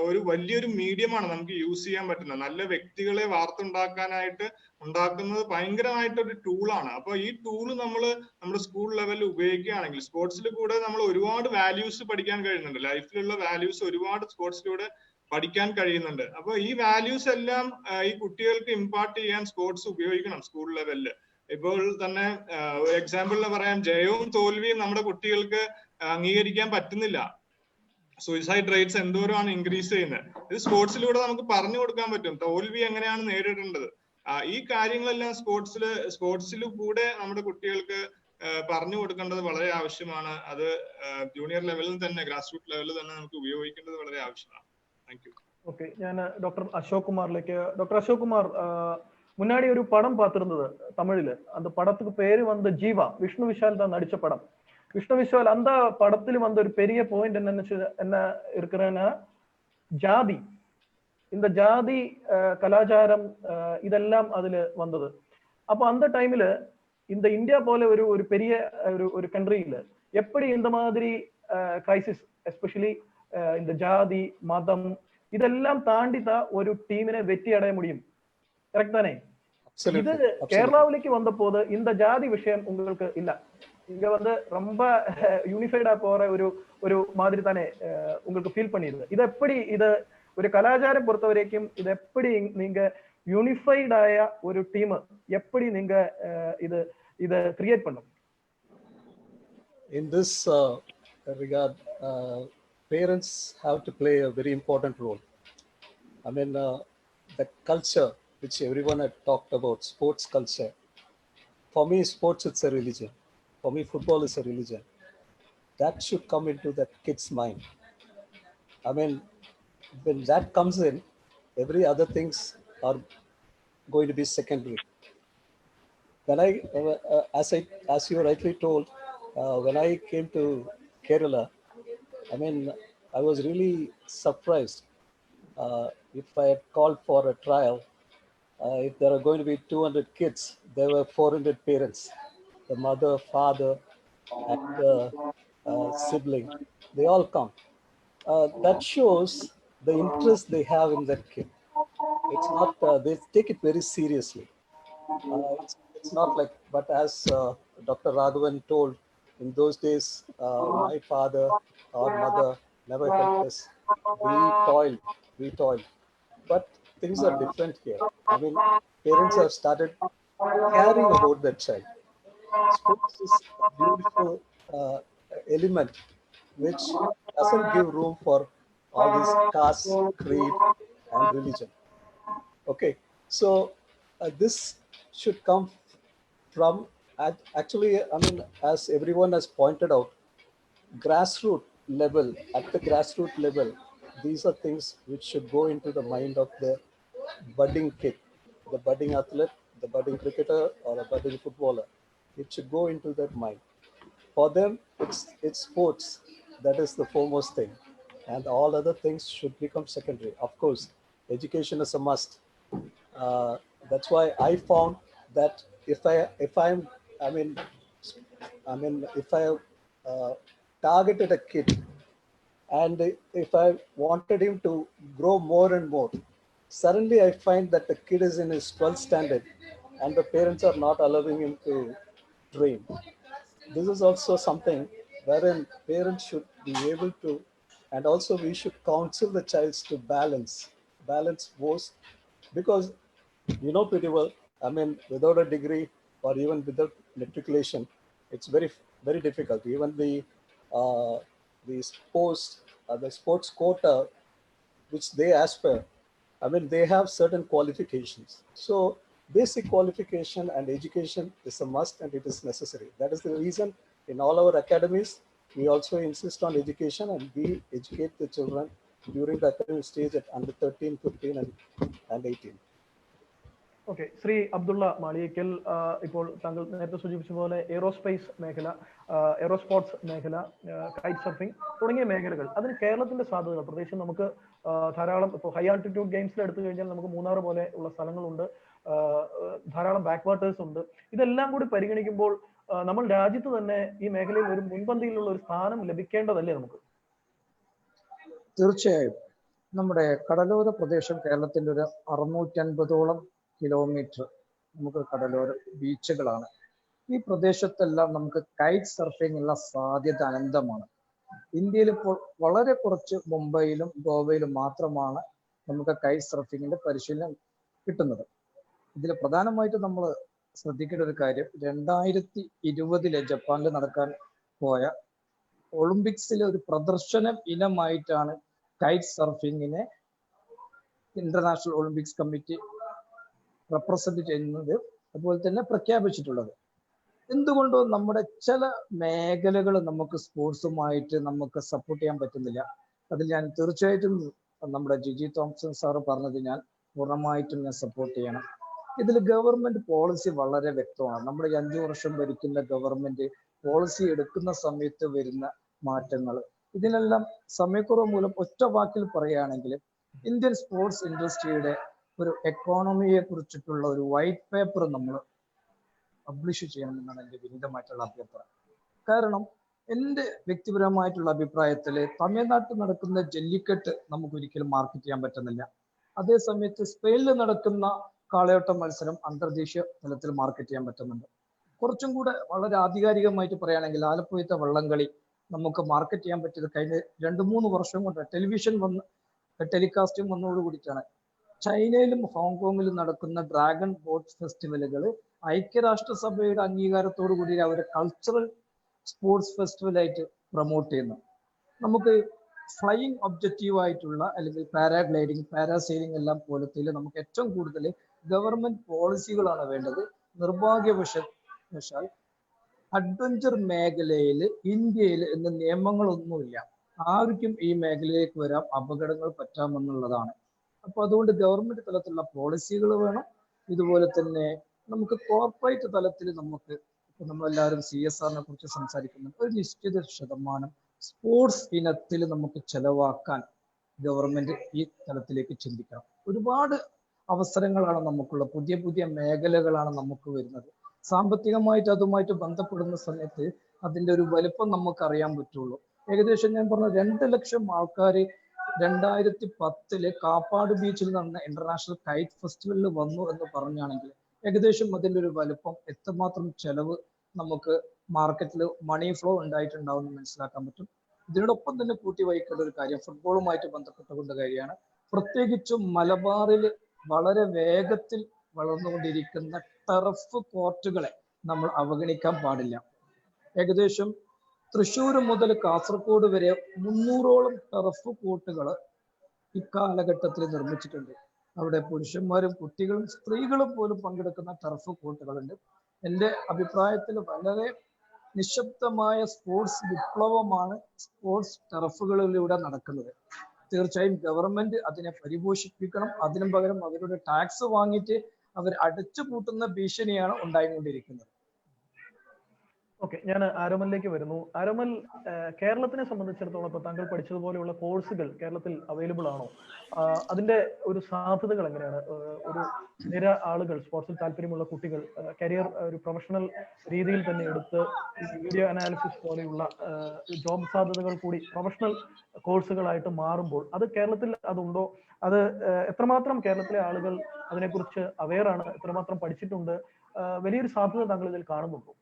ഒരു വലിയൊരു മീഡിയമാണ് നമുക്ക് യൂസ് ചെയ്യാൻ പറ്റുന്നത്. നല്ല വ്യക്തികളെ വാർത്തുണ്ടാക്കാനായിട്ട് ഉണ്ടാക്കുന്നത് ഭയങ്കരമായിട്ടൊരു ടൂളാണ്. അപ്പൊ ഈ ടൂള് നമ്മുടെ സ്കൂൾ ലെവലിൽ ഉപയോഗിക്കുകയാണെങ്കിൽ സ്പോർട്സിൽ കൂടെ നമ്മൾ ഒരുപാട് വാല്യൂസ് പഠിക്കാൻ കഴിയുന്നുണ്ട്. ലൈഫിലുള്ള വാല്യൂസ് ഒരുപാട് സ്പോർട്സിലൂടെ പഠിക്കാൻ കഴിയുന്നുണ്ട്. അപ്പൊ ഈ വാല്യൂസ് എല്ലാം ഈ കുട്ടികൾക്ക് ഇമ്പാർട്ട് ചെയ്യാൻ സ്പോർട്സ് ഉപയോഗിക്കണം സ്കൂൾ ലെവലില്. ഇപ്പോൾ തന്നെ എക്സാമ്പിളിന് പറയാം, ജയവും തോൽവിയും നമ്മുടെ കുട്ടികൾക്ക് അംഗീകരിക്കാൻ പറ്റുന്നില്ല. സൂയിസൈഡ് റേറ്റ്സ് എന്തോരമാണ് ഇൻക്രീസ് ചെയ്യുന്നത്. ഇത് സ്പോർട്സിലൂടെ നമുക്ക് പറഞ്ഞു കൊടുക്കാൻ പറ്റും. തോൽവി എങ്ങനെയാണ് നേരിടേണ്ടത്, ഈ കാര്യങ്ങളെല്ലാം സ്പോർട്സിൽ കൂടെ നമ്മുടെ കുട്ടികൾക്ക് പറഞ്ഞു കൊടുക്കേണ്ടത് വളരെ ആവശ്യമാണ്. അത് ജൂനിയർ ലെവലിൽ തന്നെ, ഗ്രാസ് റൂട്ട് ലെവലിൽ തന്നെ നമുക്ക് ഉപയോഗിക്കേണ്ടത് വളരെ ആവശ്യമാണ്. Thank you. ஓகே, ഞാൻ ഡോക്ടർ அசோக் குமார்லேக்கு. டாக்டர் அசோக் குமார், முன்னாடி ஒரு படம் பார்த்திருந்தது தமிழ்ல. அந்த படத்துக்கு பேரு வந்து ஜீவா, விஷ்ணு விஷால் தான் நடிச்ச படம். விஷ்ணு விஷால் அந்த படத்துல வந்து ஒரு பெரிய பாயிண்ட் என்ன இருக்கிறேன்னா, ஜாதி, இந்த ஜாதி கலாச்சாரம் இதெல்லாம் அதுல வந்தது. அப்போ அந்த டைம்ல இந்த இந்தியா போல ஒரு பெரிய ஒரு கண்ட்ரியில எப்படி இந்த மாதிரி கிரைசிஸ், எஸ்பெஷலி இந்த ஜாதி மதம் இதெல்லாம் தாண்டி தான் ஒரு டீமினை வெற்றி அடைய முடியும். கரெக்ட் தானே? Absolutely. கேரளாவிലേക്ക് வந்தபோது இந்த ஜாதி விஷயம் உங்களுக்கு இல்ல. இங்க வந்து ரொம்ப யூனிஃபைடா போற ஒரு மாதிரி தானே உங்களுக்கு ஃபீல் பண்ணிருது. இது எப்படி இது ஒரு கலாச்சாரம் பொறுத்த வரைக்கும் இது எப்படி நீங்க யூனிஃபைட் ஆய ஒரு டீம் எப்படி நீங்க இத கிரியேட் பண்ணும்? In this regard, parents have to play a very important role. I mean, the culture which everyone had talked about, sports culture. For me, sports it's a religion. For me, football is a religion. That should come into that kid's mind. I mean, when that comes in, every other things are going to be secondary. When as you rightly told, when I came to Kerala, I mean, I was really surprised. If I had called for a trial, if there are going to be 200 kids, there were 400 parents, the mother, father, and the sibling, they all come. That shows the interest they have in that kid. It's not, they take it very seriously. It's not like, but as Dr. Raghavan told, in those days, my father or mother never helped us. We toiled. But things are different here. I mean, parents have started caring about their child. Sports is a beautiful element which doesn't give room for all this caste, creed, and religion. Okay, so this should come from actually, I mean, as everyone has pointed out, grassroots level. At the grassroots level, these are things which should go into the mind of the budding kid, the budding athlete, the budding cricketer, or a budding footballer. It should go into their mind. For them, it's sports that is the foremost thing, and all other things should become secondary. Of course, education is a must. That's why I found that if I targeted a kid, and if I wanted him to grow more and more, suddenly I find that the kid is in his 12th standard and the parents are not allowing him to train. This is also something wherein parents should be able to, and also we should counsel the child to balance both, because you know pretty well, I mean, without a degree or even without matriculation, it's very difficult. Even the sports quota which they aspire, I mean, they have certain qualifications. So basic qualification and education is a must, and it is necessary. That is the reason in all our academies, we also insist on education, and we educate the children during the academic stage at under 13, 15, and 18. Okay, Shri Abdulla Maliyekkal, ഇപ്പോൾ താങ്കൾ നേരത്തെ സൂചിപ്പിച്ച പോലെ aerospace മേഖല, എയ്റോസ്പോർട്സ് മേഖല, KITE surfing തുടങ്ങിയ മേഖലകൾ, അതിന് കേരളത്തിന്റെ സാധ്യതകൾ പ്രത്യേകിച്ച് നമുക്ക് ധാരാളം ഇപ്പോൾ ഹൈ ആൾട്ടിറ്റ്യൂഡ് ഗെയിംസിൽ എടുത്തു കഴിഞ്ഞാൽ നമുക്ക് മൂന്നാർ പോലെ ഉള്ള സ്ഥലങ്ങളുണ്ട്, ധാരാളം ബാക്ക് വാട്ടേഴ്സ് ഉണ്ട്. ഇതെല്ലാം കൂടി പരിഗണിക്കുമ്പോൾ നമ്മൾ രാജ്യത്ത് തന്നെ ഈ മേഖലയിൽ ഒരു മുൻപന്തിയിലുള്ള ഒരു സ്ഥാനം ലഭിക്കേണ്ടതല്ലേ നമുക്ക്? തീർച്ചയായും. നമ്മുടെ കടലോര പ്രദേശം കേരളത്തിന്റെ ഒരു 650ഓളം കിലോമീറ്റർ നമുക്ക് കടലോര ബീച്ചുകളാണ്. ഈ പ്രദേശത്തെല്ലാം നമുക്ക് കൈറ്റ് സർഫിംഗിനുള്ള സാധ്യത അനന്തമാണ്. ഇന്ത്യയിൽ ഇപ്പോൾ വളരെ കുറച്ച് മുംബൈയിലും ഗോവയിലും മാത്രമാണ് നമുക്ക് കൈറ്റ് സർഫിങ്ങിന്റെ പരിശീലനം കിട്ടുന്നത്. ഇതിൽ പ്രധാനമായിട്ട് നമ്മൾ ശ്രദ്ധിക്കേണ്ട ഒരു കാര്യം, 2020 ജപ്പാനിൽ നടക്കാൻ പോയ ഒളിമ്പിക്സിലെ ഒരു പ്രദർശന ഇനമായിട്ടാണ് കൈറ്റ് സർഫിങ്ങിനെ ഇന്റർനാഷണൽ ഒളിമ്പിക്സ് കമ്മിറ്റി റെപ്രസെന്റ് ചെയ്യുന്നത്, അതുപോലെ തന്നെ പ്രഖ്യാപിച്ചിട്ടുള്ളത്. എന്തുകൊണ്ടോ നമ്മുടെ ചില മേഖലകൾ നമുക്ക് സ്പോർട്സുമായിട്ട് നമുക്ക് സപ്പോർട്ട് ചെയ്യാൻ പറ്റുന്നില്ല. അതിൽ ഞാൻ തീർച്ചയായിട്ടും നമ്മുടെ ജിജി തോംസൺ സാറ് പറഞ്ഞത് ഞാൻ പൂർണ്ണമായിട്ടും ഞാൻ സപ്പോർട്ട് ചെയ്യണം. ഇതിൽ ഗവൺമെന്റ് പോളിസി വളരെ വ്യക്തമാണ്. നമ്മുടെ 5 വർഷം ഭരിക്കുന്ന ഗവൺമെന്റ് പോളിസി എടുക്കുന്ന സമയത്ത് വരുന്ന മാറ്റങ്ങൾ, ഇതിനെല്ലാം സമയക്കുറവ് മൂലം ഒറ്റ വാക്കിൽ പറയുകയാണെങ്കിൽ ഇന്ത്യൻ സ്പോർട്സ് ഇൻഡസ്ട്രിയുടെ ഒരു എക്കോണമിയെ കുറിച്ചിട്ടുള്ള ഒരു വൈറ്റ് പേപ്പർ നമ്മൾ പബ്ലിഷ് ചെയ്യണമെന്നാണ് എൻ്റെ വിനീതമായിട്ടുള്ള അഭ്യർത്ഥന. കാരണം എൻ്റെ വ്യക്തിപരമായിട്ടുള്ള അഭിപ്രായത്തിൽ തമിഴ്നാട്ടിൽ നടക്കുന്ന ജല്ലിക്കെട്ട് നമുക്ക് ഒരിക്കലും മാർക്കറ്റ് ചെയ്യാൻ പറ്റുന്നില്ല. അതേസമയത്ത് സ്പെയിനിൽ നടക്കുന്ന കാളയോട്ട മത്സരം അന്തർദേശീയ തലത്തിൽ മാർക്കറ്റ് ചെയ്യാൻ പറ്റുന്നുണ്ട്. കുറച്ചും കൂടെ വളരെ ആധികാരികമായിട്ട് പറയുകയാണെങ്കിൽ ആലപ്പുഴത്തെ വള്ളംകളി നമുക്ക് മാർക്കറ്റ് ചെയ്യാൻ പറ്റിയത് കഴിഞ്ഞ 2-3 വർഷം കൊണ്ട് ടെലിവിഷൻ ടെലികാസ്റ്റിംഗ് വന്നതോടുകൂടിയിട്ടാണ്. ചൈനയിലും ഹോങ്കോങ്ങിലും നടക്കുന്ന ഡ്രാഗൺ ബോട്ട് ഫെസ്റ്റിവലുകൾ ഐക്യരാഷ്ട്രസഭയുടെ അംഗീകാരത്തോടു കൂടി അവർ കൾച്ചറൽ സ്പോർട്സ് ഫെസ്റ്റിവലായിട്ട് പ്രൊമോട്ട് ചെയ്യുന്നു. നമുക്ക് ഫ്ലൈയിങ് ഒബ്ജക്റ്റീവ് ആയിട്ടുള്ള അല്ലെങ്കിൽ പാരാഗ്ലൈഡിങ്, പാരാസെയിലിംഗ് എല്ലാം പോലത്തിൽ നമുക്ക് ഏറ്റവും കൂടുതൽ ഗവൺമെന്റ് പോളിസികളാണ് വേണ്ടത്. നിർഭാഗ്യവശാൽ അഡ്വഞ്ചർ മേഖലയിൽ ഇന്ത്യയിൽ ഇന്ന് നിയമങ്ങളൊന്നുമില്ല. ആർക്കും ഈ മേഖലയിലേക്ക് വരാം, അപകടങ്ങൾ പറ്റാമെന്നുള്ളതാണ്. അപ്പോൾ അതുകൊണ്ട് ഗവൺമെന്റ് തലത്തിലുള്ള പോളിസികൾ വേണം. ഇതുപോലെ തന്നെ നമുക്ക് കോർപ്പറേറ്റ് തലത്തിൽ നമുക്ക് ഇപ്പൊ നമ്മളെല്ലാവരും CSRനെ കുറിച്ച് സംസാരിക്കുന്നുണ്ട്. ഒരു നിശ്ചിത ശതമാനം സ്പോർട്സ് ഇനത്തിൽ നമുക്ക് ചെലവാക്കാൻ ഗവൺമെന്റ് ഈ തലത്തിലേക്ക് ചിന്തിക്കണം. ഒരുപാട് അവസരങ്ങളാണ് നമുക്കുള്ള, പുതിയ പുതിയ മേഖലകളാണ് നമുക്ക് വരുന്നത്. സാമ്പത്തികമായിട്ട് അതുമായിട്ട് ബന്ധപ്പെടുന്ന സമയത്ത് അതിന്റെ ഒരു വലുപ്പം നമുക്ക് അറിയാൻ പറ്റുള്ളൂ. ഏകദേശം ഞാൻ പറഞ്ഞ 2 ലക്ഷം ആൾക്കാർ 2010 കാപ്പാട് ബീച്ചിൽ നടന്ന ഇന്റർനാഷണൽ കൈറ്റ് ഫെസ്റ്റിവലിൽ വന്നു എന്ന് പറഞ്ഞാണെങ്കിൽ ഏകദേശം അതിന്റെ ഒരു വലുപ്പം, എത്രമാത്രം ചെലവ് നമുക്ക് മാർക്കറ്റിൽ മണി ഫ്ലോ ഉണ്ടായിട്ടുണ്ടാവും എന്ന് മനസ്സിലാക്കാൻ പറ്റും. ഇതിനോടൊപ്പം തന്നെ കൂട്ടി വഹിക്കേണ്ട ഒരു കാര്യം ഫുട്ബോളുമായിട്ട് ബന്ധപ്പെട്ടുകൊണ്ട് കാര്യമാണ്. പ്രത്യേകിച്ചും മലബാറിൽ വളരെ വേഗത്തിൽ വളർന്നുകൊണ്ടിരിക്കുന്ന ടർഫ് കോർട്ടുകളെ നമ്മൾ അവഗണിക്കാൻ പാടില്ല. ഏകദേശം തൃശ്ശൂർ മുതൽ കാസർഗോഡ് വരെ 300ഓളം ടർഫ് കോർട്ടുകൾ ഇക്കാലഘട്ടത്തിൽ നിർമ്മിച്ചിട്ടുണ്ട്. അവിടെ പുരുഷന്മാരും കുട്ടികളും സ്ത്രീകളും പോലും പങ്കെടുക്കുന്ന ടർഫ് കോർട്ടുകളുണ്ട്. എൻ്റെ അഭിപ്രായത്തിൽ വളരെ നിശബ്ദമായ സ്പോർട്സ് വിപ്ലവമാണ് സ്പോർട്സ് ടർഫുകളിലൂടെ നടക്കുന്നത്. തീർച്ചയായും ഗവൺമെന്റ് അതിനെ പരിപോഷിപ്പിക്കണം. അതിനു പകരം അവരുടെ ടാക്സ് വാങ്ങിയിട്ട് അവർ അടച്ചുപൂട്ടുന്ന ഭീഷണിയാണ് ഉണ്ടായിക്കൊണ്ടിരിക്കുന്നത്. ഓക്കെ, ഞാൻ ആരോമലിലേക്ക് വരുന്നു. ആരോമൽ, കേരളത്തിനെ സംബന്ധിച്ചിടത്തോളം ഇപ്പോൾ താങ്കൾ പഠിച്ചതുപോലെയുള്ള കോഴ്സുകൾ കേരളത്തിൽ അവൈലബിൾ ആണോ? അതിന്റെ ഒരു സാധ്യതകൾ എങ്ങനെയാണ്? ഒരു നിര ആളുകൾ, സ്പോർട്സിൽ താല്പര്യമുള്ള കുട്ടികൾ കരിയർ ഒരു പ്രൊഫഷണൽ രീതിയിൽ തന്നെ എടുത്ത് വീഡിയോ അനാലിസിസ് പോലെയുള്ള ജോബ് സാധ്യതകൾ കൂടി പ്രൊഫഷണൽ കോഴ്സുകളായിട്ട് മാറുമ്പോൾ അത് കേരളത്തിൽ അതുണ്ടോ? അത് എത്രമാത്രം കേരളത്തിലെ ആളുകൾ അതിനെക്കുറിച്ച് അവെയറാണ്? എത്രമാത്രം പഠിച്ചിട്ടുണ്ട്? വലിയൊരു സാധ്യത താങ്കൾ ഇതിൽ കാണുന്നുണ്ടോ?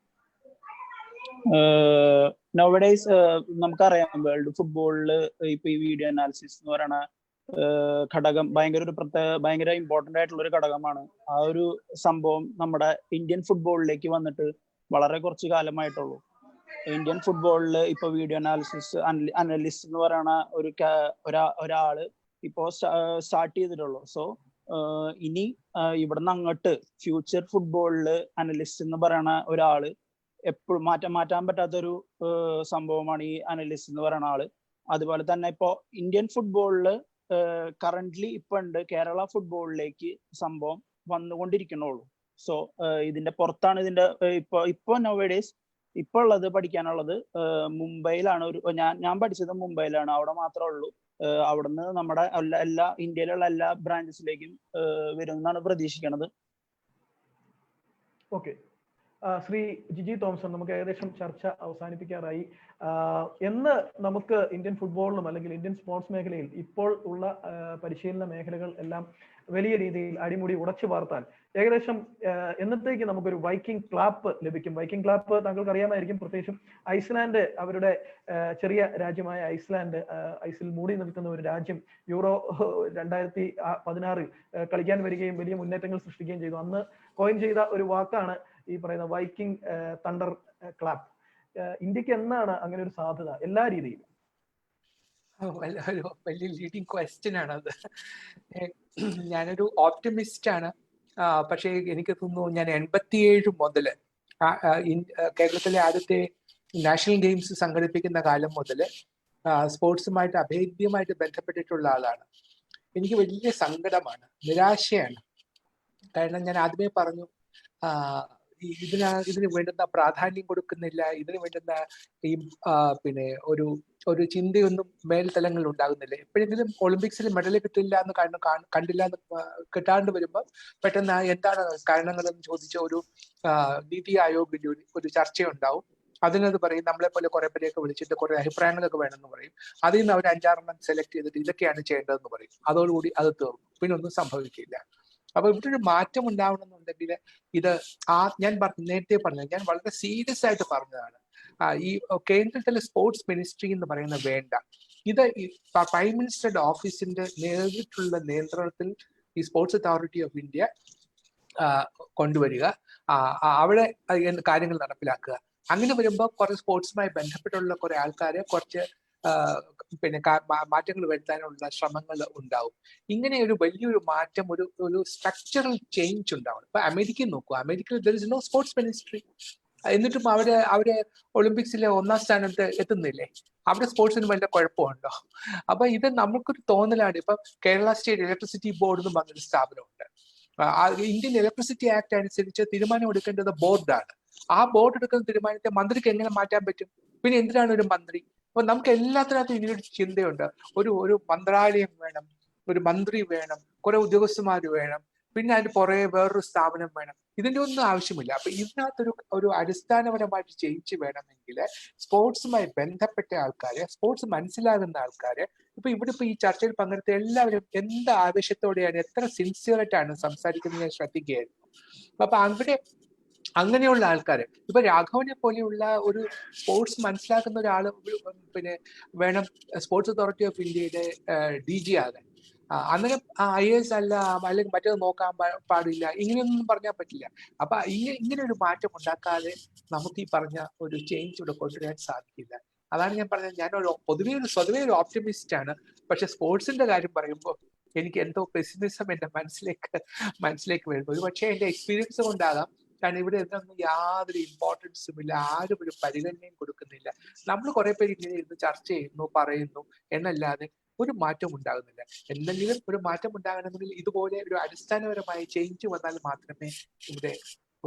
നൗഡേയ്സ് നമുക്കറിയാം, വേൾഡ് ഫുട്ബോളിൽ ഇപ്പൊ ഈ വീഡിയോ അനാലിസിസ് എന്ന് പറയുന്ന ഘടകം ഭയങ്കര ഇമ്പോർട്ടന്റ് ആയിട്ടുള്ള ഒരു ഘടകമാണ്. ആ ഒരു സംഭവം നമ്മുടെ ഇന്ത്യൻ ഫുട്ബോളിലേക്ക് വന്നിട്ട് വളരെ കുറച്ച് കാലമായിട്ടുള്ളൂ. ഇന്ത്യൻ ഫുട്ബോളിൽ ഇപ്പൊ വീഡിയോ അനലിസ്റ്റ് എന്ന് പറയുന്ന ഒരാള് ഇപ്പോ സ്റ്റാർട്ട് ചെയ്തിട്ടുള്ളൂ. സോ ഇനി ഇവിടുന്ന് അങ്ങോട്ട് ഫ്യൂച്ചർ ഫുട്ബോളിൽ അനലിസ്റ്റ് എന്ന് പറയുന്ന ഒരാള് എപ്പോഴും മാറ്റാൻ പറ്റാത്തൊരു സംഭവമാണ് ഈ അനലിസ്റ്റ് എന്ന് പറയുന്ന ആള്. അതുപോലെ തന്നെ ഇപ്പോ ഇന്ത്യൻ ഫുട്ബോളില് കറന്റ്ലി ഇപ്പൊ ഉണ്ട്, കേരള ഫുട്ബോളിലേക്ക് സംഭവം വന്നുകൊണ്ടിരിക്കണുള്ളൂ. സോ ഇതിന്റെ പുറത്താണ് ഇതിന്റെ ഇപ്പൊ നൗഡേയ്സ് ഇപ്പൊ ഉള്ളത് പഠിക്കാനുള്ളത് മുംബൈയിലാണ്. ഞാൻ പഠിച്ചത് മുംബൈയിലാണ്. അവിടെ മാത്രമേ ഉള്ളൂ. അവിടുന്ന് നമ്മുടെ എല്ലാ ഇന്ത്യയിലുള്ള എല്ലാ ബ്രാഞ്ചസിലേക്കും വരുമെന്നാണ് പ്രതീക്ഷിക്കുന്നത്. ഓക്കെ, ശ്രീ ജിജി തോമസൺ, നമുക്ക് ഏകദേശം ചർച്ച അവസാനിപ്പിക്കാറായി. എന്ന് നമുക്ക് ഇന്ത്യൻ ഫുട്ബോളിലും അല്ലെങ്കിൽ ഇന്ത്യൻ സ്പോർട്സ് മേഖലയിൽ ഇപ്പോൾ ഉള്ള പരിശീലന മേഖലകൾ എല്ലാം വലിയ രീതിയിൽ അടിമുടി ഉടച്ചു വാർത്താൻ ഏകദേശം എന്നത്തേക്ക് നമുക്കൊരു വൈക്കിംഗ് ക്ലാപ്പ് ലഭിക്കും? വൈക്കിംഗ് ക്ലാപ്പ് താങ്കൾക്ക് അറിയാമായിരിക്കും. പ്രത്യേകിച്ചും ഐസ്ലാൻഡ്, അവരുടെ ചെറിയ രാജ്യമായ ഐസ്ലാൻഡ്, ഐസിൽ മൂടി നിൽക്കുന്ന ഒരു രാജ്യം, യൂറോ 2016 കളിക്കാൻ വരികയും വലിയ മുന്നേറ്റങ്ങൾ സൃഷ്ടിക്കുകയും ചെയ്തു. അന്ന് കോയിൻ ചെയ്ത ഒരു വാക്കാണ് ഈ പറയുന്ന വൈക്കിംഗ് തണ്ടർ ക്ലാപ്പ്. ഇന്ത്യക്ക് എന്നാണ് അങ്ങനെ ഒരു സാധ്യത എല്ലാ രീതിയിലും? ഒരു വലിയ ലീഡിങ് ക്വസ്റ്റ്യൻ ആണത്. ഞാനൊരു ഓപ്റ്റിമിസ്റ്റ് ആണ്. പക്ഷേ എനിക്ക് തോന്നുന്നു ഞാൻ 87 മുതൽ കേരളത്തിലെ ആദ്യത്തെ നാഷണൽ ഗെയിംസ് സംഘടിപ്പിക്കുന്ന കാലം മുതൽ സ്പോർട്സുമായിട്ട് അഭേദ്യമായിട്ട് ബന്ധപ്പെട്ടിട്ടുള്ള ആളാണ്. എനിക്ക് വലിയ സങ്കടമാണ്, നിരാശയാണ്. കാരണം ഞാൻ ആദ്യമേ പറഞ്ഞു, ഇതിന് വേണ്ടുന്ന പ്രാധാന്യം കൊടുക്കുന്നില്ല, ഇതിന് വേണ്ടുന്ന ഈ ഒരു ചിന്തയൊന്നും മേൽത്തലങ്ങളിൽ ഉണ്ടാകുന്നില്ല. എപ്പോഴെങ്കിലും ഒളിമ്പിക്സിൽ മെഡൽ കിട്ടില്ല എന്ന് കണ്ടില്ല എന്ന് കിട്ടാണ്ട് വരുമ്പോൾ പെട്ടെന്ന് എന്താണ് കാരണങ്ങളെന്ന് ചോദിച്ച ഒരു നീതി ആയോഗിന്റെ ഒരു ചർച്ചയുണ്ടാവും. അതിനത് പറയും, നമ്മളെ പോലെ കുറെ പേരെയൊക്കെ വിളിച്ചിട്ട് കുറെ അഭിപ്രായങ്ങളൊക്കെ വേണമെന്ന് പറയും. അതിൽ നിന്ന് അവർ 5-6 സെലക്ട് ചെയ്തിട്ട് ഇതൊക്കെയാണ് ചെയ്യേണ്ടതെന്ന് പറയും. അതോടുകൂടി അത് തീർന്നു, പിന്നെ ഒന്നും സംഭവിക്കില്ല. അപ്പൊ ഇവിടെ ഒരു മാറ്റം ഉണ്ടാവണമെന്നുണ്ടെങ്കിൽ ഇത് ഞാൻ നേരത്തെ പറഞ്ഞത്, ഞാൻ വളരെ സീരിയസ് ആയിട്ട് പറഞ്ഞതാണ്. ഈ കേന്ദ്രത്തിലെ സ്പോർട്സ് മിനിസ്ട്രി എന്ന് പറയുന്നത് വേണ്ട. ഇത് പ്രൈം മിനിസ്റ്ററുടെ ഓഫീസിന്റെ നേരിട്ടുള്ള നിയന്ത്രണത്തിൽ ഈ സ്പോർട്സ് അതോറിറ്റി ഓഫ് ഇന്ത്യ കൊണ്ടുവരിക, അവിടെ കാര്യങ്ങൾ നടപ്പിലാക്കുക. അങ്ങനെ വരുമ്പോൾ കുറെ സ്പോർട്സുമായി ബന്ധപ്പെട്ടുള്ള കുറെ ആൾക്കാരെ കുറച്ച് പിന്നെ മാറ്റങ്ങൾ വരുത്താനുള്ള ശ്രമങ്ങൾ ഉണ്ടാവും. ഇങ്ങനെ ഒരു വലിയൊരു മാറ്റം, ഒരു സ്ട്രക്ചറൽ ചേഞ്ച് ഉണ്ടാവും. ഇപ്പൊ അമേരിക്കയിൽ നോക്കൂ, അമേരിക്കയിൽ there is no sports ministry, എന്നിട്ടും അവര് ഒളിമ്പിക്സിലെ 1ാം സ്ഥാനത്ത് എത്തുന്നില്ലേ? അവിടെ സ്പോർട്സിന് വല്ല കുഴപ്പമുണ്ടോ? അപ്പൊ ഇത് നമുക്കൊരു തോന്നലാണ്. ഇപ്പൊ കേരള സ്റ്റേറ്റ് ഇലക്ട്രിസിറ്റി ബോർഡ് എന്ന് പറഞ്ഞൊരു സ്ഥാപനമുണ്ട്. ഇന്ത്യൻ ഇലക്ട്രിസിറ്റി ആക്ട് അനുസരിച്ച് തീരുമാനം എടുക്കേണ്ടത് ബോർഡാണ്. ആ ബോർഡ് എടുക്കുന്ന തീരുമാനത്തെ മന്ത്രിക്ക് എങ്ങനെ മാറ്റാൻ പറ്റും? പിന്നെ എന്തിനാണ് ഒരു മന്ത്രി? അപ്പൊ നമുക്ക് എല്ലാത്തിനകത്തും ഇങ്ങനൊരു ചിന്തയുണ്ട്. ഒരു മന്ത്രാലയം വേണം, ഒരു മന്ത്രി വേണം, കുറെ ഉദ്യോഗസ്ഥന്മാർ വേണം, പിന്നെ അതിന് പുറകെ വേറൊരു സ്ഥാപനം വേണം. ഇതിന്റെ ഒന്നും ആവശ്യമില്ല. അപ്പൊ ഇതിനകത്തൊരു അടിസ്ഥാനപരമായിട്ട് ചേഞ്ച് വേണമെങ്കിൽ സ്പോർട്സുമായി ബന്ധപ്പെട്ട ആൾക്കാരെ, സ്പോർട്സ് മനസ്സിലാകുന്ന ആൾക്കാരെ, ഇവിടെ ഈ ചർച്ചയിൽ പങ്കെടുത്ത എല്ലാവരും എന്ത് ആവേശത്തോടെയാണ്, എത്ര സിൻസിയറായിട്ടാണ് സംസാരിക്കുന്നത് ഞാൻ ശ്രദ്ധിക്കുകയായിരുന്നു. അപ്പൊ അവിടെ അങ്ങനെയുള്ള ആൾക്കാര്, ഇപ്പൊ രാഘവനെ പോലെയുള്ള ഒരു സ്പോർട്സ് മനസ്സിലാക്കുന്ന ഒരാള് പിന്നെ വേണം സ്പോർട്സ് അതോറിറ്റി ഓഫ് ഇന്ത്യയുടെ DG ആകാൻ. അന്നേരം IAS അല്ല, അല്ലെങ്കിൽ മറ്റേത് നോക്കാൻ പാടില്ല, ഇങ്ങനെയൊന്നും പറഞ്ഞാൽ പറ്റില്ല. അപ്പൊ ഇങ്ങനെ ഒരു മാറ്റം ഉണ്ടാക്കാതെ നമുക്ക് ഈ പറഞ്ഞ ഒരു ചേഞ്ച് ഇവിടെ കൊണ്ടുവരാൻ സാധിക്കില്ല. അതാണ് ഞാൻ പറഞ്ഞത്. ഞാൻ സ്വതവേ ഒരു ഓപ്റ്റിമിസ്റ്റ് ആണ്. പക്ഷെ സ്പോർട്സിന്റെ കാര്യം പറയുമ്പോൾ എനിക്ക് എന്തോ പെസിമിസം എന്റെ മനസ്സിലേക്ക് വരുന്നു. ഒരു പക്ഷേ എന്റെ എക്സ്പീരിയൻസ് കൊണ്ടാകാം. കാരണം ഇവിടെ എന്തൊന്നും യാതൊരു ഇമ്പോർട്ടൻസും ഇല്ല, ആരും ഒരു പരിഗണനയും കൊടുക്കുന്നില്ല. നമ്മൾ കുറെ പേര് ഇങ്ങനെ ഇരുന്ന് ചർച്ച ചെയ്യുന്നു, പറയുന്നു എന്നല്ലാതെ ഒരു മാറ്റം ഉണ്ടാകുന്നില്ല. എന്തെങ്കിലും ഒരു മാറ്റം ഉണ്ടാകണമെങ്കിൽ ഇതുപോലെ ഒരു അടിസ്ഥാനപരമായ ചേഞ്ച് വന്നാൽ മാത്രമേ ഇവിടെ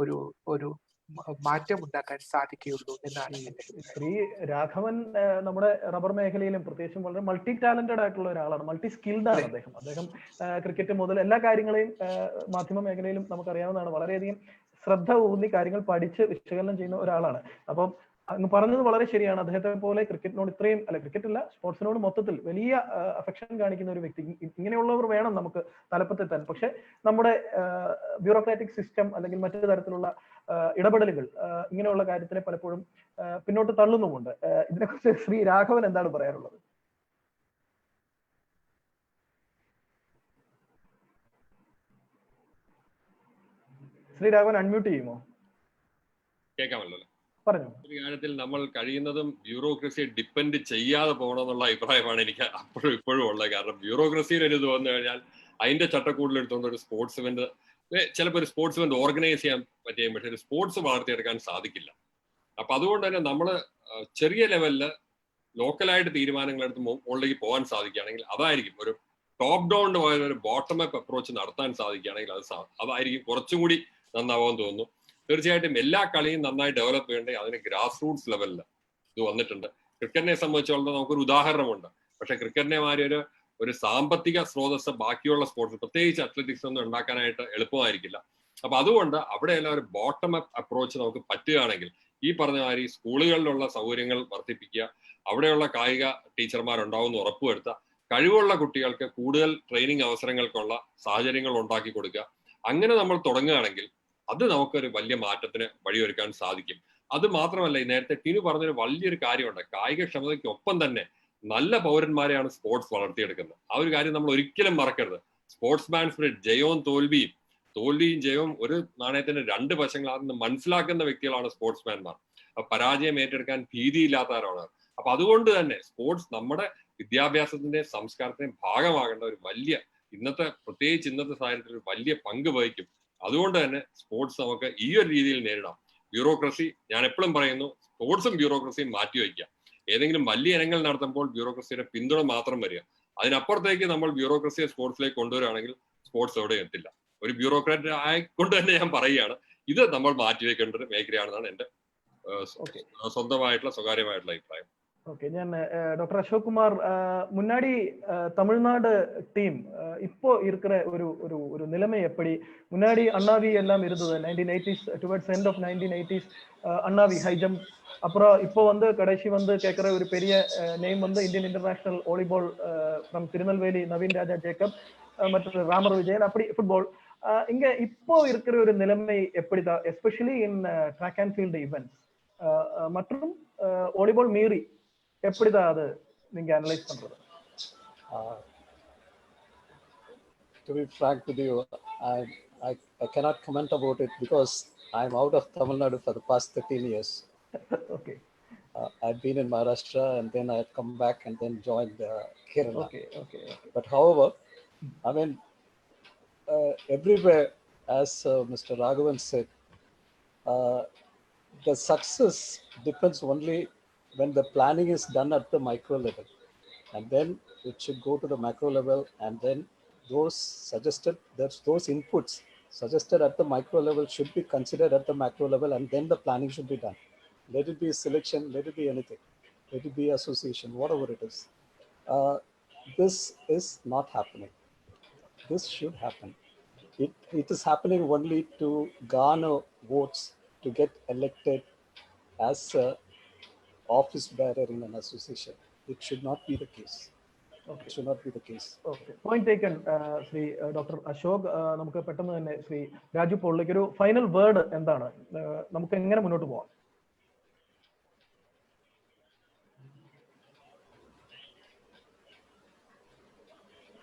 ഒരു മാറ്റം ഉണ്ടാക്കാൻ സാധിക്കുകയുള്ളൂ എന്നാണ്. ശ്രീ രാഘവൻ നമ്മുടെ റബ്ബർ മേഖലയിലും പ്രത്യേകിച്ചും വളരെ മൾട്ടി ടാലന്റഡ് ആയിട്ടുള്ള ഒരാളാണ്, മൾട്ടി സ്കിൽഡ് ആണ് അദ്ദേഹം. ക്രിക്കറ്റ് മുതൽ എല്ലാ കാര്യങ്ങളെയും മാധ്യമ മേഖലയിലും നമുക്കറിയാവുന്നതാണ്. വളരെയധികം ശ്രദ്ധ ഊന്നി കാര്യങ്ങൾ പഠിച്ച് വിശകലനം ചെയ്യുന്ന ഒരാളാണ്. അപ്പം അങ്ങ് പറഞ്ഞത് വളരെ ശരിയാണ്. അദ്ദേഹത്തെ പോലെ ക്രിക്കറ്റിനോട് ഇത്രയും ക്രിക്കറ്റ് അല്ല, സ്പോർട്സിനോട് മൊത്തത്തിൽ വലിയ അഫെക്ഷൻ കാണിക്കുന്ന ഒരു വ്യക്തി, ഇങ്ങനെയുള്ളവർ വേണം നമുക്ക് തലപ്പത്തെത്താൻ. പക്ഷെ നമ്മുടെ ബ്യൂറോക്രാറ്റിക് സിസ്റ്റം അല്ലെങ്കിൽ മറ്റു തരത്തിലുള്ള ഇടപെടലുകൾ ഇങ്ങനെയുള്ള കാര്യത്തിനെ പലപ്പോഴും പിന്നോട്ട് തള്ളുന്നുമുണ്ട്. ഇതിനെക്കുറിച്ച് ശ്രീ രാഘവൻ എന്താണ് പറയാനുള്ളത്? ശ്രീ രാഘവൻ അൺമ്യൂട്ട് ചെയ്യുമോ? കേൾക്കാമല്ലോ. പറഞ്ഞു. ഒരു കാര്യത്തിൽ നമ്മൾ കഴിയുന്നതും ബ്യൂറോക്രസിയെ ഡിപ്പെൻഡ് ചെയ്യാതെ പോകണമെന്നുള്ള അഭിപ്രായമാണ് എനിക്ക് അപ്പോഴും ഇപ്പോഴും ഉള്ളത്. കാരണം ബ്യൂറോക്രസിയിൽ ഒരു ഇത് വന്നു കഴിഞ്ഞാൽ അതിന്റെ ചട്ടക്കൂടിൽ എടുത്തുകൊണ്ട് ഒരു സ്പോർട്സ് ഇവന്റ്, ചിലപ്പോൾ ഒരു സ്പോർട്സ് ഇവന്റ് ഓർഗനൈസ് ചെയ്യാൻ പറ്റിയും, പക്ഷേ ഒരു സ്പോർട്സ് വളർത്തിയെടുക്കാൻ സാധിക്കില്ല. അപ്പൊ അതുകൊണ്ട് തന്നെ നമ്മൾ ചെറിയ ലെവലില് ലോക്കലായിട്ട് തീരുമാനങ്ങൾ എടുത്ത് മുകളിലേക്ക് പോകാൻ സാധിക്കുകയാണെങ്കിൽ അതായിരിക്കും ഒരു ടോപ്പ് ഡൗൺ പോയ ഒരു ബോട്ടം അപ്പ് അപ്രോച്ച് നടത്താൻ സാധിക്കുകയാണെങ്കിൽ അതായിരിക്കും കുറച്ചും കൂടി നന്നാവാൻ തോന്നുന്നു. തീർച്ചയായിട്ടും എല്ലാ കളിയും നന്നായി ഡെവലപ്പ് ചെയ്യേണ്ടത് അതിന് ഗ്രാസ് റൂട്ട്സ് ലെവലിൽ ഇത് വന്നിട്ടുണ്ട്. ക്രിക്കറ്റിനെ സംബന്ധിച്ചോളം നമുക്കൊരു ഉദാഹരണമുണ്ട്. പക്ഷെ ക്രിക്കറ്റിനെ മാതിരി ഒരു സാമ്പത്തിക സ്രോതസ് ബാക്കിയുള്ള സ്പോർട്സ്, പ്രത്യേകിച്ച് അത്ലറ്റിക്സ് ഒന്നും ഉണ്ടാക്കാനായിട്ട് എളുപ്പമായിരിക്കില്ല. അപ്പൊ അതുകൊണ്ട് അവിടെയെല്ലാം ഒരു ബോട്ടം അപ്പ് അപ്രോച്ച് നമുക്ക് പറ്റുകയാണെങ്കിൽ ഈ പറഞ്ഞ മാതിരി സ്കൂളുകളിലുള്ള സൗകര്യങ്ങൾ വർദ്ധിപ്പിക്കുക, അവിടെയുള്ള കായിക ടീച്ചർമാരുണ്ടാവുമെന്ന് ഉറപ്പുവരുത്തുക, കഴിവുള്ള കുട്ടികൾക്ക് കൂടുതൽ ട്രെയിനിങ് അവസരങ്ങൾക്കുള്ള സാഹചര്യങ്ങൾ ഉണ്ടാക്കി കൊടുക്കുക. അങ്ങനെ നമ്മൾ തുടങ്ങുകയാണെങ്കിൽ അത് നമുക്കൊരു വലിയ മാറ്റത്തിന് വഴിയൊരുക്കാൻ സാധിക്കും. അത് മാത്രമല്ല, നേരത്തെ ടിനു പറഞ്ഞൊരു വലിയൊരു കാര്യമുണ്ട്. കായികക്ഷമതയ്ക്കൊപ്പം തന്നെ നല്ല പൗരന്മാരെയാണ് സ്പോർട്സ് വളർത്തിയെടുക്കുന്നത്. ആ ഒരു കാര്യം നമ്മൾ ഒരിക്കലും മറക്കരുത്. സ്പോർട്സ്മാൻ സ്പിരിറ്റ്, ജയവും തോൽവിയും ജയവും ഒരു നാണയത്തിന്റെ രണ്ട് വശങ്ങളാണെന്ന് മനസ്സിലാക്കുന്ന വ്യക്തികളാണ് സ്പോർട്സ്മാൻമാർ. പരാജയം ഏറ്റെടുക്കാൻ ഭീതിയില്ലാത്തവരാണ്. അപ്പൊ അതുകൊണ്ട് തന്നെ സ്പോർട്സ് നമ്മുടെ വിദ്യാഭ്യാസത്തിന്റെ സംസ്കാരത്തിന്റെ ഭാഗമാകേണ്ട ഒരു വലിയ, പ്രത്യേകിച്ച് ഇന്നത്തെ സാഹചര്യത്തിൽ ഒരു വലിയ പങ്ക് വഹിക്കും. അതുകൊണ്ട് തന്നെ സ്പോർട്സ് നമുക്ക് ഈ ഒരു രീതിയിൽ നേരിടാം. ബ്യൂറോക്രസി, ഞാൻ എപ്പോഴും പറയുന്നു, സ്പോർട്സും ബ്യൂറോക്രസിയും മാറ്റിവെക്കുക. ഏതെങ്കിലും വലിയ ഇനങ്ങൾ നടത്തുമ്പോൾ ബ്യൂറോക്രസിയുടെ പിന്തുണ മാത്രം വരിക. അതിനപ്പുറത്തേക്ക് നമ്മൾ ബ്യൂറോക്രസിയെ സ്പോർട്സിലേക്ക് കൊണ്ടുവരികയാണെങ്കിൽ സ്പോർട്സ് എവിടെ എത്തില്ല. ഒരു ബ്യൂറോക്രാറ്റ് ആയിക്കൊണ്ട് തന്നെ ഞാൻ പറയുകയാണ്, ഇത് നമ്മൾ മാറ്റിവെക്കേണ്ട ഒരു മേഖലയാണെന്നാണ് എന്റെ സ്വന്തമായിട്ടുള്ള സ്വകാര്യമായിട്ടുള്ള അഭിപ്രായം. ஓகே, நான் டாக்டர் அசோக் குமார், முன்னாடி தமிழ்நாடு டீம் இப்போ இருக்கிற ஒரு நிலைமை எப்படி? முன்னாடி அண்ணாவி எல்லாம் இருந்தது 1980s, towards end of 1980s Annavi high jump. அப்புறம் இப்போ கடைசி கேட்குற ஒரு பெரிய name Indian international volleyball from Tirunelveli Naveen Raja Jacob மற்றும் ராமர் விஜயன், அப்படி ஃபுட்பால். இங்க இப்போ இருக்கிற ஒரு நிலைமை எப்படிதான், especially in track and field events மற்றும் வாலிபால் மீறி எப்படிதான் அது நீங்க அனலைஸ் பண்றது? To be frank with you, I cannot comment about it because I'm out of Tamil Nadu for the past 13 years. Okay. I've been in Maharashtra and then I had come back and then joined Kerala. Okay. But however, I mean, everywhere, as Mr. Raghavan said, the success depends only when the planning is done at the micro level, and then it should go to the macro level, and then those inputs suggested at the micro level should be considered at the macro level, and then the planning should be done. Let it be selection, let it be anything, let it be association, whatever it is. This is not happening. This should happen. It is happening only to garner votes to get elected as a office bearer in an association. It should not be the case. Okay. It should not be the case. Okay. Point taken, Shri doctor Ashok. നമുക്ക് പെട്ടെന്ന് തന്നെ ശ്രീ രാജു പോളിലേക്ക് ഒരു final word എന്താണ്? നമുക്ക് എങ്ങനെ മുന്നോട്ട് പോകാം?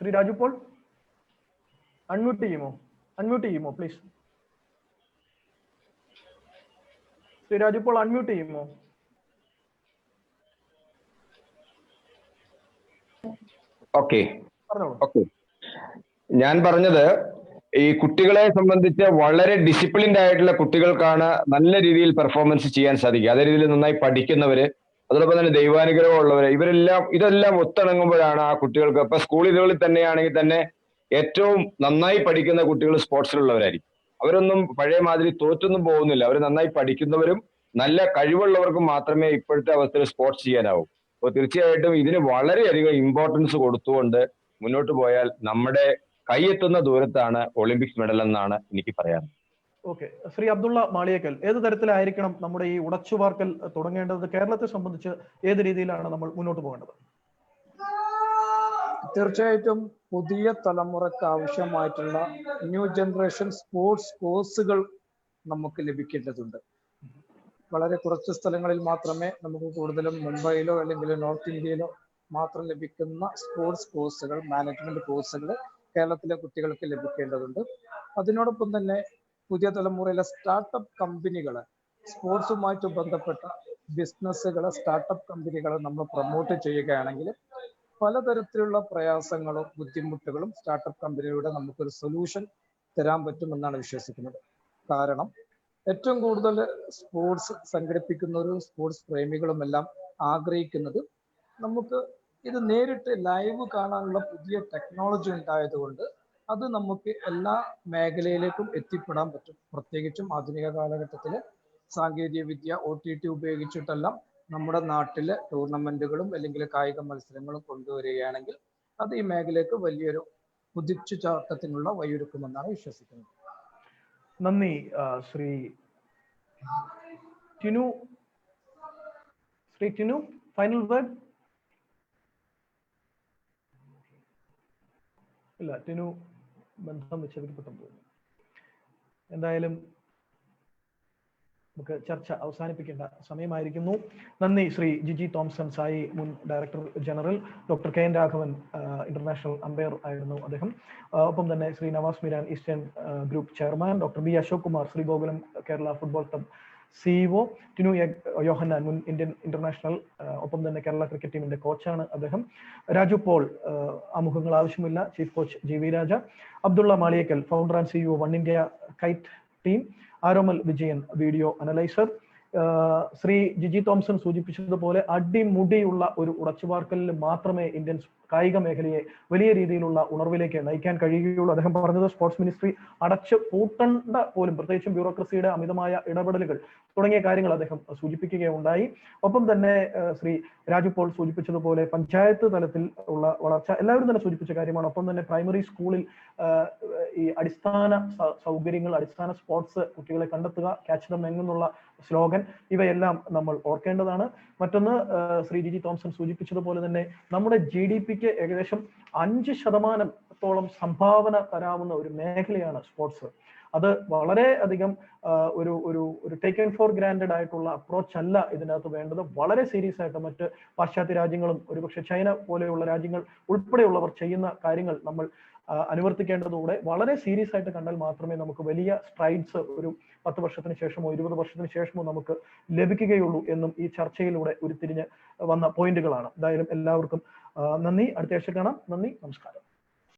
Shri Raju Paul unmute ചെയ്യുമോ പ്ലീസ്? ശ്രീ രാജു പോൾ അൺമ്യൂട്ട് ചെയ്യുമോ? ഓക്കെ. ഞാൻ പറഞ്ഞത് ഈ കുട്ടികളെ സംബന്ധിച്ച് വളരെ ഡിസിപ്ലിൻഡ് ആയിട്ടുള്ള കുട്ടികൾക്കാണ് നല്ല രീതിയിൽ പെർഫോമൻസ് ചെയ്യാൻ സാധിക്കുക. അതേ രീതിയിൽ നന്നായി പഠിക്കുന്നവര്, അതോടൊപ്പം തന്നെ ദൈവാനുഗ്രഹം ഉള്ളവര്, ഇതെല്ലാം ഒത്തിണങ്ങുമ്പോഴാണ് ആ കുട്ടികൾക്ക്, ഇപ്പൊ സ്കൂളുകളിൽ തന്നെയാണെങ്കിൽ തന്നെ ഏറ്റവും നന്നായി പഠിക്കുന്ന കുട്ടികൾ സ്പോർട്സിലുള്ളവരായിരിക്കും. അവരൊന്നും പഴയ മാതിരി തോറ്റൊന്നും പോകുന്നില്ല. അവർ നന്നായി പഠിക്കുന്നവരും നല്ല കഴിവുള്ളവർക്കും മാത്രമേ ഇപ്പോഴത്തെ അവസ്ഥയിൽ സ്പോർട്സ് ചെയ്യാനാവൂ. അപ്പോൾ തീർച്ചയായിട്ടും ഇതിന് വളരെയധികം ഇമ്പോർട്ടൻസ് കൊടുത്തുകൊണ്ട് മുന്നോട്ട് പോയാൽ നമ്മുടെ കൈയെത്തുന്ന ദൂരത്താണ് ഒളിമ്പിക്സ് മെഡൽ എന്നാണ് എനിക്ക് പറയാനുള്ളത്. ഓക്കെ. ശ്രീ അബ്ദുള്ള മാളിയേക്കൽ, ഏത് തരത്തിലായിരിക്കണം നമ്മുടെ ഈ ഉടച്ചുവാർക്കൽ തുടങ്ങേണ്ടത്? കേരളത്തെ സംബന്ധിച്ച് ഏത് രീതിയിലാണ് നമ്മൾ മുന്നോട്ട് പോകേണ്ടത്? തീർച്ചയായിട്ടും പുതിയ തലമുറക്ക് ആവശ്യമായിട്ടുള്ള ന്യൂ ജനറേഷൻ സ്പോർട്സ് കോഴ്സുകൾ നമുക്ക് ലഭിക്കേണ്ടതുണ്ട്. വളരെ കുറച്ച് സ്ഥലങ്ങളിൽ മാത്രമേ നമുക്ക് കൂടുതലും മുംബൈയിലോ അല്ലെങ്കിൽ നോർത്ത് ഇന്ത്യയിലോ മാത്രം ലഭിക്കുന്ന സ്പോർട്സ് കോഴ്സുകൾ, മാനേജ്മെന്റ് കോഴ്സുകൾ കേരളത്തിലെ കുട്ടികൾക്ക് ലഭിക്കേണ്ടതുണ്ട്. അതിനോടൊപ്പം തന്നെ പുതിയ തലമുറയിലെ സ്റ്റാർട്ടപ്പ് കമ്പനികളെ, സ്പോർട്സുമായിട്ട് ബന്ധപ്പെട്ട ബിസിനസ്സുകളെ, സ്റ്റാർട്ടപ്പ് കമ്പനികളെ നമ്മൾ പ്രൊമോട്ട് ചെയ്യുകയാണെങ്കിൽ പലതരത്തിലുള്ള പ്രയാസങ്ങളും ബുദ്ധിമുട്ടുകളും സ്റ്റാർട്ടപ്പ് കമ്പനിയുടെ നമുക്കൊരു സൊല്യൂഷൻ തരാൻ പറ്റുമെന്നാണ് വിശ്വസിക്കുന്നത്. കാരണം ഏറ്റവും കൂടുതൽ സ്പോർട്സ് സംഘടിപ്പിക്കുന്നവരും സ്പോർട്സ് പ്രേമികളും എല്ലാം ആഗ്രഹിക്കുന്നത് നമുക്ക് ഇത് നേരിട്ട് ലൈവ് കാണാനുള്ള പുതിയ ടെക്നോളജി ഉണ്ടായതുകൊണ്ട് അത് നമുക്ക് എല്ലാ മേഖലയിലേക്കും എത്തിപ്പെടാൻ പറ്റും. പ്രത്യേകിച്ചും ആധുനിക കാലഘട്ടത്തിൽ സാങ്കേതിക വിദ്യ, OTT ഉപയോഗിച്ചിട്ടെല്ലാം നമ്മുടെ നാട്ടിലെ ടൂർണമെന്റുകളും അല്ലെങ്കിൽ കായിക മത്സരങ്ങളും കൊണ്ടുവരികയാണെങ്കിൽ അത് ഈ മേഖലയ്ക്ക് വലിയൊരു കുതിച്ചുചാട്ടത്തിനുള്ള വഴിയൊരുക്കുമെന്നാണ് വിശ്വസിക്കുന്നത്. നന്ദി. Shri Tinu, final word? ഇല്ല, ടിനു ബന്ധം വിച്ഛേദിക്കപ്പെട്ടു പോകുന്നു. എന്തായാലും നമുക്ക് ചർച്ച അവസാനിപ്പിക്കേണ്ട സമയമായിരിക്കുന്നു. നന്ദി. ശ്രീ ജിജി തോംസൺ സായി, മുൻ director general. Doctor KN Raghavan, international umpire ആയിരുന്നു അദ്ദേഹം. ഒപ്പം തന്നെ Shri Navas Meeran, eastern group chairman. Doctor B Ashok Kumar, Sree Gokulam Kerala football club CEO. Tinu Yohannan, മുൻ ഇന്ത്യൻ ഇന്റർനാഷണൽ, ഒപ്പം തന്നെ കേരള ക്രിക്കറ്റ് ടീമിന്റെ കോച്ചാണ് അദ്ദേഹം. രാജു പോൾ, ആമുഖങ്ങൾ ആവശ്യമില്ല, chief coach GV Raja. Abdulla Maliyekkal, founder and CEO one India kite team. Aromal Vijayan, video analyser. Shri Jiji Thomson സൂചിപ്പിച്ചതുപോലെ അടിമുടിയുള്ള ഒരു ഉടച്ചുവാർക്കലിൽ മാത്രമേ ഇന്ത്യൻ കായിക മേഖലയെ വലിയ രീതിയിലുള്ള ഉണർവിലേക്ക് നയിക്കാൻ കഴിയുകയുള്ളൂ. അദ്ദേഹം പറഞ്ഞത് സ്പോർട്സ് മിനിസ്ട്രി അടച്ചു പൂട്ടേണ്ട പോലും, പ്രത്യേകിച്ചും ബ്യൂറോക്രസിയുടെ അമിതമായ ഇടപെടലുകൾ തുടങ്ങിയ കാര്യങ്ങൾ അദ്ദേഹം സൂചിപ്പിക്കുകയുണ്ടായി. ഒപ്പം തന്നെ ശ്രീ രാജു പോൾ സൂചിപ്പിച്ചതുപോലെ പഞ്ചായത്ത് തലത്തിൽ ഉള്ള വളർച്ച എല്ലാവരും തന്നെ സൂചിപ്പിച്ച കാര്യമാണ്. ഒപ്പം തന്നെ പ്രൈമറി സ്കൂളിൽ ഈ അടിസ്ഥാന സൗകര്യങ്ങൾ, അടിസ്ഥാന സ്പോർട്സ് കുട്ടികളെ കണ്ടെത്തുക, ക്യാച്ച് ദ യങ് എന്നുള്ള സ്ലോഗൻ, ഇവയെല്ലാം നമ്മൾ ഓർക്കേണ്ടതാണ്. മറ്റൊന്ന് ശ്രീ ജിജി തോംസൺ സൂചിപ്പിച്ചതുപോലെ തന്നെ നമ്മുടെ GDPക്ക് ഏകദേശം 5% സംഭാവന തരാവുന്ന ഒരു മേഖലയാണ് സ്പോർട്സ്. അത് വളരെ അധികം ഒരു ടേക്കൺ ഫോർ ഗ്രാൻഡഡ് ആയിട്ടുള്ള അപ്രോച്ച് അല്ല ഇതിനകത്ത് വേണ്ടത്. വളരെ സീരിയസ് ആയിട്ട് മറ്റ് പാശ്ചാത്യ രാജ്യങ്ങളും ഒരുപക്ഷെ ചൈന പോലെയുള്ള രാജ്യങ്ങൾ ഉൾപ്പെടെയുള്ളവർ ചെയ്യുന്ന കാര്യങ്ങൾ നമ്മൾ അനുവർത്തിക്കേണ്ടതോടെ വളരെ സീരിയസ് ആയിട്ട് കണ്ടാൽ മാത്രമേ നമുക്ക് വലിയ സ്ട്രൈഡ്സ് ഒരു 10 വർഷത്തിന് ശേഷമോ 20 വർഷത്തിന് ശേഷമോ നമുക്ക് ലഭിക്കുകയുള്ളൂ എന്നും ഈ ചർച്ചയിലൂടെ ഉരുത്തിരിഞ്ഞ് വന്ന പോയിന്റുകളാണ്. എന്തായാലും എല്ലാവർക്കും നന്ദി. അടുത്ത ആഴ്ച കാണാം. നന്ദി, നമസ്കാരം.